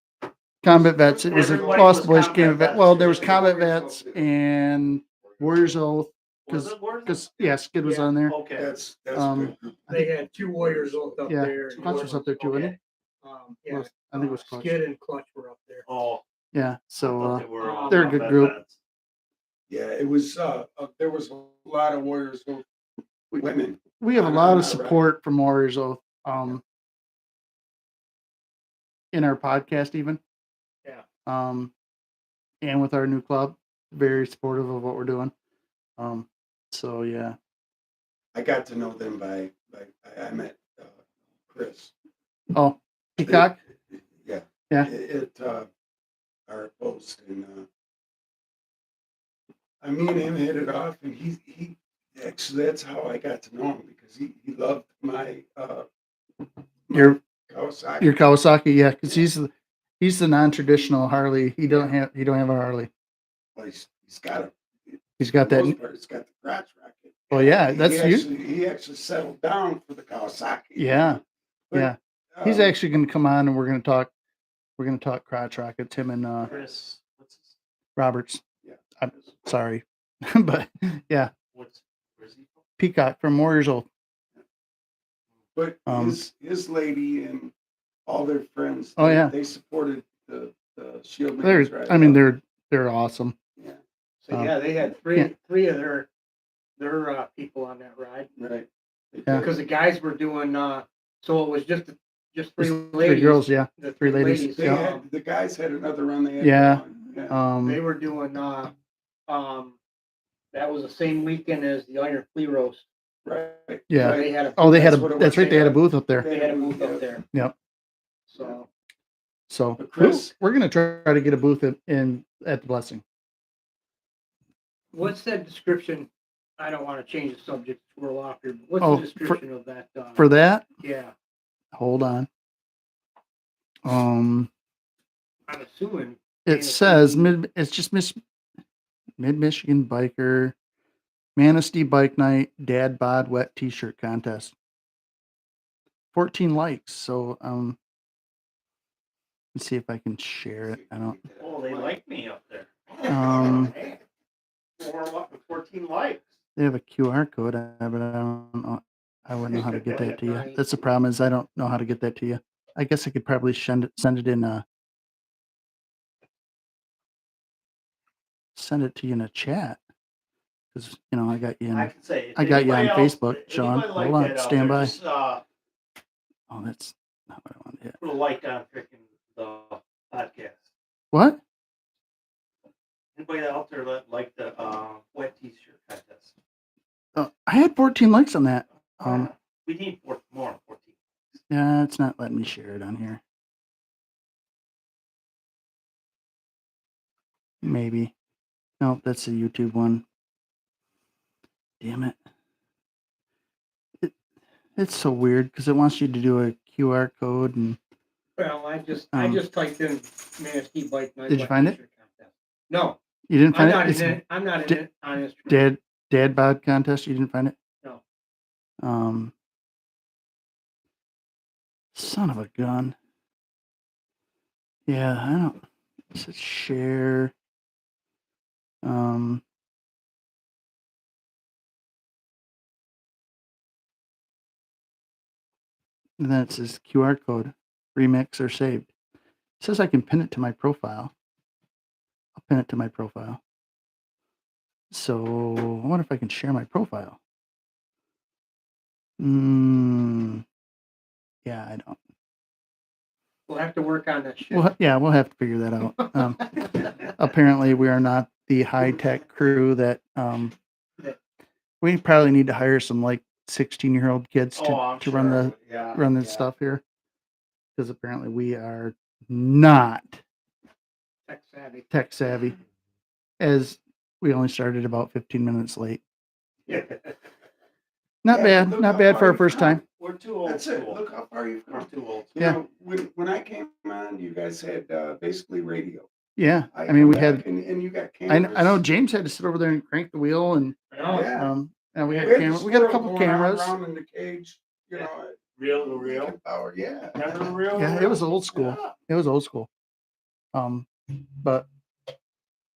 Speaker 2: Combat Vets. It was a
Speaker 4: Everybody
Speaker 2: Lost
Speaker 4: was
Speaker 2: Boys
Speaker 4: Combat
Speaker 2: Combat Vet.
Speaker 4: Vets.
Speaker 2: Well, there was
Speaker 1: Yeah,
Speaker 2: Combat
Speaker 1: Warriors
Speaker 2: Vets
Speaker 1: Oath.
Speaker 2: and Warriors Oath.
Speaker 4: Was
Speaker 2: 'Cause-
Speaker 4: it Warriors?
Speaker 2: Because yeah, Skid was
Speaker 3: Yeah.
Speaker 2: on there.
Speaker 4: Okay.
Speaker 1: That's a
Speaker 2: Um,
Speaker 1: good group.
Speaker 3: They had 2 Warriors up
Speaker 2: Yeah,
Speaker 3: there.
Speaker 2: Clutch was up there too, wasn't
Speaker 3: Yeah,
Speaker 2: I think it was Clutch.
Speaker 3: Skid and Clutch were up there.
Speaker 4: Oh,
Speaker 2: Yeah,
Speaker 4: I
Speaker 2: so
Speaker 4: thought they were all
Speaker 2: they're a good
Speaker 4: combat
Speaker 2: group.
Speaker 4: vets.
Speaker 1: Yeah, it was, there was a lot of Warriors Oath women.
Speaker 2: we have a
Speaker 1: on
Speaker 2: lot of
Speaker 1: that ride.
Speaker 2: support from Warriors Oath. In our podcast even.
Speaker 3: Yeah.
Speaker 2: And with our new club, very supportive of what we're doing. So yeah.
Speaker 1: I got to know them by I met Chris.
Speaker 2: Oh, Peacock.
Speaker 1: Yeah.
Speaker 2: Yeah.
Speaker 1: At our post, and me and him hit it off, and he actually, that's how I got to know him, because he loved my
Speaker 2: Your
Speaker 1: Kawasaki.
Speaker 2: Kawasaki, yeah, because he's the non-traditional Harley. He don't have a Harley.
Speaker 1: Well, he's got a,
Speaker 2: He's got
Speaker 1: for the
Speaker 2: that.
Speaker 1: most part, it's got the crotch rocket.
Speaker 2: Well, yeah, that's you.
Speaker 1: He actually settled down for the Kawasaki.
Speaker 2: Yeah,
Speaker 1: But,
Speaker 2: yeah. He's
Speaker 1: um,
Speaker 2: actually going to come on, and we're going to talk. We're going to talk crotch rockets. Him and
Speaker 4: Chris, what's his,
Speaker 2: Roberts.
Speaker 1: Yeah.
Speaker 2: I'm sorry, but yeah,
Speaker 4: where's he from?
Speaker 2: Peacock from Warriors Oath.
Speaker 1: But
Speaker 2: Um,
Speaker 1: his lady and all their friends.
Speaker 2: Oh, yeah.
Speaker 1: They supported the Shield
Speaker 2: They're.
Speaker 1: Man's ride.
Speaker 2: I mean, they're awesome.
Speaker 1: Yeah,
Speaker 3: So yeah, they had three of their people on that ride,
Speaker 1: right.
Speaker 2: Yeah.
Speaker 3: because the guys were doing. So it was just three
Speaker 2: Just
Speaker 3: ladies.
Speaker 2: Three girls, yeah.
Speaker 3: The
Speaker 2: three ladies.
Speaker 1: They
Speaker 2: Yeah.
Speaker 1: had, the guys had another run. They had
Speaker 2: Yeah.
Speaker 1: one. Yeah.
Speaker 3: They were doing. That was the same weekend as the Iron Flea Roast.
Speaker 1: Right.
Speaker 2: Yeah.
Speaker 3: So they had a.
Speaker 2: Oh, they had
Speaker 1: That's what it
Speaker 2: that's
Speaker 1: was.
Speaker 2: right. They had a booth up there.
Speaker 3: They had a booth up there.
Speaker 2: Yep.
Speaker 3: So
Speaker 2: So
Speaker 1: But Chris-
Speaker 2: we're going to try to get a booth in at the Blessing.
Speaker 3: what's that description? I don't want to change the subject. We're off here. But what's
Speaker 2: Oh,
Speaker 3: the description of that?
Speaker 2: For that,
Speaker 3: Yeah,
Speaker 2: hold on.
Speaker 3: I'm assuming.
Speaker 2: It says it's just Mid Michigan Biker Manistee Bike Night Dad Bod Wet T-shirt contest. 14 likes. So let's see if I can share it. I don't.
Speaker 4: Oh, they like me up there.
Speaker 2: Um,
Speaker 4: 14 likes.
Speaker 2: They have a QR code, but I don't know. I wouldn't know how to get
Speaker 3: Late
Speaker 2: that
Speaker 3: at
Speaker 2: to you.
Speaker 3: night.
Speaker 2: That's the problem is I don't know how to get that to you. I guess I could probably send it in send it to you in a chat because I got you
Speaker 4: I
Speaker 2: in.
Speaker 4: can say. if
Speaker 2: I got you
Speaker 4: anybody
Speaker 2: on
Speaker 4: else-
Speaker 2: Facebook,
Speaker 4: if
Speaker 2: Sean.
Speaker 4: anybody like
Speaker 2: Hold on,
Speaker 4: that out
Speaker 2: stand
Speaker 4: there,
Speaker 2: by.
Speaker 4: Just
Speaker 2: Oh, that's not what I want to hit.
Speaker 4: put a like on freaking the podcast.
Speaker 2: What?
Speaker 4: Anybody out there that like the wet t-shirt contest?
Speaker 2: Oh, I had 14 likes on that.
Speaker 4: We need more than 14.
Speaker 2: Yeah, it's not letting me share it on here. Maybe. No, that's the YouTube one. Damn it. It's so weird because it wants you to do a QR code and
Speaker 3: Well, I just typed in Manistee Bike Night.
Speaker 2: Did you
Speaker 3: Wet
Speaker 2: find it?
Speaker 3: T-shirt contest. No,
Speaker 2: you didn't
Speaker 3: I'm
Speaker 2: find
Speaker 3: not
Speaker 2: it. It's
Speaker 3: in it. I'm not in it on Instagram.
Speaker 2: dad bod contest. You didn't find it.
Speaker 3: No.
Speaker 2: Son of a gun. Yeah, I don't. It says share. And then it says QR code, remix or saved. It says I can pin it to my profile. I'll pin it to my profile. So I wonder if I can share my profile. Yeah, I don't.
Speaker 3: We'll have to work on that shit.
Speaker 2: Well, yeah, we'll have to figure that out. Apparently, we are not the high tech crew that we probably need to hire some like 16-year-old kids to run this stuff here, because apparently we are not tech savvy, as we only started about 15 minutes late. Not
Speaker 1: Yeah,
Speaker 2: bad,
Speaker 1: look
Speaker 2: not
Speaker 1: how
Speaker 2: bad
Speaker 1: far
Speaker 2: for our
Speaker 1: you've
Speaker 2: first
Speaker 1: come.
Speaker 2: time.
Speaker 4: We're too old
Speaker 1: That's it.
Speaker 4: school.
Speaker 1: Look how far you've
Speaker 4: We're
Speaker 1: come.
Speaker 4: too old.
Speaker 1: You
Speaker 2: Yeah.
Speaker 1: know, when I came on, you guys had basically radio.
Speaker 2: Yeah, I mean
Speaker 1: come
Speaker 2: we
Speaker 1: back
Speaker 2: had.
Speaker 1: and you got
Speaker 2: I
Speaker 1: cameras.
Speaker 2: know James had to sit over there and crank the wheel, and
Speaker 1: Yeah.
Speaker 2: and we had
Speaker 1: had
Speaker 2: cameras.
Speaker 1: the
Speaker 2: We got a
Speaker 1: squirrel
Speaker 2: couple
Speaker 1: going
Speaker 2: cameras.
Speaker 1: around in the cage. You
Speaker 4: Yeah.
Speaker 1: know,
Speaker 4: Real.
Speaker 1: power. Yeah.
Speaker 4: Remember the real?
Speaker 2: Yeah, it was old school.
Speaker 4: Yeah.
Speaker 2: It was old school. But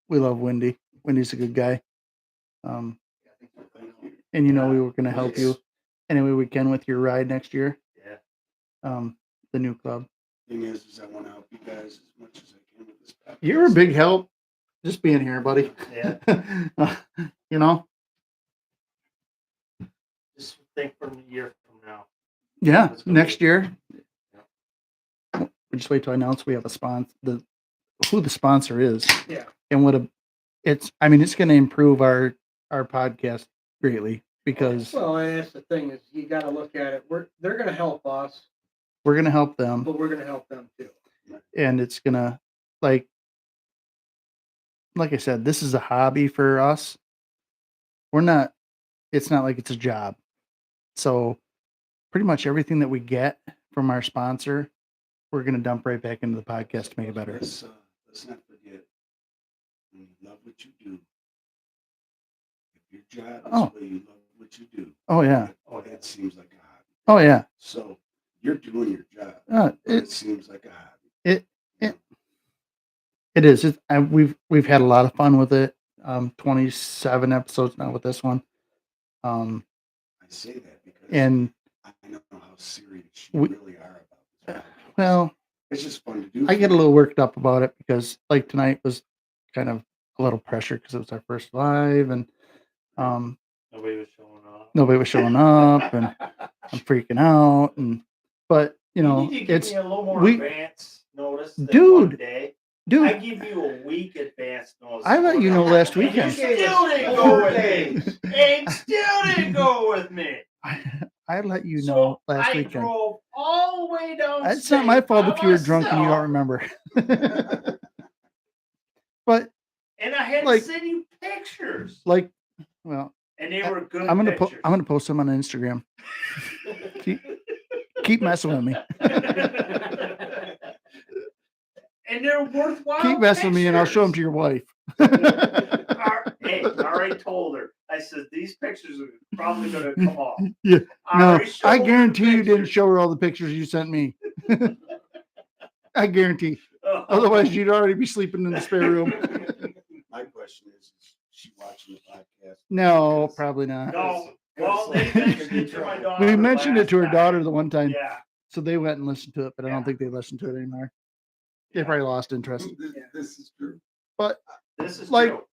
Speaker 2: we love Wendy. Wendy's a good guy.
Speaker 1: Thank you.
Speaker 2: And we were going to help you any way we can with your ride next year.
Speaker 4: Yeah.
Speaker 2: The new club.
Speaker 1: Thing is I want to help you guys as much as I can with this podcast.
Speaker 2: You're a big help just being here, buddy.
Speaker 4: Yeah. Just think from a year from now.
Speaker 2: Yeah,
Speaker 4: It's gonna
Speaker 2: next
Speaker 4: be-
Speaker 2: year. We just wait till I announce we have a sponsor. Who the sponsor is.
Speaker 3: Yeah.
Speaker 2: And it's going to improve our podcast greatly because
Speaker 3: Well, and that's the thing is you got to look at it. They're going to help us,
Speaker 2: we're going to help them,
Speaker 3: but we're going to help them too.
Speaker 2: and it's going to like I said, this is a hobby for us. It's not like it's a job. So pretty much everything that we get from our sponsor, we're going to dump right back into the podcast to make it better.
Speaker 1: Let's not forget, when you love what you do, if your job is
Speaker 2: Oh.
Speaker 1: where you love what you do,
Speaker 2: Oh yeah.
Speaker 1: it seems like a hobby.
Speaker 2: Oh yeah.
Speaker 1: So you're doing your job. But it seems like a hobby.
Speaker 2: It is. We've had a lot of fun with it. 27 episodes now with this one.
Speaker 1: I say that because
Speaker 2: And
Speaker 1: I know how serious you
Speaker 2: We-
Speaker 1: really are about this. podcast.
Speaker 2: well,
Speaker 1: It's just fun to do.
Speaker 2: I get a little worked up about it because like tonight was kind of a little pressure because it was our first live and
Speaker 4: Nobody was showing up.
Speaker 2: nobody was showing up and I'm freaking out but
Speaker 4: You need to give
Speaker 2: it's
Speaker 4: me a little more
Speaker 2: we-
Speaker 4: advance notice than
Speaker 2: Dude.
Speaker 4: 1 day. I
Speaker 2: dude,
Speaker 4: give you a week advance notice.
Speaker 2: I let you know last
Speaker 4: And you
Speaker 2: weekend.
Speaker 4: still didn't go with me. And still didn't go with me.
Speaker 2: I let you
Speaker 4: So
Speaker 2: know last
Speaker 4: I
Speaker 2: weekend.
Speaker 4: drove all the way down.
Speaker 2: It's not my fault if you were drunk and you don't remember. But
Speaker 4: And I had
Speaker 2: like-
Speaker 4: to send you pictures,
Speaker 2: like, well,
Speaker 4: and they were good
Speaker 2: I'm
Speaker 4: pictures.
Speaker 2: gonna post them on Instagram. Keep messing with me.
Speaker 4: And they're worthwhile.
Speaker 2: Keep messing with me, and I'll show them to
Speaker 4: pictures.
Speaker 2: your wife.
Speaker 4: Hey, I already told her. I said these pictures are probably going to come off.
Speaker 2: Yeah, No,
Speaker 4: already showed
Speaker 2: I
Speaker 4: her the
Speaker 2: guarantee you didn't
Speaker 4: pictures.
Speaker 2: show her all the pictures you sent me. I guarantee.
Speaker 4: Oh.
Speaker 2: Otherwise, you'd already be sleeping in the spare room.
Speaker 1: My question is she watching the podcast?
Speaker 2: No,
Speaker 1: Because-
Speaker 2: probably not.
Speaker 4: No, Well, they mentioned it to my daughter.
Speaker 2: We mentioned it
Speaker 4: last
Speaker 2: to her
Speaker 4: time.
Speaker 2: daughter the one time,
Speaker 4: Yeah.
Speaker 2: so they went and listened to it, but I don't
Speaker 4: Yeah.
Speaker 2: think they listened to it anymore. They
Speaker 4: Yeah.
Speaker 2: probably lost interest.
Speaker 1: This is true.
Speaker 2: But
Speaker 4: This is
Speaker 2: like,
Speaker 4: true.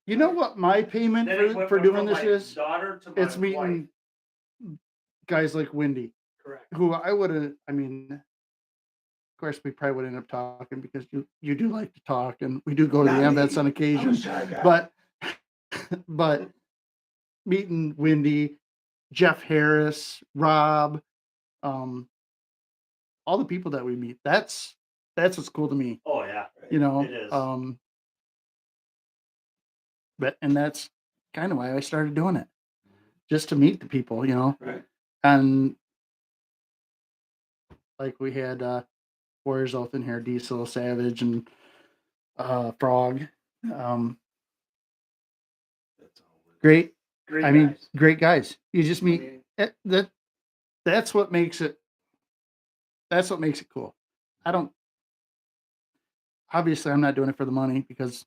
Speaker 2: you know what my payment
Speaker 4: Then it
Speaker 2: for,
Speaker 4: went
Speaker 2: for
Speaker 4: from
Speaker 2: doing this
Speaker 4: my
Speaker 2: is?
Speaker 4: daughter to my
Speaker 2: It's meeting guys like Wendy,
Speaker 3: Correct.
Speaker 2: who I would have, I mean, of course, we probably would end up talking because you do like to talk, and we do go to the
Speaker 1: Not
Speaker 2: events
Speaker 1: me.
Speaker 2: on
Speaker 1: I'm a
Speaker 2: occasion.
Speaker 1: shy guy.
Speaker 2: But meeting Wendy, Jeff Harris, Rob, all the people that we meet, that's what's cool to me,
Speaker 4: Oh yeah.
Speaker 2: you know.
Speaker 4: It is.
Speaker 2: But and that's kind of why I started doing it, just to meet the people, you know.
Speaker 1: Right.
Speaker 2: And like we had Warriors Oath in here, Diesel, Savage, and Frog.
Speaker 1: That's all.
Speaker 2: Great.
Speaker 4: Great
Speaker 2: I mean,
Speaker 4: guys.
Speaker 2: great guys. You just
Speaker 3: I
Speaker 2: meet
Speaker 3: mean,
Speaker 2: that's what makes it. That's what makes it cool. I don't. Obviously, I'm not doing it for the money because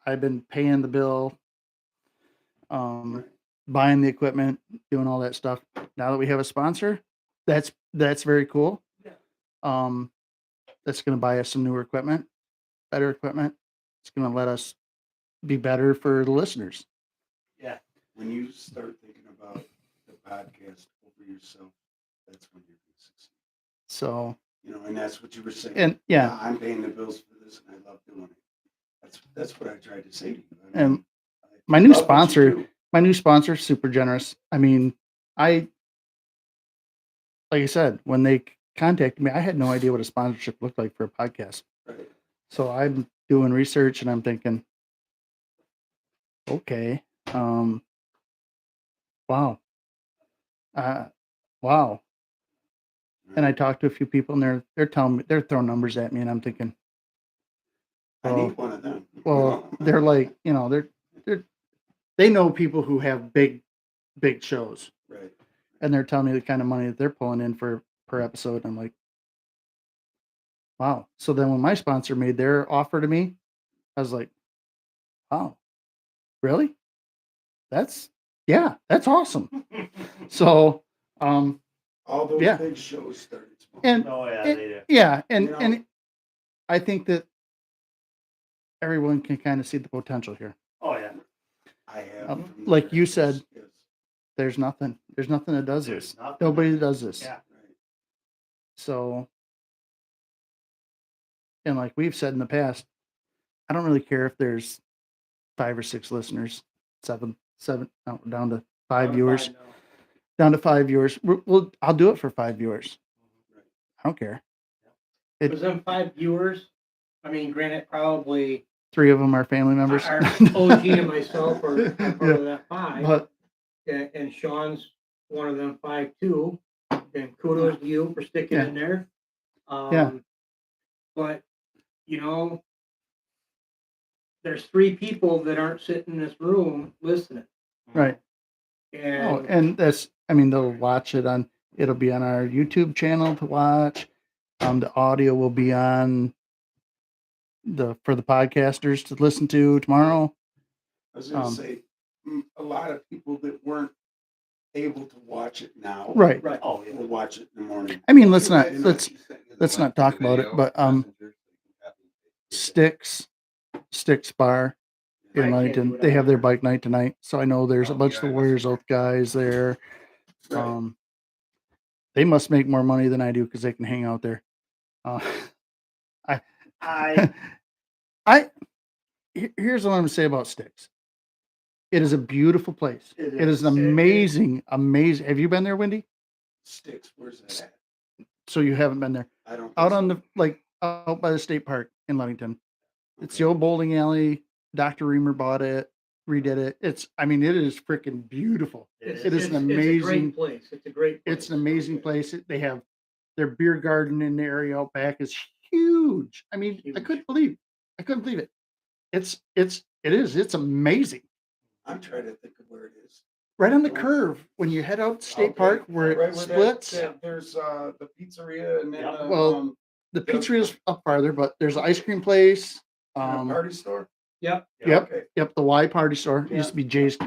Speaker 2: I've been paying the bill,
Speaker 1: Right.
Speaker 2: buying the equipment, doing all that stuff. Now that we have a sponsor, that's very cool.
Speaker 4: Yeah.
Speaker 2: That's going to buy us some newer equipment, better equipment. It's going to let us be better for the listeners.
Speaker 4: Yeah.
Speaker 1: When you start thinking about the podcast over yourself, that's when you're going to succeed.
Speaker 2: So,
Speaker 1: You know, and that's what you were saying.
Speaker 2: and yeah,
Speaker 1: I'm paying the bills for this, and I love doing it. That's what I tried to say to you. I
Speaker 2: and
Speaker 1: mean, I
Speaker 2: my new
Speaker 1: love what you
Speaker 2: sponsor,
Speaker 1: do.
Speaker 2: is super generous. I mean, like I said, when they contacted me, I had no idea what a sponsorship looked like for a podcast.
Speaker 1: Right.
Speaker 2: So I'm doing research and I'm thinking, okay, wow, wow. And I talked to a few people and they're telling me, they're throwing numbers at me, and I'm thinking,
Speaker 1: I
Speaker 2: well,
Speaker 1: need one of them.
Speaker 2: well, they're like, you know, they know people who have big shows,
Speaker 1: Right.
Speaker 2: and they're telling me the kind of money that they're pulling in per episode. I'm like, wow. So then when my sponsor made their offer to me, I was like, wow, really? That's awesome. So,
Speaker 1: All those
Speaker 2: Yeah.
Speaker 1: big shows started small.
Speaker 2: and
Speaker 4: Oh yeah,
Speaker 2: it-
Speaker 4: they do.
Speaker 2: yeah, and
Speaker 1: You know-
Speaker 2: and I think that everyone can kind of see the potential here.
Speaker 4: Oh yeah.
Speaker 1: I have, from the
Speaker 2: like you
Speaker 1: very
Speaker 2: said,
Speaker 1: first, yes.
Speaker 2: There's nothing that does
Speaker 4: There's
Speaker 2: this.
Speaker 4: nothing.
Speaker 2: Nobody does this.
Speaker 4: Yeah.
Speaker 1: Right.
Speaker 2: So, and like we've said in the past, I don't really care if there's 5 or 6 listeners, seven, no, down to 5 viewers, down to 5 viewers. I'll do it for 5 viewers.
Speaker 1: Right.
Speaker 2: I don't care.
Speaker 3: was them 5 viewers? I mean, granted, probably
Speaker 2: 3 of them are family members.
Speaker 3: our OG and myself are part
Speaker 2: Yeah.
Speaker 3: of that 5.
Speaker 2: But
Speaker 3: And Sean's one of them 5 too. And kudos to you for sticking in there.
Speaker 2: Yeah.
Speaker 3: But you know, there's 3 people that aren't sitting in this room listening.
Speaker 2: right.
Speaker 3: And
Speaker 2: Oh, and that's, I mean, they'll watch it it'll be on our YouTube channel to watch. The audio will be on for the podcasters to listen to tomorrow.
Speaker 1: I was going to
Speaker 2: Um,
Speaker 1: say, a lot of people that weren't able to watch it now,
Speaker 2: Right.
Speaker 3: right.
Speaker 4: Oh yeah.
Speaker 1: will watch it in the morning.
Speaker 2: I mean, let's not,
Speaker 1: You know,
Speaker 2: let's not talk about it, but, Sticks Bar
Speaker 3: I
Speaker 2: in
Speaker 3: can't
Speaker 2: Ludington,
Speaker 3: do it
Speaker 2: they have their
Speaker 3: either.
Speaker 2: bike night tonight. So I know there's a
Speaker 5: Oh,
Speaker 2: bunch
Speaker 5: yeah,
Speaker 2: of the
Speaker 5: I must
Speaker 2: Warriors
Speaker 5: have-
Speaker 2: Oath guys there.
Speaker 1: Right.
Speaker 2: They must make more money than I do because they can hang out there.
Speaker 4: I
Speaker 2: Here's what I'm going to say about Sticks. It is a beautiful place.
Speaker 4: It
Speaker 2: It is
Speaker 4: is.
Speaker 2: an amazing. Have you been there, Wendy?
Speaker 1: Sticks, where's that at?
Speaker 2: So you haven't been there.
Speaker 1: I don't.
Speaker 2: Out
Speaker 1: think
Speaker 2: on
Speaker 1: so.
Speaker 2: the, out by the state park in Ludington. It's
Speaker 1: Okay.
Speaker 2: the old bowling alley. Dr. Reamer bought it, redid it. It is freaking beautiful. It is an
Speaker 3: It's a
Speaker 2: amazing,
Speaker 3: great place. It's a great place.
Speaker 2: it's an amazing place. They have their beer garden in the area out back is huge. I mean, I
Speaker 3: Huge.
Speaker 2: couldn't believe it. It's amazing.
Speaker 1: I'm trying to think of where it is.
Speaker 2: Right on the curve when you head out to State
Speaker 1: Okay,
Speaker 2: Park where
Speaker 1: right
Speaker 2: it
Speaker 1: that-
Speaker 2: splits.
Speaker 1: there's the pizzeria and then
Speaker 4: Yeah.
Speaker 2: Well, the pizzeria is up farther, but there's an ice cream place.
Speaker 1: party store.
Speaker 3: Yep.
Speaker 2: Yep.
Speaker 1: Okay.
Speaker 2: Yep, the Y Party Store. It used to be Jay's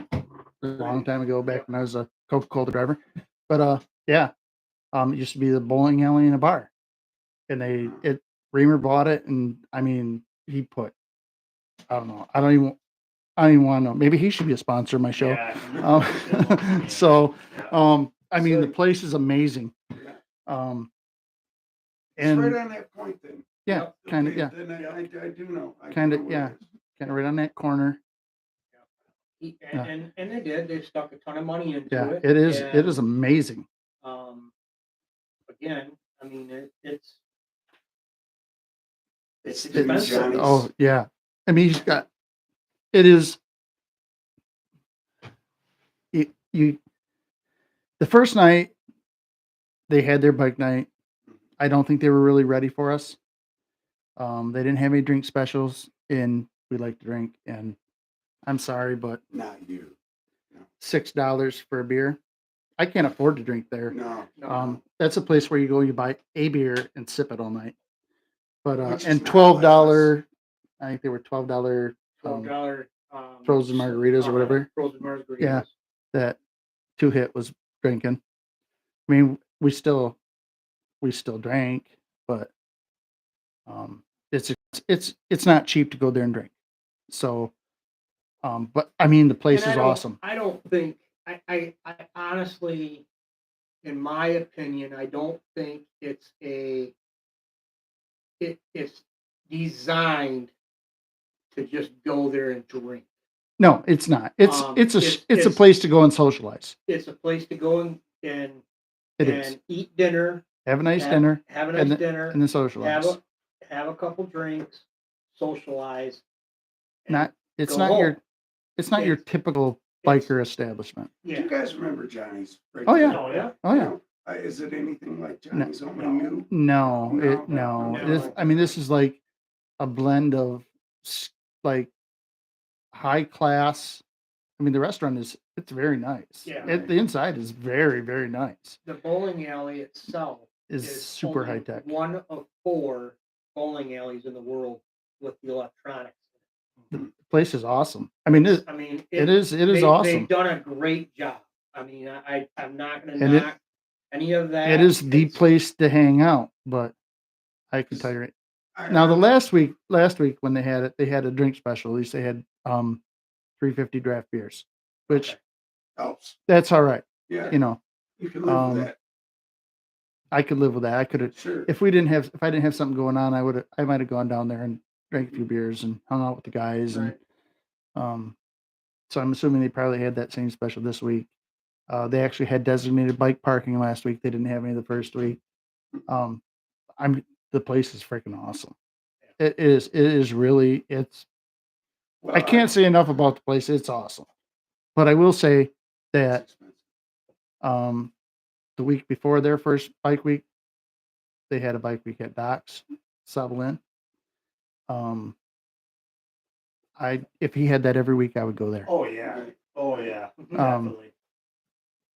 Speaker 2: a long time ago, back when I was a Coca-Cola driver. But yeah, it used to be the bowling alley and a bar, and Reamer bought it, and I mean, he put, I don't know, I don't even want to know. Maybe he should be a sponsor of my show.
Speaker 4: Yeah.
Speaker 2: So,
Speaker 4: Yeah.
Speaker 2: I mean, the
Speaker 1: So-
Speaker 2: place is amazing.
Speaker 1: Yeah. It's right
Speaker 2: And
Speaker 1: on that point then.
Speaker 2: yeah,
Speaker 1: Okay,
Speaker 2: kind of, yeah,
Speaker 1: Then I do know. I do
Speaker 2: Kinda,
Speaker 1: know where
Speaker 2: yeah.
Speaker 1: it is.
Speaker 2: kind of right on that corner.
Speaker 3: And they did, they stuck a ton of money into
Speaker 2: Yeah,
Speaker 3: it.
Speaker 2: it is
Speaker 3: and,
Speaker 2: amazing.
Speaker 3: Again, I mean, it's
Speaker 4: It's
Speaker 1: Jimmy
Speaker 3: expensive.
Speaker 1: Johnny's.
Speaker 2: Oh yeah, I mean, it is. You the first night they had their bike night. I don't think they were really ready for us. They didn't have any drink specials, and we like to drink. And I'm sorry, but
Speaker 1: Not you.
Speaker 2: $6 for a beer, I can't afford to drink there.
Speaker 1: No.
Speaker 2: That's a place where you go, you buy a beer and sip it all night. But
Speaker 1: Which is
Speaker 2: and
Speaker 1: not
Speaker 2: $12, I think they were $12
Speaker 3: $12
Speaker 2: frozen margaritas or whatever.
Speaker 3: Frozen margaritas.
Speaker 2: Yeah. that two hit was drinking. I mean, we still drank, but it's not cheap to go there and drink. So, but I mean, the place
Speaker 3: And
Speaker 2: is
Speaker 3: I don't-
Speaker 2: awesome.
Speaker 3: I don't think, I honestly, in my opinion, I don't think it's it's designed to just go there and drink.
Speaker 2: No, it's not. It's
Speaker 3: it's
Speaker 2: a place to go and socialize.
Speaker 3: It's a place to go and
Speaker 2: It is.
Speaker 3: eat dinner,
Speaker 2: Have a nice
Speaker 3: have-
Speaker 2: dinner
Speaker 3: have a
Speaker 2: and
Speaker 3: nice dinner,
Speaker 2: and then socialize.
Speaker 3: have a couple drinks, socialize. and
Speaker 2: Not it's
Speaker 3: go
Speaker 2: not
Speaker 3: home.
Speaker 2: your typical
Speaker 3: It's-
Speaker 2: biker establishment.
Speaker 1: Do
Speaker 3: Yeah.
Speaker 1: you guys remember Johnny's? right
Speaker 2: Oh, yeah.
Speaker 1: there?
Speaker 4: Oh, yeah.
Speaker 2: Oh yeah.
Speaker 1: Is it anything like Johnny's only you?
Speaker 2: No,
Speaker 1: No.
Speaker 2: I mean, this is like a blend of like high class. I mean, the restaurant it's very nice.
Speaker 3: Yeah.
Speaker 2: The inside is very, very nice.
Speaker 3: The bowling alley itself
Speaker 2: Is
Speaker 3: is
Speaker 2: super
Speaker 3: only
Speaker 2: high tech.
Speaker 3: One of 4 bowling alleys in the world with the electronics.
Speaker 2: The place is awesome. I mean,
Speaker 3: I mean,
Speaker 2: it is
Speaker 3: they-
Speaker 2: awesome.
Speaker 3: They've done a great job. I mean, I'm not going to
Speaker 2: And it-
Speaker 3: knock any of that.
Speaker 2: It is the
Speaker 3: It's-
Speaker 2: place to hang out, but I can tell you right now, the last week when they had it, they had a drink special. At least they had 350 draft beers, which
Speaker 3: Okay.
Speaker 1: helps.
Speaker 2: that's all right.
Speaker 1: Yeah,
Speaker 2: You know,
Speaker 1: you can live with that.
Speaker 2: I could live with that. I could have
Speaker 1: Sure.
Speaker 2: if I didn't have something going on, I might have gone down there and drank a few beers and hung out with the guys.
Speaker 3: Right.
Speaker 2: And so I'm assuming they probably had that same special this week. They actually had designated bike parking last week. They didn't have any the first week. The place is freaking awesome. It is really,
Speaker 1: Well,
Speaker 2: I can't say enough about the place. It's awesome. But I will say
Speaker 1: it's
Speaker 2: that
Speaker 1: expensive.
Speaker 2: the week before their first bike week, they had a bike week at Docks, Sutherland. If he had that every week, I would go there.
Speaker 4: Oh, yeah. Oh, yeah.
Speaker 2: Um,
Speaker 4: Definitely.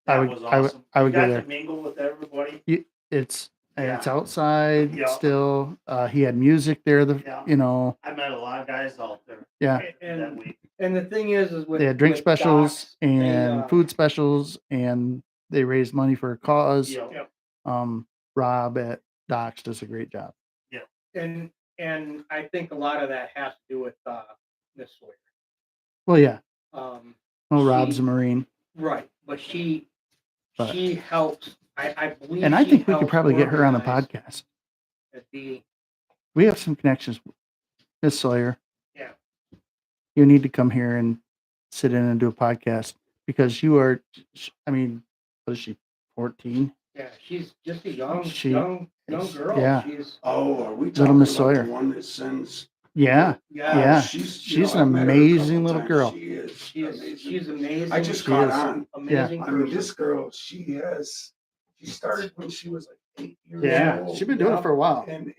Speaker 2: I
Speaker 4: That
Speaker 2: would-
Speaker 4: was
Speaker 2: I would-
Speaker 4: awesome.
Speaker 2: I would
Speaker 4: You
Speaker 2: go
Speaker 4: got
Speaker 2: there.
Speaker 4: to mingle with everybody.
Speaker 2: It's
Speaker 4: Yeah.
Speaker 2: outside
Speaker 4: Yeah.
Speaker 2: still. He had music there.
Speaker 4: Yeah.
Speaker 2: You
Speaker 4: I met a lot of guys out there
Speaker 2: yeah.
Speaker 4: that
Speaker 3: And
Speaker 4: week.
Speaker 3: and the thing is with
Speaker 2: They had drink
Speaker 3: with
Speaker 2: specials
Speaker 3: Docs, they,
Speaker 2: and food specials, and they raised money for a cause.
Speaker 4: Yeah.
Speaker 2: Rob at Docks does a great job.
Speaker 3: and I think a lot of that has to do with Miss Sawyer.
Speaker 2: Well, yeah.
Speaker 3: Um,
Speaker 2: Well, Rob's
Speaker 3: She-
Speaker 2: a Marine,
Speaker 3: right, but she
Speaker 2: But-
Speaker 3: helps. I believe,
Speaker 2: and I
Speaker 3: she
Speaker 2: think we could
Speaker 3: helps
Speaker 2: probably get her on the
Speaker 3: organize
Speaker 2: podcast.
Speaker 3: The
Speaker 2: We have some connections. Miss Sawyer,
Speaker 3: Yeah.
Speaker 2: you need to come here and sit in and do a podcast because you are. I mean, what is she? 14.
Speaker 3: yeah, she's just a young
Speaker 2: She
Speaker 3: young
Speaker 2: is-
Speaker 3: girl.
Speaker 2: yeah.
Speaker 3: She's
Speaker 1: Oh, are we
Speaker 2: Little
Speaker 1: talking
Speaker 2: Miss
Speaker 1: about
Speaker 2: Sawyer.
Speaker 1: the one that sends?
Speaker 2: Yeah.
Speaker 3: yeah,
Speaker 2: She's an
Speaker 1: I've met her a
Speaker 2: amazing
Speaker 1: couple
Speaker 2: little
Speaker 1: times.
Speaker 2: girl.
Speaker 1: She is.
Speaker 3: she's amazing.
Speaker 1: I just
Speaker 2: She
Speaker 1: caught
Speaker 2: is.
Speaker 1: on.
Speaker 3: amazing.
Speaker 1: I mean,
Speaker 3: person.
Speaker 1: this girl, she started when she was like 8 years
Speaker 2: Yeah,
Speaker 1: old.
Speaker 2: she's been doing it for a while.
Speaker 1: And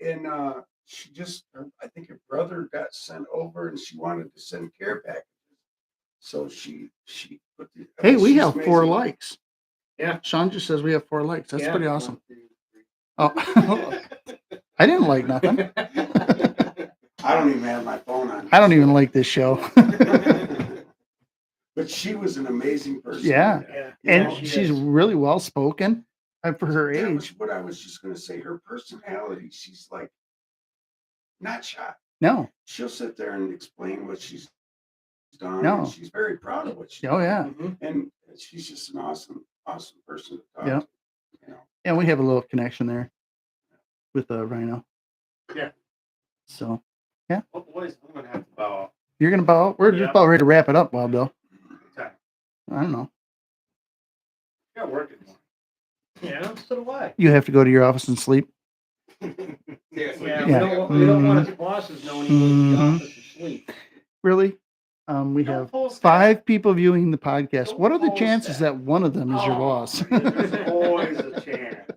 Speaker 1: she just, I think her brother got sent over, and she wanted to send care packages. So she put the.
Speaker 2: Hey, we
Speaker 1: she's
Speaker 2: have 4
Speaker 1: amazing.
Speaker 2: likes.
Speaker 3: Yeah.
Speaker 2: Sean just says we have 4 likes. That's
Speaker 3: Yeah.
Speaker 2: pretty awesome. Oh, I didn't like nothing.
Speaker 1: I don't even have my phone on.
Speaker 2: I don't even like this show.
Speaker 1: But but she was an amazing person.
Speaker 2: Yeah.
Speaker 3: Yeah.
Speaker 2: And
Speaker 3: she
Speaker 2: she's
Speaker 3: is.
Speaker 2: really well spoken for her
Speaker 1: That
Speaker 2: age.
Speaker 1: was what I was just gonna say. Her personality, she's like not shy.
Speaker 2: No.
Speaker 1: She'll sit there and explain what she's done.
Speaker 2: No.
Speaker 1: And she's very proud of what she's
Speaker 2: Oh
Speaker 1: done.
Speaker 2: yeah.
Speaker 3: Mhm.
Speaker 1: And she's just an awesome person to talk
Speaker 2: Yeah.
Speaker 1: to. You know.
Speaker 2: And we have a little connection there with Rhino.
Speaker 3: Yeah.
Speaker 2: So
Speaker 4: Well, boys, I'm gonna have to bow out.
Speaker 2: you're gonna bow out? We're just
Speaker 4: Yeah.
Speaker 2: about ready to wrap it up, Bob. Though
Speaker 4: Okay.
Speaker 2: I don't know.
Speaker 4: Got work in the morning.
Speaker 3: Yeah, so do I.
Speaker 2: You have to go to your office and sleep.
Speaker 5: Seriously.
Speaker 3: Yeah,
Speaker 2: Yeah.
Speaker 3: we don't want his bosses knowing he goes to the
Speaker 2: Mhm.
Speaker 3: office to sleep.
Speaker 2: Really? We
Speaker 4: Don't
Speaker 2: have
Speaker 4: post that.
Speaker 2: 5 people viewing the podcast.
Speaker 4: Don't
Speaker 2: What are the
Speaker 4: post
Speaker 2: chances
Speaker 4: that.
Speaker 2: that one of them is your
Speaker 4: Oh,
Speaker 2: boss?
Speaker 4: There's always a chance.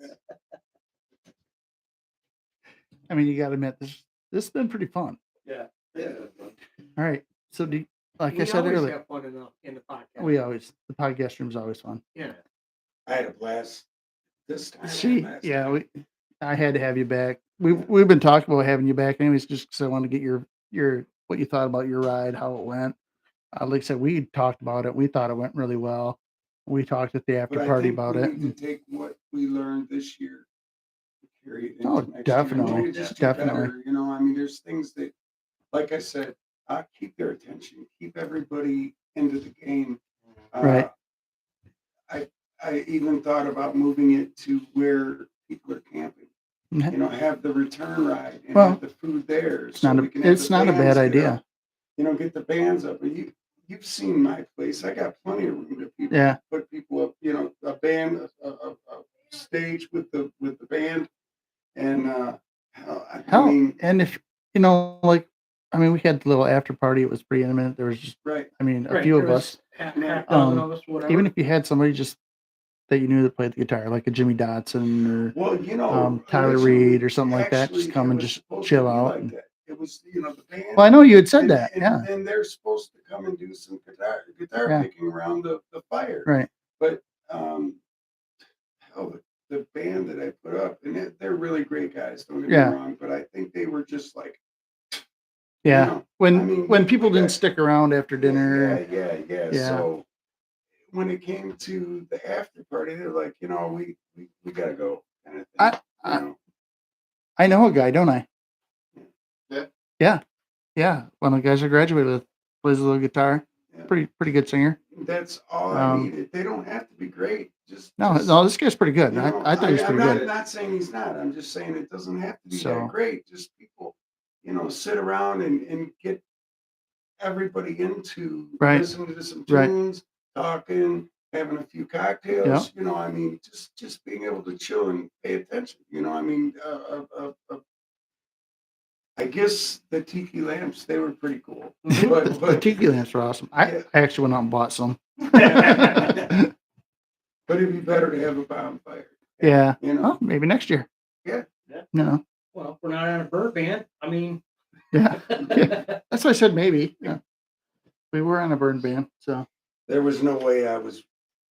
Speaker 2: I mean, you got to admit this has been pretty fun.
Speaker 4: Yeah.
Speaker 2: All right. So like
Speaker 3: We
Speaker 2: I said
Speaker 3: always
Speaker 2: earlier,
Speaker 3: have fun in the podcast.
Speaker 2: the podcast room is always fun.
Speaker 3: Yeah.
Speaker 1: I had a blast this time.
Speaker 2: See,
Speaker 1: last
Speaker 2: yeah,
Speaker 1: time.
Speaker 2: I had to have you back. We've been talking about having you back anyways, just because I wanted to get your what you thought about your ride, how it went. Like I said, we talked about it. We thought it went really well. We talked at the after
Speaker 1: But I
Speaker 2: party
Speaker 1: think
Speaker 2: about
Speaker 1: we
Speaker 2: it.
Speaker 1: need to take what we learned this year, carry it into
Speaker 2: Oh,
Speaker 1: next year.
Speaker 2: definitely,
Speaker 1: Maybe just do
Speaker 2: definitely.
Speaker 1: better, you know, I mean, there's things that, like I said, keep their attention, keep everybody into the game.
Speaker 2: Right.
Speaker 1: I even thought about moving it to where people are camping. You know, have the return ride and
Speaker 2: Well,
Speaker 1: have the food there.
Speaker 2: It's not it's not a bad idea.
Speaker 1: You know, get the bands up. And you've seen my place. I got plenty of room to people
Speaker 2: Yeah.
Speaker 1: put people up. You know, a band, a stage with the band, and I
Speaker 2: Hell,
Speaker 1: mean,
Speaker 2: and if you know, like, I mean, we had the little after party. It was pretty intimate. There was just,
Speaker 1: right.
Speaker 2: I mean, a
Speaker 3: Right,
Speaker 2: few
Speaker 3: there
Speaker 2: of
Speaker 3: was
Speaker 2: us.
Speaker 3: half dozen of us, whatever.
Speaker 2: Even if you had somebody just that you knew that played the guitar, like a Jimmy Dotson
Speaker 1: Well, you know,
Speaker 2: Tyler
Speaker 1: originally,
Speaker 2: Reed or something like that, just
Speaker 1: actually,
Speaker 2: come
Speaker 1: it
Speaker 2: and
Speaker 1: was
Speaker 2: just
Speaker 1: supposed to
Speaker 2: chill
Speaker 1: be
Speaker 2: out.
Speaker 1: like
Speaker 2: And-
Speaker 1: that. It was, you know, the band.
Speaker 2: well, I know you had said
Speaker 1: and,
Speaker 2: that.
Speaker 1: and,
Speaker 2: Yeah.
Speaker 1: and they're supposed to come and do some guitar
Speaker 2: Yeah.
Speaker 1: picking around the fire.
Speaker 2: Right.
Speaker 1: But hell, the band that I put up, and they're really great guys. Don't get
Speaker 2: Yeah.
Speaker 1: me wrong, but I think they were just like,
Speaker 2: Yeah.
Speaker 1: know,
Speaker 2: When
Speaker 1: I mean,
Speaker 2: when
Speaker 1: we
Speaker 2: people didn't
Speaker 1: got-
Speaker 2: stick around after dinner.
Speaker 1: yeah.
Speaker 2: Yeah.
Speaker 1: So when it came to the after party, they're like, you know, we gotta go. Kind of thing,
Speaker 2: I-
Speaker 1: you know?
Speaker 2: I know a guy, don't I?
Speaker 5: Yeah.
Speaker 2: Yeah. Yeah. One of the guys I graduated with plays a little guitar.
Speaker 1: Yeah.
Speaker 2: Pretty good singer.
Speaker 1: That's all I
Speaker 2: Um,
Speaker 1: needed. They don't have to be great. Just
Speaker 2: No,
Speaker 1: just,
Speaker 2: no, this guy's pretty good.
Speaker 1: you know,
Speaker 2: I thought he was
Speaker 1: I'm
Speaker 2: pretty
Speaker 1: not,
Speaker 2: good.
Speaker 1: not saying he's not. I'm just saying it doesn't have to be
Speaker 2: So-
Speaker 1: that great. Just people, you know, sit around and get everybody into
Speaker 2: Right.
Speaker 1: listening to some
Speaker 2: Right.
Speaker 1: tunes, talking, having a few cocktails. You know, I mean, just being able to chill and pay attention. You know, I mean, I guess the tiki lamps, they were pretty cool. But
Speaker 2: The tiki lamps are awesome. I
Speaker 1: Yeah.
Speaker 2: actually went out and bought some.
Speaker 1: but it'd be better to have a bonfire.
Speaker 2: Yeah.
Speaker 1: You know,
Speaker 2: Oh, maybe next year.
Speaker 1: Yeah.
Speaker 4: Yeah.
Speaker 2: No.
Speaker 3: Well, if we're not on a bird band, I mean.
Speaker 2: Yeah. That's why I said maybe. Yeah. We were on a burn ban, so
Speaker 1: there was no way I was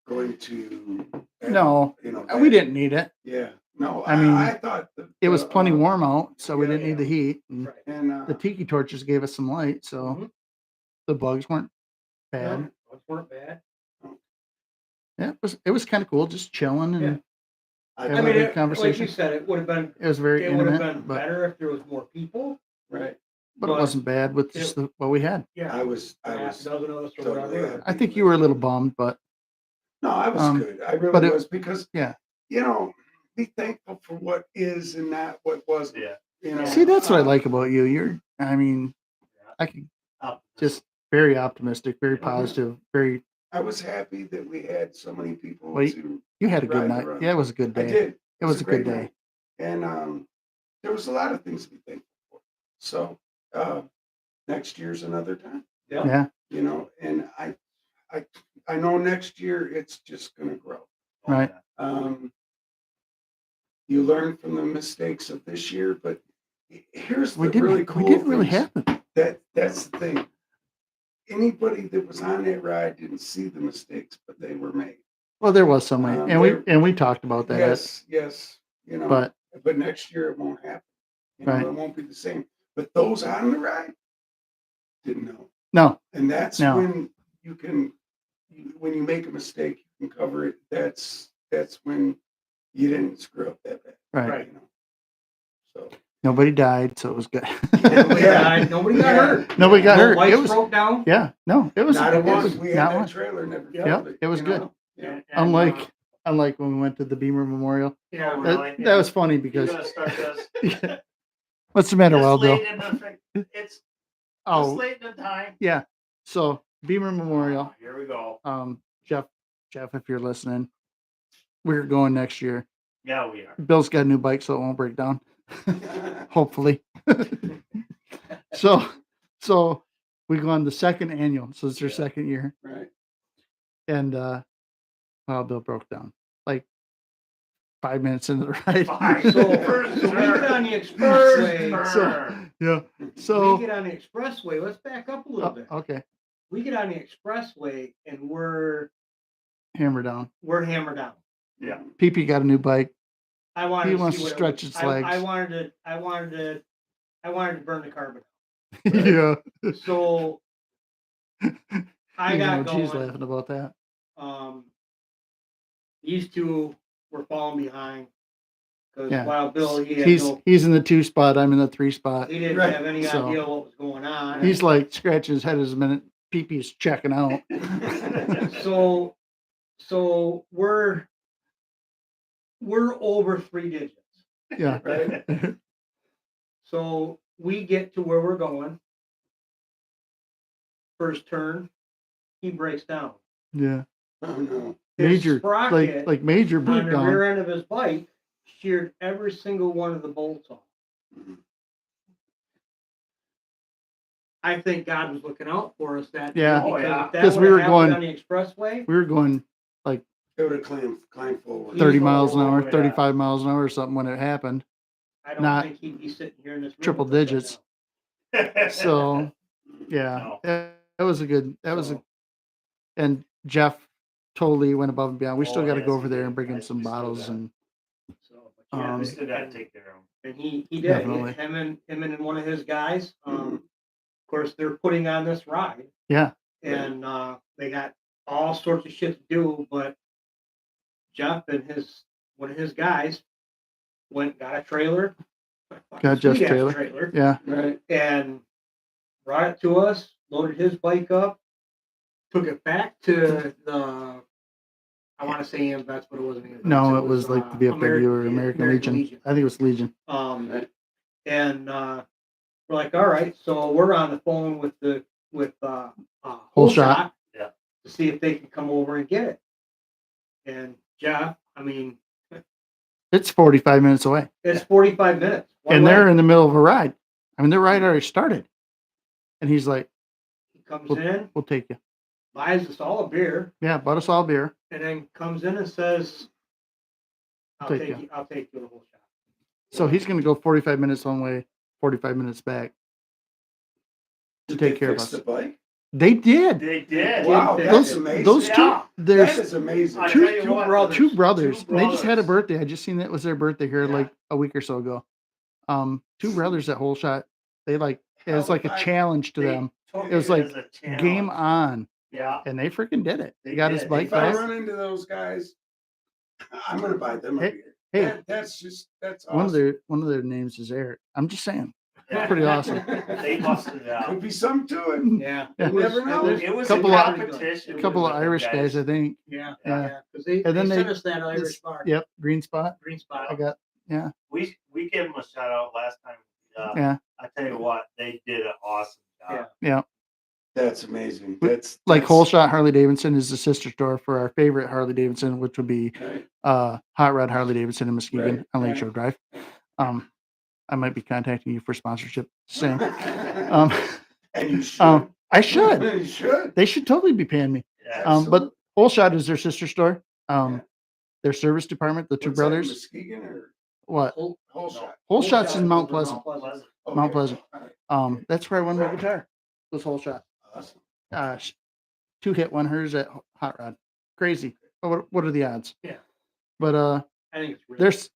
Speaker 1: going to.
Speaker 2: no,
Speaker 1: You know,
Speaker 2: we didn't need it.
Speaker 1: Yeah. No,
Speaker 2: I mean,
Speaker 1: I thought
Speaker 2: It was plenty
Speaker 1: warm.
Speaker 2: warm out, so we
Speaker 1: yeah,
Speaker 2: didn't need the heat. And
Speaker 3: Right.
Speaker 1: And
Speaker 2: the tiki torches gave us some light, so
Speaker 3: Mhm.
Speaker 2: the bugs weren't bad.
Speaker 3: No, those weren't bad.
Speaker 2: Yeah, it was kind of cool, just chilling and
Speaker 3: Yeah.
Speaker 1: I,
Speaker 2: Yeah,
Speaker 3: I
Speaker 2: we
Speaker 3: mean,
Speaker 2: had
Speaker 3: like
Speaker 2: conversation.
Speaker 3: you said, it would have been
Speaker 2: it was very
Speaker 3: it would have
Speaker 2: intimate,
Speaker 3: been
Speaker 2: but
Speaker 3: better if there was more people.
Speaker 1: right.
Speaker 2: it
Speaker 3: but-
Speaker 2: wasn't bad with just what we had.
Speaker 3: Yeah,
Speaker 1: I was
Speaker 3: half dozen of us or
Speaker 1: totally
Speaker 3: whatever.
Speaker 1: happy
Speaker 2: I think
Speaker 1: with
Speaker 2: you were a little bummed, but
Speaker 1: No, I was good. I
Speaker 2: but
Speaker 1: really
Speaker 2: it-
Speaker 1: was because
Speaker 2: yeah.
Speaker 1: you know, be thankful for what is and not what wasn't.
Speaker 4: Yeah.
Speaker 1: You know,
Speaker 2: See, that's what I like about you. I mean, I can just very optimistic, very positive, very.
Speaker 1: I was happy that we had so many people
Speaker 2: Well,
Speaker 1: to.
Speaker 2: You had a good
Speaker 1: Ride
Speaker 2: night.
Speaker 1: around.
Speaker 2: Yeah, it was a good
Speaker 1: I
Speaker 2: day.
Speaker 1: did.
Speaker 2: It was a good
Speaker 1: great
Speaker 2: day.
Speaker 1: night. And there was a lot of things to be thankful for. So next year's another time.
Speaker 2: Yeah,
Speaker 1: You know, and I know next year it's just going to grow.
Speaker 2: right.
Speaker 1: You learn from the mistakes of this year, but here's
Speaker 2: We
Speaker 1: the
Speaker 2: didn't.
Speaker 1: really cool
Speaker 2: we didn't really
Speaker 1: things.
Speaker 2: happen.
Speaker 1: That's the thing. Anybody that was on that ride didn't see the mistakes, but they were made.
Speaker 2: Well, there was some, way,
Speaker 1: there-
Speaker 2: and we talked about that.
Speaker 1: Yes. You know,
Speaker 2: But
Speaker 1: but next year it won't happen. You know,
Speaker 2: Right.
Speaker 1: it won't be the same. But those on the ride didn't know.
Speaker 2: no,
Speaker 1: And that's
Speaker 2: No.
Speaker 1: when you can when you make a mistake, you can cover it. That's when you didn't screw up that bad.
Speaker 2: Right.
Speaker 1: You know? So
Speaker 2: Nobody died, so it was good.
Speaker 3: Nobody
Speaker 1: Yeah.
Speaker 3: died. Nobody got hurt.
Speaker 2: Nobody got
Speaker 3: No
Speaker 2: hurt. It
Speaker 3: bikes
Speaker 2: was,
Speaker 3: broke down.
Speaker 2: yeah, no, it was,
Speaker 1: not a
Speaker 2: it was
Speaker 1: one. We had
Speaker 2: not
Speaker 1: that
Speaker 2: one.
Speaker 1: trailer never
Speaker 3: Yep.
Speaker 1: filled it.
Speaker 2: It was
Speaker 1: you
Speaker 2: good.
Speaker 1: know? Yeah.
Speaker 3: And,
Speaker 2: Unlike when we went to the Beamer Memorial.
Speaker 3: yeah,
Speaker 4: Oh,
Speaker 2: That,
Speaker 4: really?
Speaker 2: that was funny
Speaker 4: You're
Speaker 2: because
Speaker 4: gonna start this.
Speaker 2: what's the matter,
Speaker 4: It's
Speaker 2: Wild Bill?
Speaker 4: late in the, it's just
Speaker 2: Oh,
Speaker 4: late in the time.
Speaker 2: yeah. So Beamer Memorial.
Speaker 4: Oh, here we go.
Speaker 2: Jeff, if you're listening, we're going next year.
Speaker 4: Yeah, we are.
Speaker 2: Bill's got a new bike, so it won't break down. Hopefully. So we go on the second annual. So it's their
Speaker 4: Yeah.
Speaker 2: second year.
Speaker 1: Right.
Speaker 2: And Wild Bill broke down like 5 minutes into the ride.
Speaker 4: Fine.
Speaker 3: So,
Speaker 4: First
Speaker 3: so we
Speaker 4: turn.
Speaker 3: get on the
Speaker 4: First
Speaker 3: expressway.
Speaker 4: turn.
Speaker 2: Yeah.
Speaker 3: We
Speaker 2: So
Speaker 3: get on the expressway. Let's back up a little bit.
Speaker 2: okay.
Speaker 3: We get on the expressway and we're
Speaker 2: Hammer down.
Speaker 3: hammered down.
Speaker 4: Yeah.
Speaker 2: PP got a new bike.
Speaker 3: I wanted
Speaker 2: He
Speaker 3: to
Speaker 2: wants
Speaker 3: see
Speaker 2: to
Speaker 3: what it
Speaker 2: stretch
Speaker 3: was.
Speaker 2: its legs.
Speaker 3: I wanted to burn the carbon.
Speaker 2: Yeah.
Speaker 3: So I
Speaker 2: Even
Speaker 3: got
Speaker 2: though G's
Speaker 3: going.
Speaker 2: laughing about that.
Speaker 3: These two were falling behind because
Speaker 2: Yeah.
Speaker 3: Wild Bill he had
Speaker 2: He's in the 2 spot. I'm in the 3 spot.
Speaker 3: he didn't
Speaker 1: Right.
Speaker 3: have any
Speaker 2: So,
Speaker 3: idea what was going on.
Speaker 2: He's like scratching his head as a minute. PP's checking out.
Speaker 3: So we're over 3 digits.
Speaker 2: Yeah.
Speaker 1: Right.
Speaker 3: So we get to where we're going. First turn, he breaks down.
Speaker 2: Yeah.
Speaker 1: Oh no.
Speaker 3: His
Speaker 2: Major,
Speaker 3: sprocket
Speaker 2: like major
Speaker 3: on the
Speaker 2: breakdown.
Speaker 3: rear end of his bike sheared every single one of the bolts off.
Speaker 1: Mhm.
Speaker 3: I think God was looking out for us that
Speaker 2: Yeah.
Speaker 3: day
Speaker 4: Oh,
Speaker 3: because
Speaker 4: yeah.
Speaker 3: if that
Speaker 2: 'Cause we
Speaker 3: would've
Speaker 2: were
Speaker 3: happened
Speaker 2: going-
Speaker 3: on the expressway.
Speaker 2: We were going
Speaker 1: It would have climbed forward.
Speaker 2: 30 miles an hour,
Speaker 4: yeah.
Speaker 2: 35 miles an hour or something when it happened.
Speaker 3: I don't
Speaker 2: not
Speaker 3: think he'd be sitting here in this room
Speaker 2: triple
Speaker 3: with us right
Speaker 2: digits.
Speaker 3: now.
Speaker 2: So yeah, that was a good,
Speaker 3: So-
Speaker 2: and Jeff totally went above and beyond. We still
Speaker 4: Oh,
Speaker 2: got to
Speaker 4: yes,
Speaker 2: go over
Speaker 4: he
Speaker 2: there
Speaker 4: did.
Speaker 2: and bring him
Speaker 4: Yes,
Speaker 2: some
Speaker 4: we still
Speaker 2: bottles
Speaker 4: got-
Speaker 2: and
Speaker 3: So, but yeah,
Speaker 2: Um,
Speaker 4: We still gotta take care of them.
Speaker 3: and he did.
Speaker 2: Definitely.
Speaker 3: Him and one of his guys.
Speaker 1: Mhm.
Speaker 3: Of course, they're putting on this ride,
Speaker 2: yeah,
Speaker 3: and they got all sorts of shit to do. But Jeff and one of his guys went and got a trailer.
Speaker 2: Got Jeff's
Speaker 3: Sweet-ass
Speaker 2: trailer. yeah,
Speaker 1: Right.
Speaker 3: and brought it to us. Loaded his bike up. Took it back to the. I want to say AMVETS, but it wasn't AMVETS.
Speaker 2: no, it was like the VFW or American
Speaker 3: American
Speaker 2: Legion. I think it was Legion.
Speaker 1: Right.
Speaker 3: And we're like, all right, so we're on the phone with
Speaker 2: Whole Shot.
Speaker 4: Yeah.
Speaker 3: to see if they can come over and get it. And Jeff, I mean,
Speaker 2: It's 45 minutes away,
Speaker 3: it's 45 minutes. One
Speaker 2: and
Speaker 3: way.
Speaker 2: they're in the middle of a ride. I mean, their ride already started, and he's like,
Speaker 3: He comes
Speaker 2: Well-
Speaker 3: in,
Speaker 2: "We'll take you."
Speaker 3: buys us all a beer,
Speaker 2: Yeah, bought us all beer.
Speaker 3: and then comes in and says, I'll
Speaker 2: Take
Speaker 3: take
Speaker 2: you.
Speaker 3: you. I'll take you to the Whole Shot.
Speaker 2: So he's going to go 45 minutes one way, 45 minutes back to
Speaker 1: Did
Speaker 2: take
Speaker 1: they
Speaker 2: care of
Speaker 1: fix
Speaker 2: us.
Speaker 1: the bike?
Speaker 2: They did.
Speaker 4: They did.
Speaker 1: Wow,
Speaker 3: fix
Speaker 1: that's
Speaker 3: it.
Speaker 1: amazing.
Speaker 2: Those two,
Speaker 4: Yeah.
Speaker 1: That
Speaker 2: there's
Speaker 1: is amazing.
Speaker 4: I
Speaker 2: two-
Speaker 4: tell you
Speaker 3: two
Speaker 4: what,
Speaker 3: brothers.
Speaker 2: two brothers.
Speaker 4: Two
Speaker 2: They just had a
Speaker 4: brothers.
Speaker 2: birthday. I just seen that was their birthday here
Speaker 4: Yeah.
Speaker 2: like a week or so ago. Two brothers at Whole Shot. They it was
Speaker 1: Hell,
Speaker 2: like a
Speaker 1: I-
Speaker 2: challenge to
Speaker 4: They
Speaker 2: them.
Speaker 4: took
Speaker 2: It was like
Speaker 4: as a challenge.
Speaker 2: Game on,
Speaker 4: Yeah.
Speaker 2: and they freaking did it.
Speaker 4: They
Speaker 2: They got his
Speaker 4: did.
Speaker 2: bike
Speaker 1: If I
Speaker 2: back.
Speaker 1: run into those guys, I'm gonna buy them a
Speaker 2: Hey,
Speaker 1: beer.
Speaker 2: Hey,
Speaker 1: That's
Speaker 2: one of
Speaker 1: awesome.
Speaker 2: their names is Eric. I'm just saying,
Speaker 4: Yeah.
Speaker 2: pretty awesome.
Speaker 4: They busted it out.
Speaker 1: Could be something to it.
Speaker 3: Yeah,
Speaker 2: Yeah.
Speaker 3: it was,
Speaker 1: Never know.
Speaker 3: it was-
Speaker 4: It was
Speaker 2: Couple
Speaker 4: a
Speaker 2: of-
Speaker 4: competition.
Speaker 2: A couple
Speaker 4: with
Speaker 2: of
Speaker 4: them
Speaker 2: Irish guys, I think.
Speaker 3: yeah,
Speaker 2: Yeah.
Speaker 3: yeah. Because they
Speaker 2: then
Speaker 3: sent
Speaker 2: they-
Speaker 3: us that Irish
Speaker 2: this-
Speaker 3: bar,
Speaker 2: Yep, green spot.
Speaker 3: green spot.
Speaker 2: I got
Speaker 4: We gave them a shout out last time.
Speaker 2: Yeah.
Speaker 4: I tell you what, they did an awesome job.
Speaker 3: Yeah.
Speaker 1: That's amazing.
Speaker 2: Like
Speaker 1: That's-
Speaker 2: Whole Shot Harley Davidson is the sister store for our favorite Harley Davidson, which would be
Speaker 1: Right.
Speaker 2: Hot Rod Harley Davidson in Muskegon
Speaker 1: Right,
Speaker 2: on
Speaker 1: right.
Speaker 2: Lakeshore Drive. I might be contacting you for sponsorship soon. Um,
Speaker 1: And you should.
Speaker 2: I should.
Speaker 1: You should.
Speaker 2: They should totally be paying me.
Speaker 4: Yeah.
Speaker 2: But
Speaker 1: Absolutely.
Speaker 2: Whole Shot is their sister store.
Speaker 1: Yeah.
Speaker 2: Their service department, the two
Speaker 1: What's that,
Speaker 2: brothers.
Speaker 1: Muskegon or
Speaker 2: What?
Speaker 3: Whole,
Speaker 1: Whole
Speaker 4: No.
Speaker 1: Shot?
Speaker 2: Whole Shot's
Speaker 3: Shot
Speaker 2: in Mount
Speaker 3: over
Speaker 2: Pleasant.
Speaker 4: Pleasant.
Speaker 1: Okay.
Speaker 2: Mount Pleasant.
Speaker 1: All right.
Speaker 2: That's where I won my guitar. Was Whole Shot.
Speaker 1: Awesome.
Speaker 2: 2 hit one hers at Hot Rod. Crazy. But what are the odds?
Speaker 3: Yeah.
Speaker 2: But
Speaker 3: I think it's really
Speaker 2: there's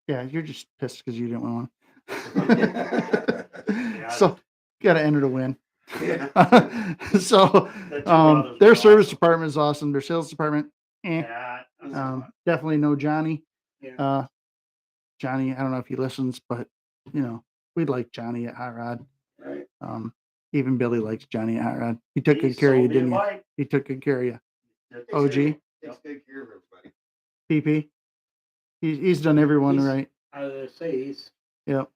Speaker 2: yeah, you're just pissed because you didn't win one.
Speaker 4: Yeah.
Speaker 2: So got to enter to win.
Speaker 1: Yeah.
Speaker 2: So
Speaker 4: The two brothers
Speaker 2: their
Speaker 4: were
Speaker 2: service
Speaker 4: awesome.
Speaker 2: department is awesome. Their sales department,
Speaker 4: Yeah,
Speaker 2: definitely know Johnny.
Speaker 3: Yeah.
Speaker 2: Johnny, I don't know if he listens, but we like Johnny at Hot Rod.
Speaker 1: Right.
Speaker 2: Even Billy likes Johnny at Hot Rod. He took
Speaker 4: he
Speaker 2: good care of you,
Speaker 4: sold me a
Speaker 2: didn't you?
Speaker 4: bike.
Speaker 2: He took good care of you.
Speaker 4: Did-
Speaker 2: OG,
Speaker 5: Takes good care of everybody.
Speaker 2: PP. He's done everyone
Speaker 3: He's-
Speaker 2: right.
Speaker 3: I was gonna say
Speaker 2: Yep.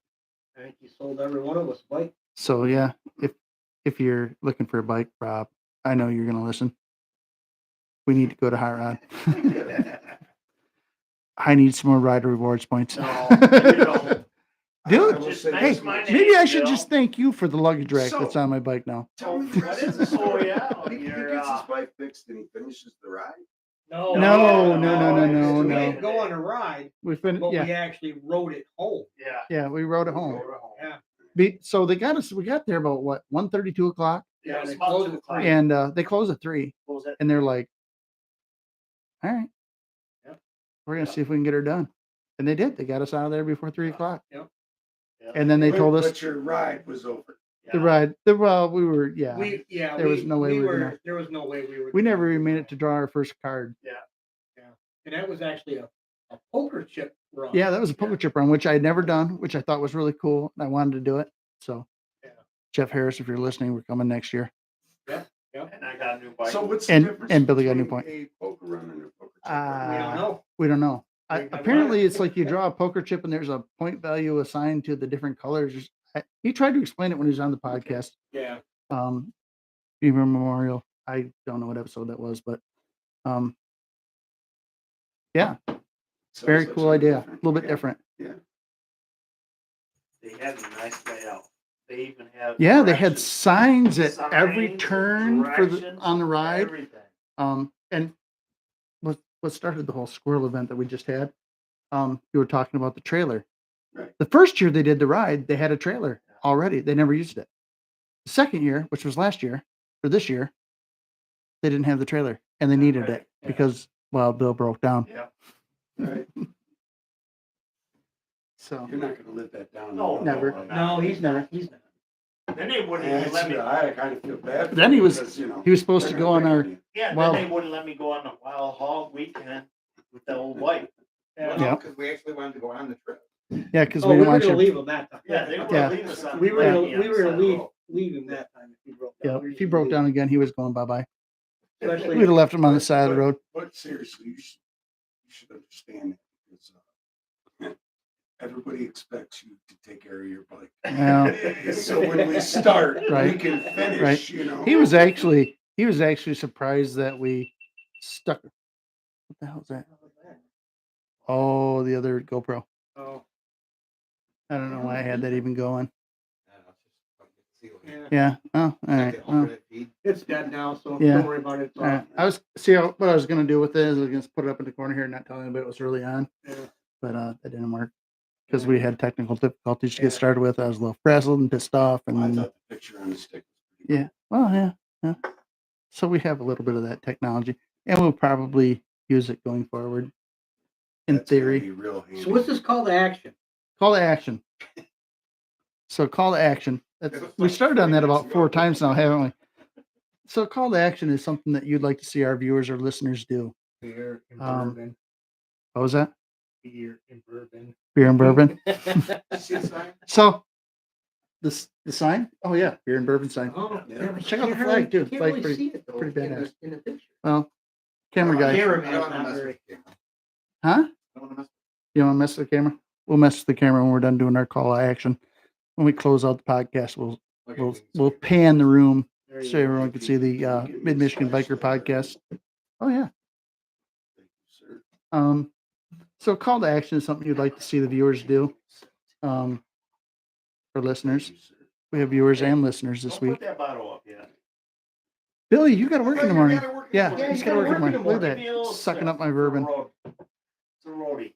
Speaker 3: I think he sold every one of us a bike.
Speaker 2: So yeah, if you're looking for a bike, Rob, I know you're gonna listen. We need to go to Hot Rod. I need some more rider rewards points.
Speaker 4: No, you don't.
Speaker 2: Dude,
Speaker 1: I will
Speaker 4: Just
Speaker 1: say
Speaker 2: hey,
Speaker 1: this
Speaker 4: mention my
Speaker 1: much.
Speaker 4: name,
Speaker 2: maybe I should
Speaker 4: Bill.
Speaker 2: just thank you for the luggage rack
Speaker 1: So-
Speaker 2: that's on my bike now.
Speaker 1: Tell me the
Speaker 4: What
Speaker 1: rest
Speaker 4: is
Speaker 1: of the
Speaker 4: this? Oh,
Speaker 1: story.
Speaker 4: yeah,
Speaker 1: He
Speaker 4: you're,
Speaker 1: gets his bike fixed and he finishes the ride.
Speaker 3: No,
Speaker 2: No.
Speaker 3: We didn't go on a ride,
Speaker 2: We finished.
Speaker 3: but
Speaker 2: Yeah,
Speaker 3: we actually rode it home.
Speaker 4: Yeah.
Speaker 2: we rode it home.
Speaker 3: Yeah.
Speaker 2: So they got us. We got there about what 1:30, 2 o'clock,
Speaker 4: Yeah, it was
Speaker 3: they
Speaker 4: about
Speaker 3: closed
Speaker 4: 2
Speaker 3: at
Speaker 4: o'clock.
Speaker 3: 3.
Speaker 2: and they closed at 3.
Speaker 4: What was that?
Speaker 2: And they're like, "All right,
Speaker 4: Yep.
Speaker 2: we're gonna see if we can get her done." And they did. They got us out of there before 3 o'clock.
Speaker 4: Yeah.
Speaker 2: And then they told us
Speaker 1: But your ride was over.
Speaker 2: the ride. Well, we were
Speaker 3: There
Speaker 2: was no way we were gonna-
Speaker 3: There was no way we were.
Speaker 2: we never even made it to draw our first card.
Speaker 3: And that was actually a poker chip run.
Speaker 2: Yeah, that was a poker chip run, which I had never done, which I thought was really cool, and I wanted to do it. So,
Speaker 3: Yeah.
Speaker 2: Jeff Harris, if you're listening, we're coming next year.
Speaker 4: And I got a new bike.
Speaker 1: So what's the
Speaker 2: And-
Speaker 1: difference
Speaker 2: and Billy got a new
Speaker 1: between
Speaker 2: point.
Speaker 1: a poker run and a poker chip
Speaker 3: We
Speaker 1: run?
Speaker 3: don't know.
Speaker 2: We don't know.
Speaker 3: We have
Speaker 2: Apparently,
Speaker 3: not.
Speaker 2: it's like you draw a poker chip, and there's a point value assigned to the different colors. He tried to explain it when he was on the podcast.
Speaker 3: Yeah.
Speaker 2: Beaver Memorial. I don't know what episode that was, but yeah,
Speaker 1: So
Speaker 2: very
Speaker 1: it's
Speaker 2: cool
Speaker 1: like
Speaker 2: idea. A
Speaker 1: different.
Speaker 2: little bit
Speaker 1: Yeah.
Speaker 2: different.
Speaker 4: They had a nice layout. They even have.
Speaker 2: Yeah, they had
Speaker 4: directions,
Speaker 2: signs at every
Speaker 4: signs,
Speaker 2: turn
Speaker 4: directions,
Speaker 2: on the ride.
Speaker 4: Everything.
Speaker 2: And what started the whole squirrel event that we just had? You were talking about the trailer.
Speaker 1: Right.
Speaker 2: The first year they did the ride, they had a trailer already. They never used it. The second year, which was last year, or this year, they didn't have the trailer, and they needed
Speaker 4: Right,
Speaker 2: it
Speaker 4: yeah.
Speaker 2: because Bill broke down.
Speaker 4: Yeah.
Speaker 1: Right.
Speaker 2: So
Speaker 1: You're not gonna live that down.
Speaker 4: No,
Speaker 2: Never.
Speaker 3: No, he's not. He's not.
Speaker 4: Then they wouldn't
Speaker 1: Yeah,
Speaker 4: even let me.
Speaker 1: I kind of feel bad. for
Speaker 2: Then he
Speaker 1: you
Speaker 2: was-
Speaker 1: because,
Speaker 2: he was supposed to
Speaker 1: they're
Speaker 2: go on
Speaker 1: gonna
Speaker 2: our
Speaker 1: pick on you.
Speaker 4: Yeah,
Speaker 2: Well-
Speaker 4: then they wouldn't let me go on the Wild Hog weekend with the old bike.
Speaker 2: Yeah.
Speaker 5: Because we actually wanted to go on the trip.
Speaker 2: because
Speaker 3: Oh,
Speaker 2: we
Speaker 3: we
Speaker 2: didn't
Speaker 3: were
Speaker 2: want
Speaker 3: gonna
Speaker 2: you.
Speaker 3: leave him that time.
Speaker 4: Yeah, they were
Speaker 2: Yeah.
Speaker 4: gonna leave us on.
Speaker 3: We were gonna,
Speaker 4: on the
Speaker 3: we were
Speaker 4: side
Speaker 3: gonna
Speaker 4: of the
Speaker 3: leave,
Speaker 4: road.
Speaker 3: leave him that time if he broke
Speaker 2: Yeah,
Speaker 3: down.
Speaker 2: if he broke down again, he was going bye bye.
Speaker 3: Especially-
Speaker 2: We'd have left him on the side of the road.
Speaker 1: But seriously, you should understand that because everybody expects you to take care of your bike.
Speaker 2: Yeah.
Speaker 1: So when we start, we
Speaker 2: Right.
Speaker 1: can finish.
Speaker 2: Right.
Speaker 1: You know,
Speaker 2: He was actually surprised that we stuck. What the hell is that? Oh, the other GoPro.
Speaker 3: Oh,
Speaker 2: I don't know why I had that even going.
Speaker 5: I don't know, it's just like the ceiling.
Speaker 3: yeah.
Speaker 2: Yeah. Oh, all
Speaker 5: Like
Speaker 2: right.
Speaker 5: the
Speaker 2: Well,
Speaker 5: alternate feed.
Speaker 3: It's dead now, so
Speaker 2: Yeah.
Speaker 3: don't worry about it. It's
Speaker 2: all right.
Speaker 3: off.
Speaker 2: I was what I was gonna do with it is I was gonna put it up in the corner here, and not telling anybody it was really on,
Speaker 3: Yeah.
Speaker 2: but that didn't work because we had technical difficulties to
Speaker 3: Yeah.
Speaker 2: get started with. I was a little frazzled and pissed off,
Speaker 1: I
Speaker 2: and
Speaker 1: thought the picture on the stick was pretty
Speaker 2: yeah. Well, yeah. So we have a little bit of that technology, and we'll probably use it going forward. In
Speaker 1: That's gonna
Speaker 2: theory,
Speaker 1: be real handy.
Speaker 3: So what's this call to action?
Speaker 2: call to action. So call to action. We started on that about 4 times now, haven't we? So call to action is something that you'd like to see our viewers or listeners do.
Speaker 3: Beer and
Speaker 2: bourbon. What was that?
Speaker 3: Beer and bourbon.
Speaker 2: Beer and bourbon.
Speaker 5: See the sign?
Speaker 2: So the sign? Oh yeah, beer and bourbon sign.
Speaker 3: Oh,
Speaker 1: Yeah.
Speaker 3: but
Speaker 2: Check
Speaker 3: you
Speaker 2: out the
Speaker 3: can't
Speaker 2: flag, too.
Speaker 3: you can't
Speaker 2: Flag's
Speaker 3: really
Speaker 2: pretty-
Speaker 3: see it, though,
Speaker 2: pretty
Speaker 3: in the-
Speaker 2: badass.
Speaker 3: In the picture.
Speaker 2: Well, camera guy.
Speaker 3: Cameraman.
Speaker 5: I don't wanna
Speaker 3: Not
Speaker 5: mess
Speaker 3: very-
Speaker 5: with the camera.
Speaker 2: Huh?
Speaker 5: I don't wanna mess
Speaker 2: You want to mess with the camera? We'll mess with the camera when we're done doing our call to action. When we close out the podcast, we'll
Speaker 5: with
Speaker 2: we'll
Speaker 5: it.
Speaker 2: we'll pan the room
Speaker 3: There you
Speaker 2: so
Speaker 3: go.
Speaker 2: everyone can see the Mid Michigan Biker Podcast. Oh yeah.
Speaker 1: Thank you, sir.
Speaker 2: So call to action is something you'd like to see the viewers do. For listeners,
Speaker 1: Thank you, sir.
Speaker 2: we have viewers and listeners this
Speaker 4: Don't put
Speaker 2: week.
Speaker 4: that bottle up yet.
Speaker 2: Billy, you got to work in the morning. Yeah,
Speaker 3: Yeah,
Speaker 2: he's
Speaker 3: you
Speaker 2: got to
Speaker 3: gotta
Speaker 2: work in the morning. Look at
Speaker 4: Give me a
Speaker 2: that,
Speaker 4: little
Speaker 2: sucking
Speaker 4: sip.
Speaker 2: up my bourbon.
Speaker 4: It's a roadie.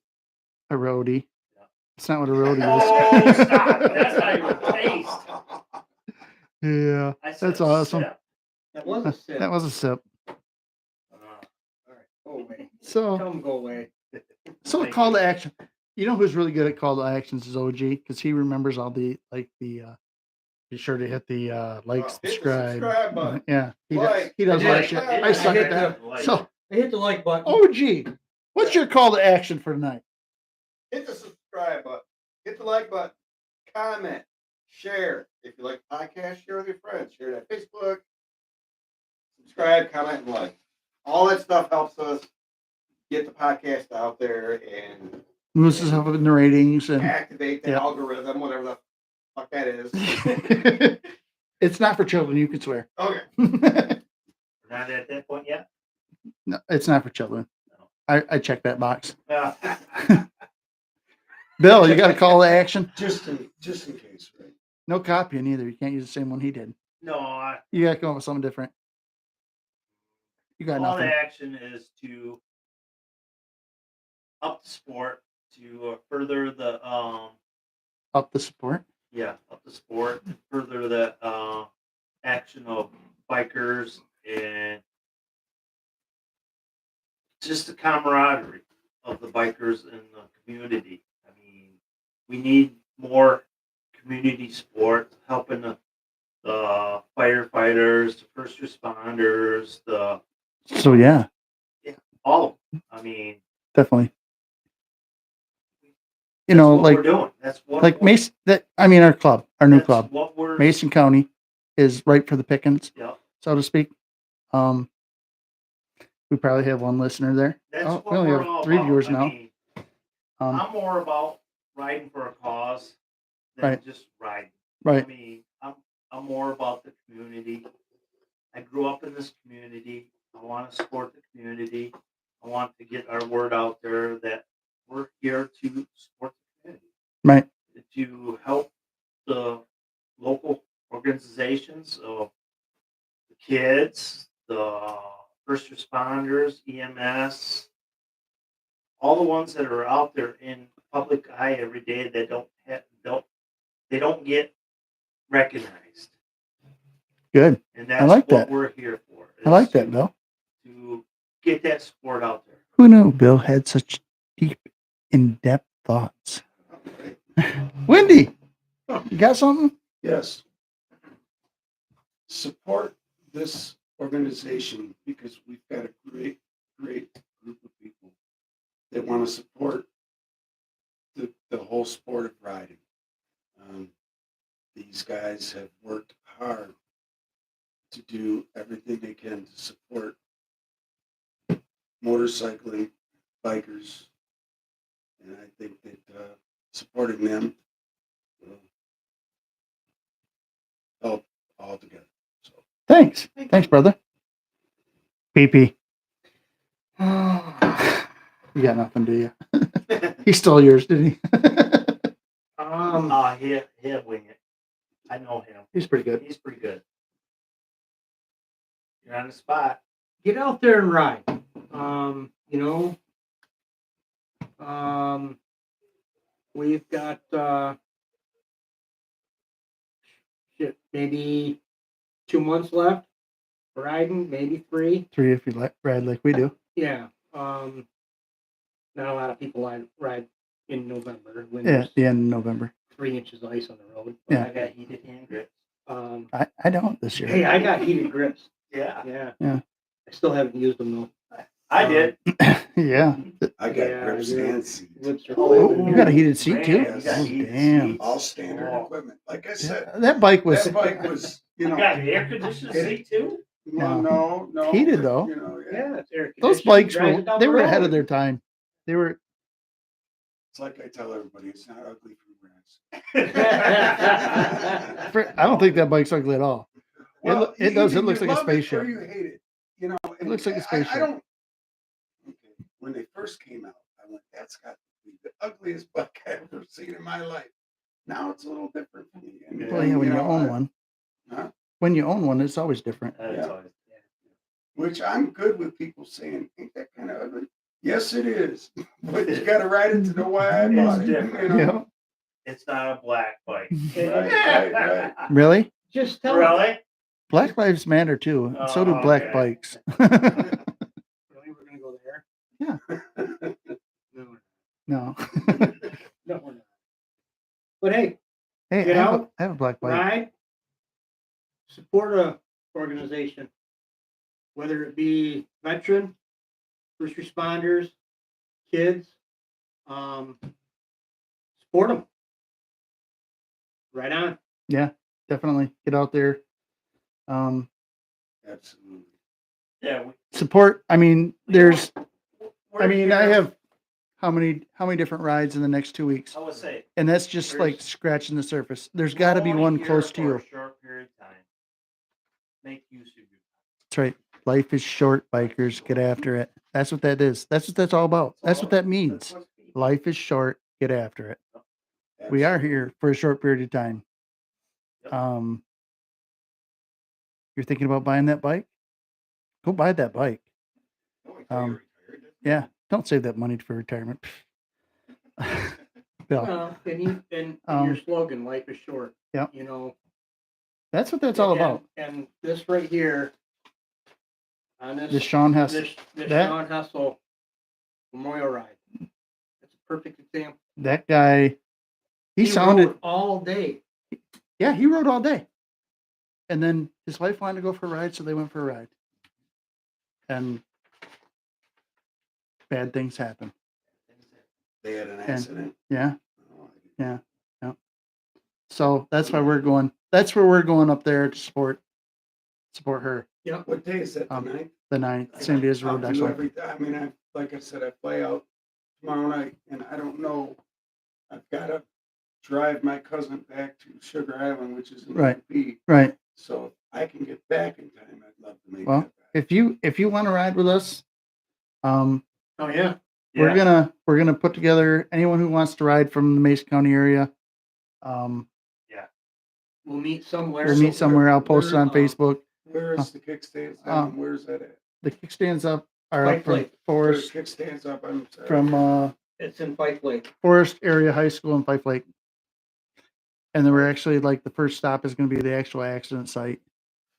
Speaker 2: A roadie.
Speaker 4: Yeah.
Speaker 2: It's not what a roadie
Speaker 4: Oh,
Speaker 2: is.
Speaker 4: stop. That's not even taste.
Speaker 2: Yeah,
Speaker 4: I said
Speaker 2: That's awesome.
Speaker 4: sip.
Speaker 3: That was a sip.
Speaker 2: that was a sip.
Speaker 3: All right, go away.
Speaker 2: So,
Speaker 3: Tell him go away.
Speaker 2: so
Speaker 4: Thank
Speaker 2: call
Speaker 4: you.
Speaker 2: to action. You know who's really good at call to actions is OG because he remembers all the Be sure to hit the like,
Speaker 5: Hit the
Speaker 2: subscribe.
Speaker 5: subscribe button.
Speaker 2: Yeah, he
Speaker 5: Like.
Speaker 2: does. He does
Speaker 3: I
Speaker 2: like
Speaker 3: did.
Speaker 2: shit.
Speaker 3: I
Speaker 2: I suck
Speaker 3: hit
Speaker 2: at that.
Speaker 4: the-
Speaker 2: So,
Speaker 3: I hit the like button.
Speaker 2: OG, what's your call to action for tonight?
Speaker 5: Hit the subscribe button. Hit the like button. Comment. Share. If you like the podcast, share with your friends. Share it on Facebook. Subscribe, comment, and like. All that stuff helps us get the podcast out there and
Speaker 2: Moves us up in the ratings and
Speaker 5: activate the
Speaker 2: Yep.
Speaker 5: algorithm, whatever the fuck that is.
Speaker 2: it's not for children. You can swear.
Speaker 5: Okay.
Speaker 4: We're not at that point yet.
Speaker 2: No, it's not for children. I checked that box.
Speaker 4: Yeah.
Speaker 2: Bill, you got a call to action?
Speaker 1: Just in case, right?
Speaker 2: No copying either. You can't use the same one he did.
Speaker 4: No,
Speaker 2: You got to come up with something different. You got
Speaker 4: call to
Speaker 2: nothing.
Speaker 4: action is to up the sport, to further the
Speaker 2: Up the support.
Speaker 4: up the sport, to further the action of bikers and just the camaraderie of the bikers in the community. I mean, we need more community sport helping the firefighters, the first responders,
Speaker 2: So yeah,
Speaker 4: all of them. I mean,
Speaker 2: definitely. You
Speaker 4: that's
Speaker 2: know,
Speaker 4: what
Speaker 2: like
Speaker 4: we're doing. That's what
Speaker 2: like Mason. Our club, our new
Speaker 4: that's
Speaker 2: club,
Speaker 4: What we're
Speaker 2: Mason County, is ripe for the pickings,
Speaker 4: Yeah,
Speaker 2: so to speak. We probably have one listener there.
Speaker 4: that's
Speaker 2: Oh,
Speaker 4: what
Speaker 2: we only
Speaker 4: we're
Speaker 2: have
Speaker 4: all
Speaker 2: 3
Speaker 4: about.
Speaker 2: viewers
Speaker 4: I
Speaker 2: now.
Speaker 4: mean,
Speaker 2: Um,
Speaker 4: I'm more about riding for a cause than
Speaker 2: Right.
Speaker 4: just riding.
Speaker 2: right.
Speaker 4: I mean, I'm more about the community. I grew up in this community. I want to support the community. I want to get our word out there that we're here to support the community,
Speaker 2: Right.
Speaker 4: to help the local organizations of the kids, the first responders, EMS, all the ones that are out there in public eye every day that don't get recognized.
Speaker 2: Good.
Speaker 4: And that's
Speaker 2: like
Speaker 4: what
Speaker 2: that.
Speaker 4: we're here for.
Speaker 2: I like
Speaker 4: is
Speaker 2: that, Bill.
Speaker 4: To get that support out there.
Speaker 2: Who knew Bill had such deep, in-depth thoughts? Wendy, you got something?
Speaker 1: Yes. Support this organization because we've got a great group of people that want to support the whole sport of riding. These guys have worked hard to do everything they can to support motorcycling, bikers, and I think that supporting them will help all together. So
Speaker 2: Thanks. Thanks, brother. PP. You got nothing, do you? He stole yours, didn't he?
Speaker 4: He'll wing it. I know him.
Speaker 2: He's pretty good.
Speaker 4: He's pretty good. You're on the spot.
Speaker 3: Get out there and ride. We've got maybe 2 months left for riding, maybe 3.
Speaker 2: 3 if you ride like we do.
Speaker 3: Yeah. Not a lot of people ride in November when
Speaker 2: Yeah,
Speaker 3: there's
Speaker 2: at the end of November.
Speaker 3: 3 inches of ice on the road.
Speaker 2: Yeah.
Speaker 4: I got heated hand grips.
Speaker 2: I don't this year.
Speaker 3: Hey, I got heated grips.
Speaker 4: Yeah,
Speaker 3: Yeah.
Speaker 2: Yeah.
Speaker 3: I still haven't used them though.
Speaker 4: I did.
Speaker 2: Yeah.
Speaker 1: I got
Speaker 3: Yeah,
Speaker 1: grips
Speaker 3: you're-
Speaker 1: and seats.
Speaker 3: Lips are
Speaker 4: Oh,
Speaker 3: flapping.
Speaker 2: You got a heated seat too?
Speaker 4: Man, you got
Speaker 2: Oh,
Speaker 4: heated
Speaker 2: damn.
Speaker 4: seats.
Speaker 1: All standard
Speaker 4: Oh.
Speaker 1: equipment. Like I said,
Speaker 2: That bike was
Speaker 1: that bike was,
Speaker 4: You got an air conditioned seat too?
Speaker 1: no.
Speaker 2: Heated,
Speaker 1: but,
Speaker 2: though.
Speaker 3: Yeah, it's air
Speaker 2: those
Speaker 3: conditioned.
Speaker 2: bikes
Speaker 3: Drives
Speaker 2: were
Speaker 3: it down
Speaker 2: they
Speaker 3: the
Speaker 2: were ahead
Speaker 3: road.
Speaker 2: of their time. They were
Speaker 1: It's like I tell everybody, it's not ugly from grass.
Speaker 2: I don't think that bike's ugly at all.
Speaker 1: Well,
Speaker 2: It does. It
Speaker 1: either
Speaker 2: looks
Speaker 1: you
Speaker 2: like a
Speaker 1: love it or
Speaker 2: spaceship.
Speaker 1: you hate it. You know,
Speaker 2: It looks like a
Speaker 1: I
Speaker 2: spaceship.
Speaker 1: don't. Okay. When they first came out, I went, "That's got to be the ugliest bike I've ever seen in my life." Now it's a little different for me. And,
Speaker 2: Well, yeah, when you own
Speaker 1: I-
Speaker 2: one.
Speaker 1: Huh?
Speaker 2: When you own one, it's always different.
Speaker 4: That's
Speaker 1: Yeah.
Speaker 4: always-
Speaker 1: Which I'm good with people saying, "Ain't that kind of ugly?" Yes, it is, but you got to ride it to know why I
Speaker 4: It's
Speaker 1: bought it.
Speaker 4: different.
Speaker 1: You know?
Speaker 2: Yeah.
Speaker 4: It's not a black bike.
Speaker 1: Right.
Speaker 2: Really?
Speaker 3: Just tell
Speaker 4: Really?
Speaker 2: Black lives matter too. And so do
Speaker 4: Oh,
Speaker 2: black
Speaker 4: okay.
Speaker 2: bikes.
Speaker 3: them. Really, we're gonna go there?
Speaker 2: Yeah.
Speaker 3: No,
Speaker 2: No.
Speaker 3: no, we're not. But hey,
Speaker 2: Hey,
Speaker 3: Get out,
Speaker 2: I have a black bike.
Speaker 3: ride, support a organization, whether it be veteran, first responders, kids, support them. Right on.
Speaker 2: Definitely get out there. Um,
Speaker 1: Absolutely.
Speaker 4: Yeah,
Speaker 2: support. I mean, there's.
Speaker 4: we're
Speaker 2: I mean, I
Speaker 4: here-
Speaker 2: have how many different rides in the next 2 weeks,
Speaker 4: I would say.
Speaker 2: and that's just like
Speaker 4: There's-
Speaker 2: scratching the surface. There's got to be
Speaker 4: we're only
Speaker 2: one
Speaker 4: here
Speaker 2: close to
Speaker 4: for
Speaker 2: you.
Speaker 4: a short period of time. Make use of your
Speaker 2: That's right. Life is short, bikers. Get after it. That's what that is. That's what that's all about. That's what that means. Life is short. Get after it. We are here for a short period of time.
Speaker 4: Yep.
Speaker 2: You're thinking about buying that bike? Go buy that bike.
Speaker 5: Oh, I thought you
Speaker 2: Um,
Speaker 5: were retired.
Speaker 2: Yeah. Don't save that money for retirement. Bill,
Speaker 3: And
Speaker 2: Um,
Speaker 3: your slogan, life is short.
Speaker 2: Yep.
Speaker 3: You know,
Speaker 2: that's what that's all about.
Speaker 3: And this right here, on this,
Speaker 2: This Sean Hess.
Speaker 3: this
Speaker 2: that-
Speaker 3: Sean Hessel Memorial Ride. That's a perfect example.
Speaker 2: That guy, he
Speaker 3: rode
Speaker 2: sounded,
Speaker 3: all day.
Speaker 2: yeah, he rode all day. And then his wife wanted to go for a ride, so they went for a ride. And bad things happen.
Speaker 1: They had an accident.
Speaker 2: Yeah.
Speaker 1: Oh,
Speaker 2: So that's why we're going. That's where we're going up there to support her.
Speaker 1: what day is that? The
Speaker 2: Um,
Speaker 1: ninth?
Speaker 2: The 9th, same day as
Speaker 1: I'll
Speaker 2: Road Dogs
Speaker 1: do
Speaker 2: Life.
Speaker 1: everything. I mean, like I said, I fly out tomorrow night, and I don't know. I've got to drive my cousin back to Sugar Island, which is in
Speaker 2: Right.
Speaker 1: UP.
Speaker 2: Right.
Speaker 1: So if I can get back in time, I'd love to make
Speaker 2: Well,
Speaker 1: that back.
Speaker 2: If you want to ride with us,
Speaker 3: Oh yeah.
Speaker 2: we're gonna put together anyone who wants to ride from the Mason County area.
Speaker 3: We'll meet somewhere.
Speaker 2: We'll meet somewhere. I'll post it on Facebook.
Speaker 1: Where is the kickstands? Where's that at?
Speaker 2: The kickstands are
Speaker 3: Fife
Speaker 2: up from
Speaker 3: Lake.
Speaker 1: Where's
Speaker 2: Forest
Speaker 1: kickstands up? I'm sorry.
Speaker 2: from
Speaker 3: It's in Fife Lake.
Speaker 2: Forest Area High School in Fife Lake. And then we're actually like the first stop is going to be the actual accident site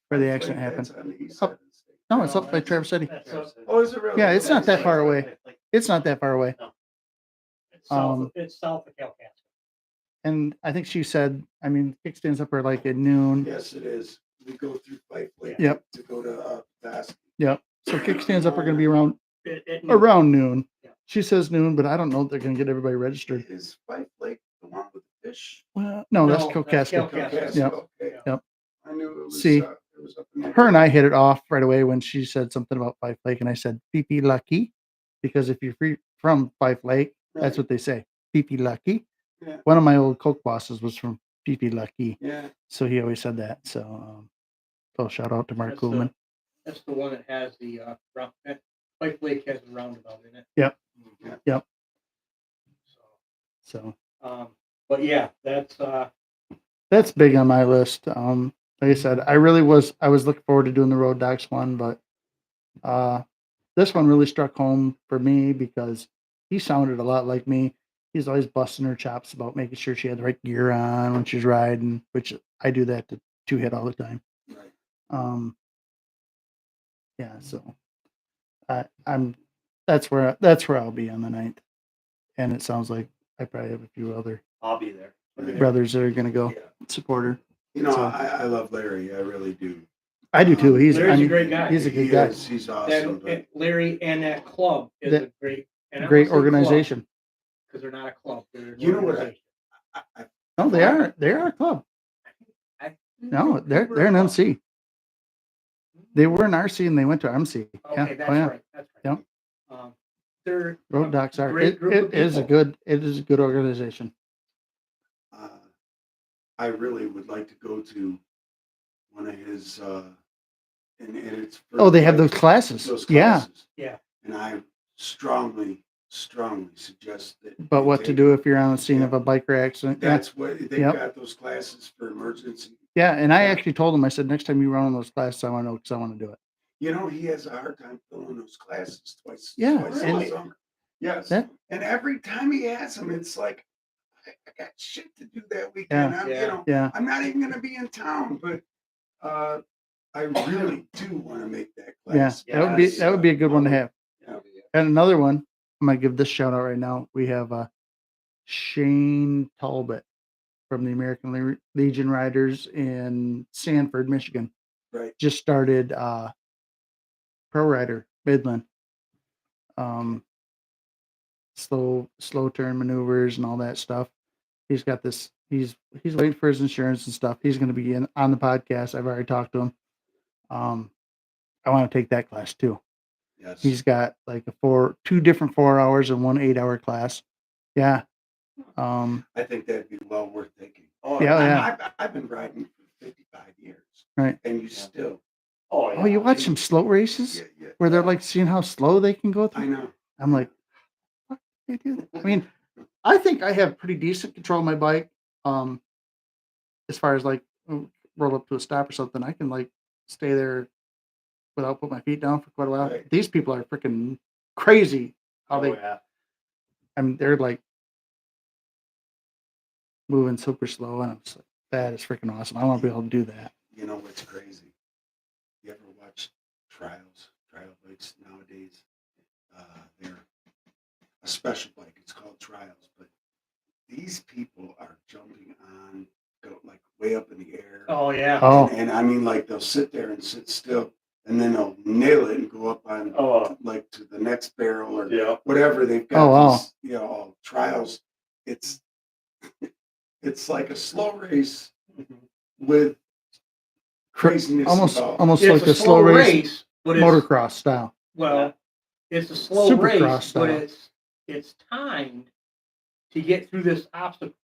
Speaker 2: where the accident happened.
Speaker 1: That's on the east
Speaker 2: Up-
Speaker 1: side of the state.
Speaker 2: No, it's up by Traverse City.
Speaker 1: Oh, is it really?
Speaker 2: Yeah, it's not that far away.
Speaker 4: Like,
Speaker 2: It's not that far away.
Speaker 3: It's south,
Speaker 2: Um,
Speaker 3: it's south of Calcasieu.
Speaker 2: And I think she said, I mean, kickstands up are like at noon.
Speaker 1: Yes, it is. We go through Fife Lake.
Speaker 2: Yep.
Speaker 1: To go to Dask.
Speaker 2: So kickstands up are going to be around
Speaker 3: It-
Speaker 2: noon.
Speaker 3: Yeah.
Speaker 2: She says noon, but I don't know if they're going to get everybody registered.
Speaker 1: Is Fife Lake the one with the fish?
Speaker 2: Well, no, that's
Speaker 3: No, that's
Speaker 2: Kilcasket.
Speaker 3: Kilcasket.
Speaker 2: Yep.
Speaker 1: Okay.
Speaker 2: Yep.
Speaker 1: I knew it was.
Speaker 2: See,
Speaker 1: it was up in there.
Speaker 2: Her and I hit it off right away when she said something about Fife Lake, and I said, "Pee lucky," because if you're from Fife Lake, that's
Speaker 1: Right.
Speaker 2: what they say. Pee lucky.
Speaker 1: Yeah.
Speaker 2: One of my old Coke bosses was from Pee lucky,
Speaker 1: Yeah.
Speaker 2: so he always said that. So shout out to Mark
Speaker 3: That's
Speaker 2: Kuhlman.
Speaker 3: That's the one that has the Fife Lake has the roundabout in it.
Speaker 2: Yep.
Speaker 1: Yeah.
Speaker 2: Yep.
Speaker 3: So,
Speaker 2: So
Speaker 3: but yeah, that's
Speaker 2: that's big on my list. Like I said, I was looking forward to doing the Road Docs one, but this one really struck home for me because he sounded a lot like me. He's always busting her chops about making sure she had the right gear on when she's riding, which I do that to two hit all the time.
Speaker 1: Right.
Speaker 2: Yeah, so that's where I'll be on the 9th. And it sounds like I probably have a few other
Speaker 4: I'll be there.
Speaker 2: brothers that are gonna go
Speaker 1: Yeah.
Speaker 2: support her.
Speaker 1: You know,
Speaker 2: So-
Speaker 1: I love Larry. I really do.
Speaker 2: I do too.
Speaker 3: Larry's a great guy.
Speaker 2: He's a good
Speaker 1: He
Speaker 2: guy.
Speaker 1: is, He's awesome.
Speaker 3: that Larry and that club is
Speaker 2: That-
Speaker 3: a great, and I
Speaker 2: Great
Speaker 3: won't say club,
Speaker 2: organization.
Speaker 3: 'cause they're not a club. They're an
Speaker 1: You know what
Speaker 3: organization.
Speaker 1: I
Speaker 2: No, they are a club. No, they're an MC. They were an RC and they went to MC.
Speaker 3: Okay,
Speaker 2: Yeah.
Speaker 3: that's
Speaker 2: Oh, yeah.
Speaker 3: right. That's right.
Speaker 2: Yep.
Speaker 3: They're
Speaker 2: Road Docs are.
Speaker 3: great group of
Speaker 2: It is a
Speaker 3: people.
Speaker 2: good organization.
Speaker 1: I really would like to go to one of his, and it's. for
Speaker 2: Oh, they have those classes.
Speaker 1: those
Speaker 2: Yeah.
Speaker 1: classes.
Speaker 3: Yeah.
Speaker 1: And I strongly suggest that.
Speaker 2: But
Speaker 1: you
Speaker 2: what to
Speaker 1: take
Speaker 2: do
Speaker 1: it.
Speaker 2: if you're on the scene of a biker accident? Yeah.
Speaker 1: That's what, they've
Speaker 2: Yep.
Speaker 1: got those classes for emergency.
Speaker 2: Yeah. And I actually told him, I said, next time you run on those classes, I want to know because I want to do it.
Speaker 1: You know, he has a hard time filling those classes twice.
Speaker 2: Yeah,
Speaker 1: Twice
Speaker 3: and-
Speaker 1: a summer. Yes.
Speaker 2: That-
Speaker 1: And every time he has them, it's like, I got shit to do that weekend. I'm,
Speaker 3: Yeah.
Speaker 1: you know,
Speaker 2: Yeah.
Speaker 1: I'm not even gonna be in town, but I really do want to make that
Speaker 2: Yeah.
Speaker 1: class.
Speaker 2: That would be a good one to have.
Speaker 1: Yeah.
Speaker 2: And another one, I'm gonna give this shout out right now. We have Shane Talbot from the American Legion Riders in Sanford, Michigan.
Speaker 1: Right.
Speaker 2: Just started Pro Rider Midland. Slow turn maneuvers and all that stuff. He's got this. He's waiting for his insurance and stuff. He's going to be on the podcast. I've already talked to him. I want to take that class too.
Speaker 1: Yes.
Speaker 2: He's got like two different 4 hours and one 8-hour class. Yeah.
Speaker 1: I think that'd be well worth taking. I've been riding for 55 years.
Speaker 2: Right.
Speaker 1: And you still.
Speaker 2: Oh, you watch some slow races where they're like seeing how slow they can go through.
Speaker 1: I know.
Speaker 2: I'm like, what do they do that? I mean, I think I have pretty decent control of my bike. As far as like roll up to a stop or something, I can like stay there without putting my feet down for quite a while.
Speaker 1: Right.
Speaker 2: These people are freaking crazy. How they, I mean, they're like moving super slow, and I'm just like, that is freaking awesome. I want to be able to do that.
Speaker 1: You know what's crazy? You ever watch trial bikes nowadays? They're a special bike. It's called trials, but these people are jumping on, go like way up in the air.
Speaker 3: Oh yeah.
Speaker 2: Oh,
Speaker 1: And I mean, like they'll sit there and sit still, and then they'll nail it and go up on like to the next barrel or whatever they've got.
Speaker 2: Oh, wow.
Speaker 1: These, trials. It's like a slow race with craziness.
Speaker 2: almost
Speaker 3: It's
Speaker 2: like a slow race,
Speaker 3: but it's,
Speaker 2: motocross style.
Speaker 3: well, it's a slow
Speaker 2: Supercross
Speaker 3: race,
Speaker 2: style.
Speaker 3: but it's timed to get through this obstacle.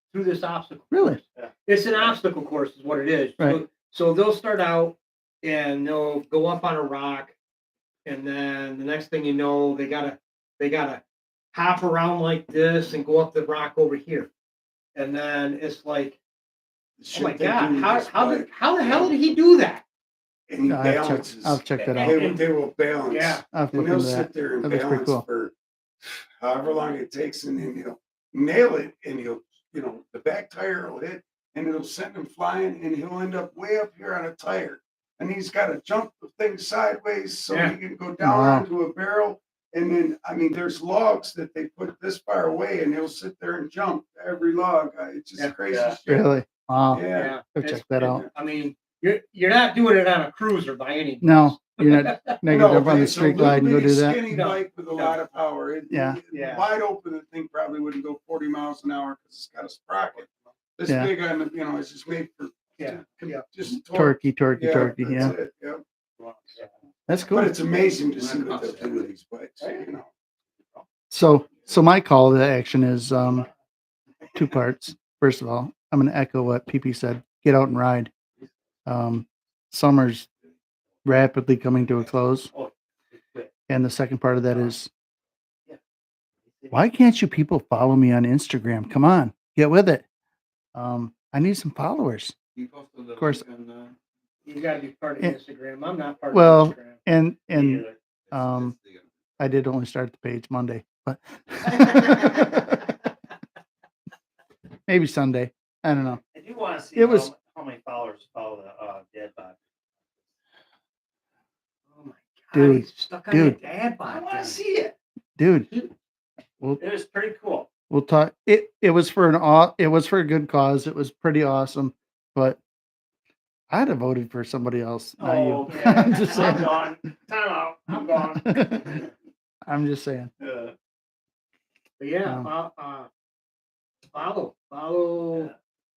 Speaker 2: Really?
Speaker 3: course. It's an obstacle course, is what it is.
Speaker 2: Right.
Speaker 3: So they'll start out and they'll go up on a rock, and then the next thing you know, they gotta hop around like this and go up the rock over here, and then it's like, oh my god, how the hell did he do that?
Speaker 1: And he
Speaker 2: I'll
Speaker 1: balances.
Speaker 2: check that out.
Speaker 1: They will balance.
Speaker 3: Yeah.
Speaker 2: I'll have to
Speaker 1: And
Speaker 2: look
Speaker 1: they'll
Speaker 2: into
Speaker 1: sit
Speaker 2: that.
Speaker 1: there and
Speaker 2: That looks pretty
Speaker 1: balance
Speaker 2: cool.
Speaker 1: for however long it takes, and then he'll nail it, and he'll, the back tire will hit, and it'll send him flying, and he'll end up way up here on a tire. And he's got to jump the thing sideways so
Speaker 3: Yeah.
Speaker 1: he can go down
Speaker 2: Wow.
Speaker 1: onto a barrel. And then, I mean, there's logs that they put this far away, and he'll sit there and jump every log. It's just
Speaker 3: Yeah.
Speaker 1: crazy
Speaker 4: Yeah.
Speaker 1: shit.
Speaker 2: Really? Wow.
Speaker 1: Yeah.
Speaker 2: Go check that out.
Speaker 3: I mean, you're not doing it on a cruiser by any means.
Speaker 2: No, you're not gonna
Speaker 1: No,
Speaker 2: jump
Speaker 1: but
Speaker 2: on the
Speaker 1: it's a
Speaker 2: street glide and go
Speaker 1: little
Speaker 2: do
Speaker 1: bitty
Speaker 2: that.
Speaker 1: Skinny
Speaker 3: No.
Speaker 1: bike with a
Speaker 3: No.
Speaker 1: lot of power.
Speaker 2: Yeah.
Speaker 3: Yeah.
Speaker 1: Wide open, the thing probably wouldn't go 40 miles an hour because it's got a sprocket. This
Speaker 2: Yeah.
Speaker 1: big on the, it's just made for
Speaker 3: Yeah.
Speaker 1: just torque.
Speaker 2: Torquey.
Speaker 1: That's
Speaker 2: Yeah,
Speaker 1: it, yeah.
Speaker 2: that's cool.
Speaker 1: But it's amazing to see what they'll do with these bikes.
Speaker 2: So my call to action is two parts. First of all, I'm going to echo what PP said. Get out and ride. Summer's rapidly coming to a close. And the second part of that is, why can't you people follow me on Instagram? Come on, get with it. I need some followers.
Speaker 5: Of
Speaker 2: course.
Speaker 3: You got to be part of
Speaker 2: And-
Speaker 3: Instagram. I'm not part
Speaker 2: Well,
Speaker 3: of Instagram.
Speaker 2: And I did only start the page Monday, but maybe Sunday. I don't know.
Speaker 4: I do want to see
Speaker 2: It was-
Speaker 4: how many followers follow the dead body.
Speaker 3: Oh my god,
Speaker 2: Dude,
Speaker 3: he's stuck on
Speaker 2: dude.
Speaker 3: that dad
Speaker 4: I
Speaker 3: bod
Speaker 4: want to
Speaker 3: thing.
Speaker 4: see it.
Speaker 2: Dude,
Speaker 4: It was pretty cool.
Speaker 2: we'll talk. It was for it was for a good cause. It was pretty awesome, but I'd have voted for somebody else, not you.
Speaker 4: Okay.
Speaker 2: I'm just saying.
Speaker 4: I'm gone. Time out. I'm gone.
Speaker 2: I'm just saying.
Speaker 3: But yeah, follow.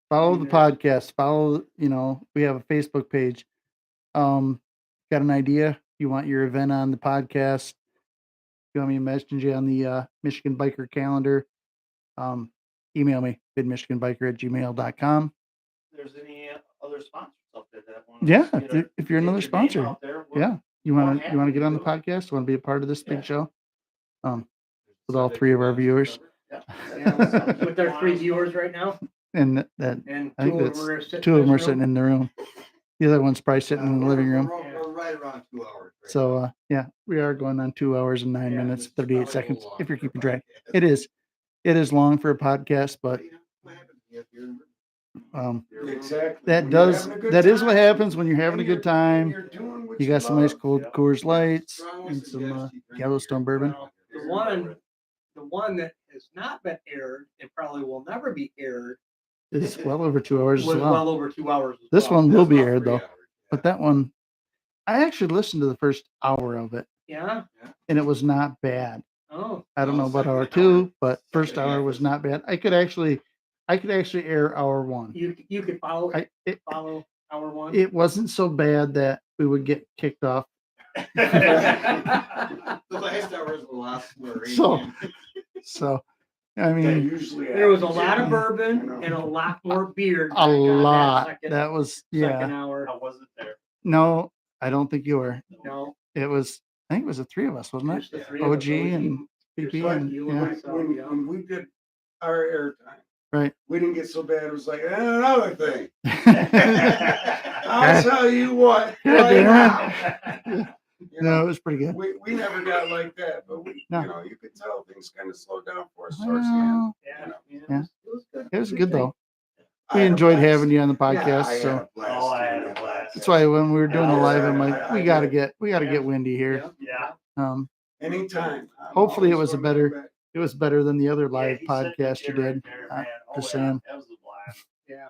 Speaker 2: Follow the
Speaker 3: Yeah.
Speaker 2: podcast. Follow, we have a Facebook page. Got an idea? You want your event on the podcast? You want me to message you on the Michigan Biker calendar? Email me, bidmichiganbiker@gmail.com.
Speaker 4: If there's any other sponsors out there that want
Speaker 2: Yeah, if you're another sponsor.
Speaker 4: there,
Speaker 2: Yeah. You want to get on the podcast? Want to be a part of this big show? With all three of our viewers.
Speaker 3: Yeah, with their 3 viewers right now,
Speaker 2: And that
Speaker 3: and
Speaker 2: I think
Speaker 3: 2 of
Speaker 2: that's
Speaker 3: them are sitting.
Speaker 2: two of
Speaker 3: in
Speaker 2: them are
Speaker 3: this
Speaker 2: sitting
Speaker 3: room.
Speaker 2: in the room. The other one's probably sitting in the living room.
Speaker 5: We're right around 2 hours. right
Speaker 2: So
Speaker 5: now.
Speaker 2: yeah, we are going on 2 hours and 9
Speaker 3: Yeah,
Speaker 2: minutes,
Speaker 5: It's
Speaker 2: 38
Speaker 5: probably a
Speaker 2: seconds.
Speaker 5: little
Speaker 2: If you're
Speaker 5: long for a
Speaker 2: keeping track,
Speaker 5: podcast.
Speaker 2: it is. It is long for a podcast, but
Speaker 5: What happens if you're-
Speaker 1: Exactly.
Speaker 2: that
Speaker 1: When you're
Speaker 2: does
Speaker 1: having a good
Speaker 2: that is what
Speaker 1: time,
Speaker 2: happens when you're having a
Speaker 1: and
Speaker 2: good
Speaker 1: you're- and
Speaker 2: time.
Speaker 1: you're doing what
Speaker 2: You got some nice
Speaker 1: love.
Speaker 2: cold
Speaker 4: Yeah.
Speaker 2: Coors Lights
Speaker 5: Strongly
Speaker 2: and some
Speaker 5: suggest you drink
Speaker 2: Yellowstone
Speaker 5: beer.
Speaker 2: bourbon.
Speaker 3: Well, the one that has not been aired and probably will never be aired
Speaker 2: is well over 2 hours as
Speaker 3: Was
Speaker 2: well.
Speaker 3: well over 2 hours. as
Speaker 2: This
Speaker 3: well.
Speaker 2: one will
Speaker 5: That's
Speaker 2: be
Speaker 5: about
Speaker 2: aired
Speaker 5: 3
Speaker 2: though,
Speaker 5: hours,
Speaker 2: but that one, I actually listened to the first hour of it,
Speaker 3: Yeah.
Speaker 2: and it was not bad.
Speaker 3: Oh.
Speaker 2: I don't
Speaker 5: No,
Speaker 2: know about
Speaker 5: second
Speaker 2: hour
Speaker 5: hour-
Speaker 2: 2, but
Speaker 5: second
Speaker 2: first
Speaker 5: half
Speaker 2: hour was
Speaker 5: is-
Speaker 2: not bad. I could actually air hour 1.
Speaker 3: You could follow
Speaker 2: It
Speaker 3: hour one.
Speaker 2: it wasn't so bad that we would get kicked off.
Speaker 5: The last hour is a lot slurry.
Speaker 2: So- So, I
Speaker 1: That
Speaker 2: mean,
Speaker 1: usually
Speaker 3: There was a
Speaker 1: happens.
Speaker 3: lot of
Speaker 1: I
Speaker 3: bourbon
Speaker 1: know.
Speaker 3: and a lot more beer.
Speaker 2: a
Speaker 3: drank on
Speaker 2: lot.
Speaker 3: Second,
Speaker 2: That was,
Speaker 3: second
Speaker 2: yeah.
Speaker 3: hour.
Speaker 4: I wasn't there.
Speaker 2: No, I don't think you were.
Speaker 3: No,
Speaker 2: It was, I think it was the 3 of us, wasn't it?
Speaker 3: just the
Speaker 5: Yeah.
Speaker 3: three of us,
Speaker 2: OG and PP
Speaker 3: yourself,
Speaker 2: and,
Speaker 3: you
Speaker 2: yeah.
Speaker 3: and
Speaker 1: When,
Speaker 3: myself,
Speaker 1: when,
Speaker 3: yeah.
Speaker 1: when we did our airtime,
Speaker 2: Right.
Speaker 1: we didn't get so bad. It was like, and another thing. I'll tell you what,
Speaker 2: Yeah,
Speaker 1: right
Speaker 2: damn
Speaker 1: now. You
Speaker 2: No,
Speaker 1: know,
Speaker 2: it was pretty good.
Speaker 1: we never got like that, but we,
Speaker 2: No.
Speaker 1: you know, you could tell things kind of slowed down for us towards the end.
Speaker 2: Well,
Speaker 3: Yeah,
Speaker 1: You know.
Speaker 2: Yeah.
Speaker 3: It was good.
Speaker 2: it was good though.
Speaker 1: I
Speaker 2: We
Speaker 1: had a
Speaker 2: enjoyed
Speaker 1: blast.
Speaker 2: having you on the
Speaker 1: Yeah,
Speaker 2: podcast.
Speaker 1: I had
Speaker 2: So
Speaker 1: a blast
Speaker 4: Oh, I had
Speaker 1: doing
Speaker 4: a
Speaker 1: that
Speaker 4: blast.
Speaker 2: that's why when we were doing the
Speaker 1: Yeah,
Speaker 2: live, I'm
Speaker 1: I-
Speaker 2: like,
Speaker 1: I
Speaker 2: we gotta
Speaker 1: did.
Speaker 2: get Wendy here.
Speaker 4: Yeah.
Speaker 1: Anytime. I'm
Speaker 2: Hopefully it
Speaker 1: always
Speaker 2: was a
Speaker 1: welcome
Speaker 2: better-
Speaker 1: back.
Speaker 2: It was better than the other
Speaker 4: Yeah,
Speaker 2: live
Speaker 4: he said
Speaker 2: podcast you
Speaker 4: right
Speaker 2: did.
Speaker 4: there,
Speaker 2: Uh,
Speaker 4: man. Oh,
Speaker 2: just
Speaker 4: yeah,
Speaker 2: saying.
Speaker 4: That was a blast.
Speaker 3: Yeah.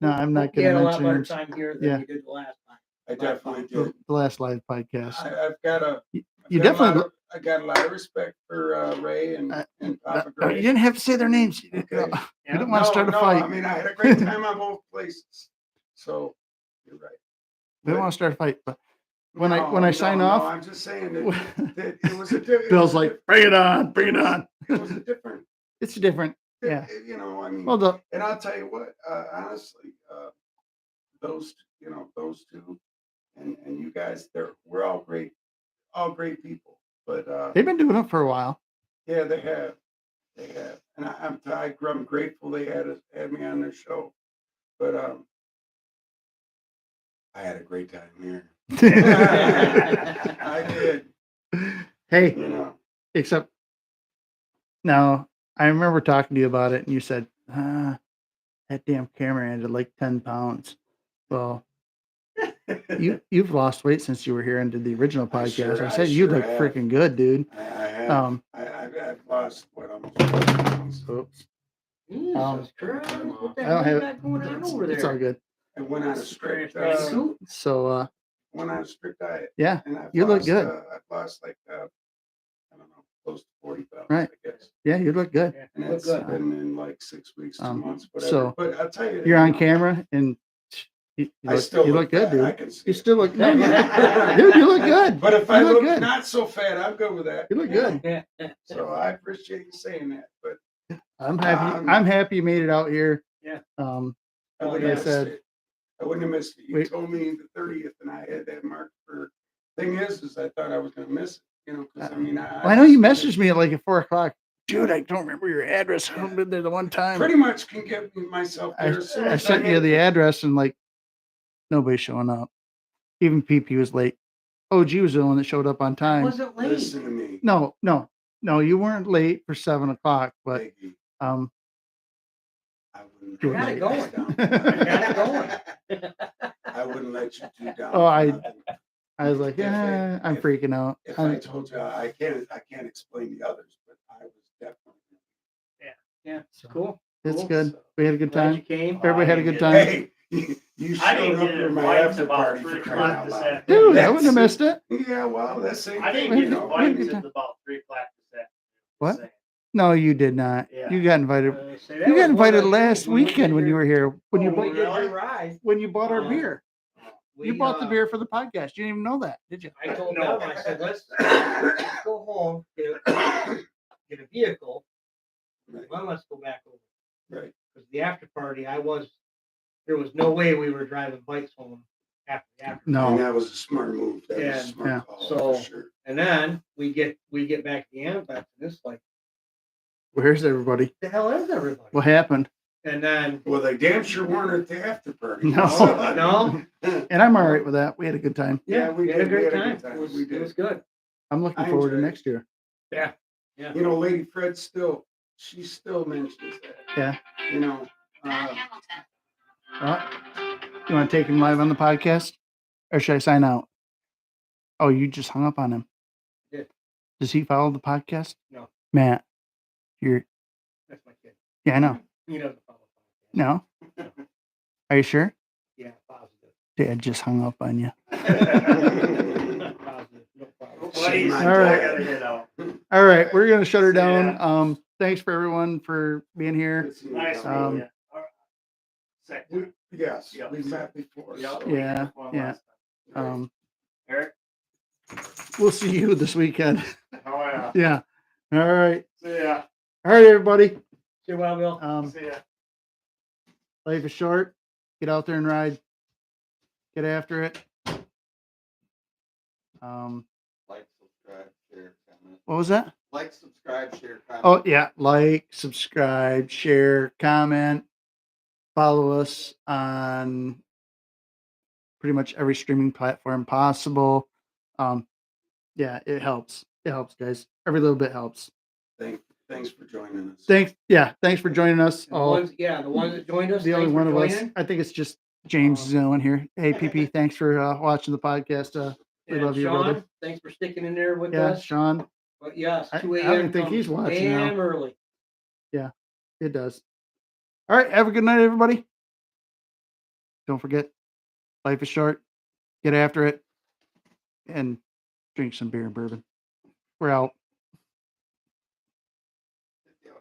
Speaker 2: No, I'm not
Speaker 3: You
Speaker 2: gonna
Speaker 3: had a lot
Speaker 2: mention
Speaker 3: better
Speaker 2: names.
Speaker 3: time here than
Speaker 2: Yeah.
Speaker 3: you did the last time.
Speaker 1: I definitely
Speaker 2: The,
Speaker 1: did.
Speaker 2: the last live podcast.
Speaker 1: I've got a.
Speaker 2: You
Speaker 1: I've got a lot
Speaker 2: definitely.
Speaker 1: of- I got a lot of respect for Ray and Papa
Speaker 2: You
Speaker 1: Gray.
Speaker 2: didn't have to say their names. You
Speaker 1: Okay.
Speaker 2: don't
Speaker 3: Yeah.
Speaker 2: want to start a
Speaker 1: I
Speaker 2: fight.
Speaker 1: mean, I had a great time on both places. So you're right.
Speaker 2: We don't want to start a fight. But when I
Speaker 1: No,
Speaker 2: sign
Speaker 1: no,
Speaker 2: off,
Speaker 1: I'm just saying that it was a different.
Speaker 2: Bill's like, bring it on, bring it on.
Speaker 1: It was a different.
Speaker 2: It's different. Yeah.
Speaker 1: You know, I mean,
Speaker 2: Well, the
Speaker 1: and I'll tell you what, honestly, those two, and you guys, we're all great people. But
Speaker 2: they've been doing it for a while.
Speaker 1: yeah, they have, and I'm grateful they had me on their show. But I had a great time here. I did,
Speaker 2: Hey,
Speaker 1: you know.
Speaker 2: except now I remember talking to you about it, and you said, that damn camera added like 10 pounds. Well, you've lost weight since you were here and did the original
Speaker 1: I
Speaker 2: podcast.
Speaker 1: sure-
Speaker 2: I
Speaker 1: I
Speaker 2: said you
Speaker 1: sure
Speaker 2: look
Speaker 1: have.
Speaker 2: freaking good, dude.
Speaker 1: I have. I've lost what almost 20 pounds.
Speaker 2: Oops.
Speaker 3: Jesus Christ, what the
Speaker 2: I don't
Speaker 3: hell you
Speaker 2: have-
Speaker 3: got going on over there?
Speaker 2: It's all good.
Speaker 1: I went on a strict
Speaker 3: Suit?
Speaker 2: So
Speaker 1: diet,
Speaker 2: yeah,
Speaker 1: and I've
Speaker 2: You look
Speaker 1: lost,
Speaker 2: good.
Speaker 1: I've lost like I don't know, close to 40 pounds.
Speaker 2: Right.
Speaker 1: I guess.
Speaker 2: yeah, you look good.
Speaker 3: Yeah,
Speaker 1: And
Speaker 3: you look
Speaker 1: it's
Speaker 3: good.
Speaker 1: been in like 6 weeks, 2 months, whatever.
Speaker 2: so
Speaker 1: But I'll tell you,
Speaker 2: You're on
Speaker 1: you know,
Speaker 2: camera and you
Speaker 1: I
Speaker 2: look,
Speaker 1: still
Speaker 2: you look good,
Speaker 1: fat. I
Speaker 2: dude.
Speaker 1: can see
Speaker 2: You
Speaker 1: it.
Speaker 2: still look no, dude. You look good.
Speaker 1: But if I
Speaker 2: you look
Speaker 1: look
Speaker 2: good.
Speaker 1: not so fat, I'm good with that.
Speaker 2: You look
Speaker 1: know?
Speaker 2: good.
Speaker 1: So I appreciate you saying that. But
Speaker 2: I'm happy.
Speaker 1: Um,
Speaker 2: I'm happy you made it out here.
Speaker 3: Yeah.
Speaker 1: I
Speaker 3: Oh,
Speaker 1: wouldn't
Speaker 3: yeah.
Speaker 1: have
Speaker 2: I said-
Speaker 1: missed it. I wouldn't have missed it. You
Speaker 2: We-
Speaker 1: told me the 30th, and I had that marked for. Thing is I thought I was going to miss it. You know, because I mean,
Speaker 2: Well, I know you messaged me at like at 4:00. Dude, I don't remember your address. I haven't been there the one time.
Speaker 1: Pretty much can get myself
Speaker 2: I,
Speaker 1: there. As soon
Speaker 2: I
Speaker 1: as
Speaker 2: sent you
Speaker 1: hit-
Speaker 2: the address and like nobody's showing up. Even PP was late. OG was the one that showed up on
Speaker 3: I
Speaker 2: time.
Speaker 3: wasn't late.
Speaker 1: Listen to me.
Speaker 2: No, you weren't late for 7:00, but
Speaker 1: Peggy,
Speaker 2: um,
Speaker 1: I wouldn't
Speaker 2: You
Speaker 1: let
Speaker 3: got
Speaker 1: you
Speaker 3: it
Speaker 1: down.
Speaker 3: I got it
Speaker 1: I wouldn't let you two down.
Speaker 2: Oh,
Speaker 1: for
Speaker 2: I-
Speaker 1: nothing.
Speaker 2: I was like,
Speaker 1: If it-
Speaker 2: yeah, I'm
Speaker 1: if-
Speaker 2: freaking out.
Speaker 1: If I told you, I can't explain the others, but I was definitely.
Speaker 3: Yeah, it's cool.
Speaker 2: It's
Speaker 3: cool.
Speaker 2: good. We had a good
Speaker 3: Glad you
Speaker 2: time.
Speaker 3: came.
Speaker 2: Everybody had a good time.
Speaker 1: Hey, you
Speaker 4: I
Speaker 1: showed
Speaker 4: didn't
Speaker 1: up
Speaker 4: get
Speaker 1: for my
Speaker 4: invited
Speaker 1: after
Speaker 4: about
Speaker 1: party
Speaker 4: 3
Speaker 1: for
Speaker 4: o'clock
Speaker 1: crying out
Speaker 4: this
Speaker 1: loud.
Speaker 4: afternoon.
Speaker 2: Dude, I wouldn't have missed it.
Speaker 1: Yeah, well, that's the same
Speaker 4: I didn't
Speaker 1: thing,
Speaker 4: get
Speaker 1: you know.
Speaker 4: invited
Speaker 2: we-
Speaker 4: to about 3 o'clock this afternoon.
Speaker 2: What?
Speaker 4: Saying.
Speaker 2: No, you did not.
Speaker 4: Yeah.
Speaker 2: You got invited.
Speaker 3: Say that
Speaker 2: You
Speaker 3: was
Speaker 2: got
Speaker 3: one of
Speaker 2: invited
Speaker 3: the
Speaker 2: last
Speaker 3: things when we
Speaker 2: weekend
Speaker 3: did
Speaker 2: when you
Speaker 3: your-
Speaker 2: were here. When you
Speaker 3: when we
Speaker 2: bought
Speaker 3: did your
Speaker 4: really?
Speaker 3: ride.
Speaker 2: when you bought our
Speaker 3: Uh,
Speaker 2: beer. You
Speaker 3: we,
Speaker 2: bought the beer for the podcast. You didn't even know that, did you?
Speaker 3: I told
Speaker 4: No.
Speaker 3: them, I said, let's go home, get a vehicle,
Speaker 1: Right,
Speaker 3: well, let's go back over.
Speaker 1: right.
Speaker 3: Because the after party, there was no way we were driving bikes home after the after.
Speaker 1: And
Speaker 2: No.
Speaker 1: that was a smart move. That was
Speaker 3: Yeah,
Speaker 1: a smart
Speaker 2: yeah.
Speaker 1: call,
Speaker 3: So-
Speaker 1: for sure.
Speaker 3: And then we get back to the Amex, and it's like,
Speaker 2: Where's everybody?
Speaker 3: the hell is everybody?
Speaker 2: What happened?
Speaker 3: And then,
Speaker 1: Well, they damn sure weren't at the after party.
Speaker 2: No.
Speaker 3: no,
Speaker 2: And I'm all right with that. We had a good time.
Speaker 3: yeah, we had a
Speaker 1: did, we
Speaker 3: great
Speaker 1: had a
Speaker 3: time.
Speaker 1: good time.
Speaker 3: It was,
Speaker 1: We
Speaker 3: it
Speaker 1: did.
Speaker 3: was good.
Speaker 2: I'm looking
Speaker 1: I
Speaker 2: forward to
Speaker 1: enjoyed it.
Speaker 2: next year.
Speaker 3: Yeah.
Speaker 1: You know, Lady Fred she still mentions that.
Speaker 2: Yeah.
Speaker 1: You know,
Speaker 2: What? You want to take him live on the podcast? Or should I sign out? Oh, you just hung up on him.
Speaker 3: Did.
Speaker 2: Does he follow the podcast?
Speaker 3: No.
Speaker 2: Matt,
Speaker 3: That's my kid.
Speaker 2: yeah, I know.
Speaker 3: He doesn't follow.
Speaker 2: No. Are you sure?
Speaker 3: Yeah, positive.
Speaker 2: Dad just hung up on you.
Speaker 3: Positive, no problem.
Speaker 4: Buddies,
Speaker 2: All right.
Speaker 4: I gotta head out.
Speaker 2: All right, we're gonna shut her
Speaker 4: See ya.
Speaker 2: down. Thanks for everyone for being here.
Speaker 4: Nice
Speaker 2: Um,
Speaker 4: meeting you. All right. Second.
Speaker 1: Yes,
Speaker 4: Yeah.
Speaker 1: we met before.
Speaker 4: Yeah.
Speaker 1: so-
Speaker 2: Yeah,
Speaker 4: One
Speaker 2: yeah.
Speaker 4: last time.
Speaker 2: Um,
Speaker 4: Eric,
Speaker 2: we'll see you this weekend.
Speaker 4: how are
Speaker 2: Yeah. All right.
Speaker 4: ya? See ya.
Speaker 2: All right, everybody.
Speaker 3: See you, Wild Bill.
Speaker 4: See ya.
Speaker 2: Life is short. Get out there and ride. Get after it.
Speaker 5: Like, subscribe, share, comment.
Speaker 2: What was that?
Speaker 5: Like, subscribe, share, comment.
Speaker 2: Oh, yeah. Like, subscribe, share, comment. Follow us on pretty much every streaming platform possible. Yeah, it helps. It helps, guys. Every little bit helps.
Speaker 1: Thanks for joining us.
Speaker 2: Thanks. Yeah. Thanks for joining us.
Speaker 3: And the ones that joined us.
Speaker 2: The only
Speaker 3: thanks
Speaker 2: one
Speaker 3: for
Speaker 2: of us.
Speaker 3: joining.
Speaker 2: I think it's just James Zillin here. Hey, PP, thanks for watching the podcast. We
Speaker 3: And
Speaker 2: love you,
Speaker 3: Sean,
Speaker 2: brother.
Speaker 3: thanks for sticking in there with
Speaker 2: Yeah,
Speaker 3: us.
Speaker 2: Sean.
Speaker 3: But yes,
Speaker 2: I
Speaker 3: 2
Speaker 2: don't
Speaker 3: a.m.
Speaker 2: even think
Speaker 3: comes
Speaker 2: he's watching now.
Speaker 3: damn early.
Speaker 2: It does. All right. Have a good night, everybody. Don't forget, life is short. Get after it and drink some beer and bourbon. We're out.
Speaker 5: Yeah.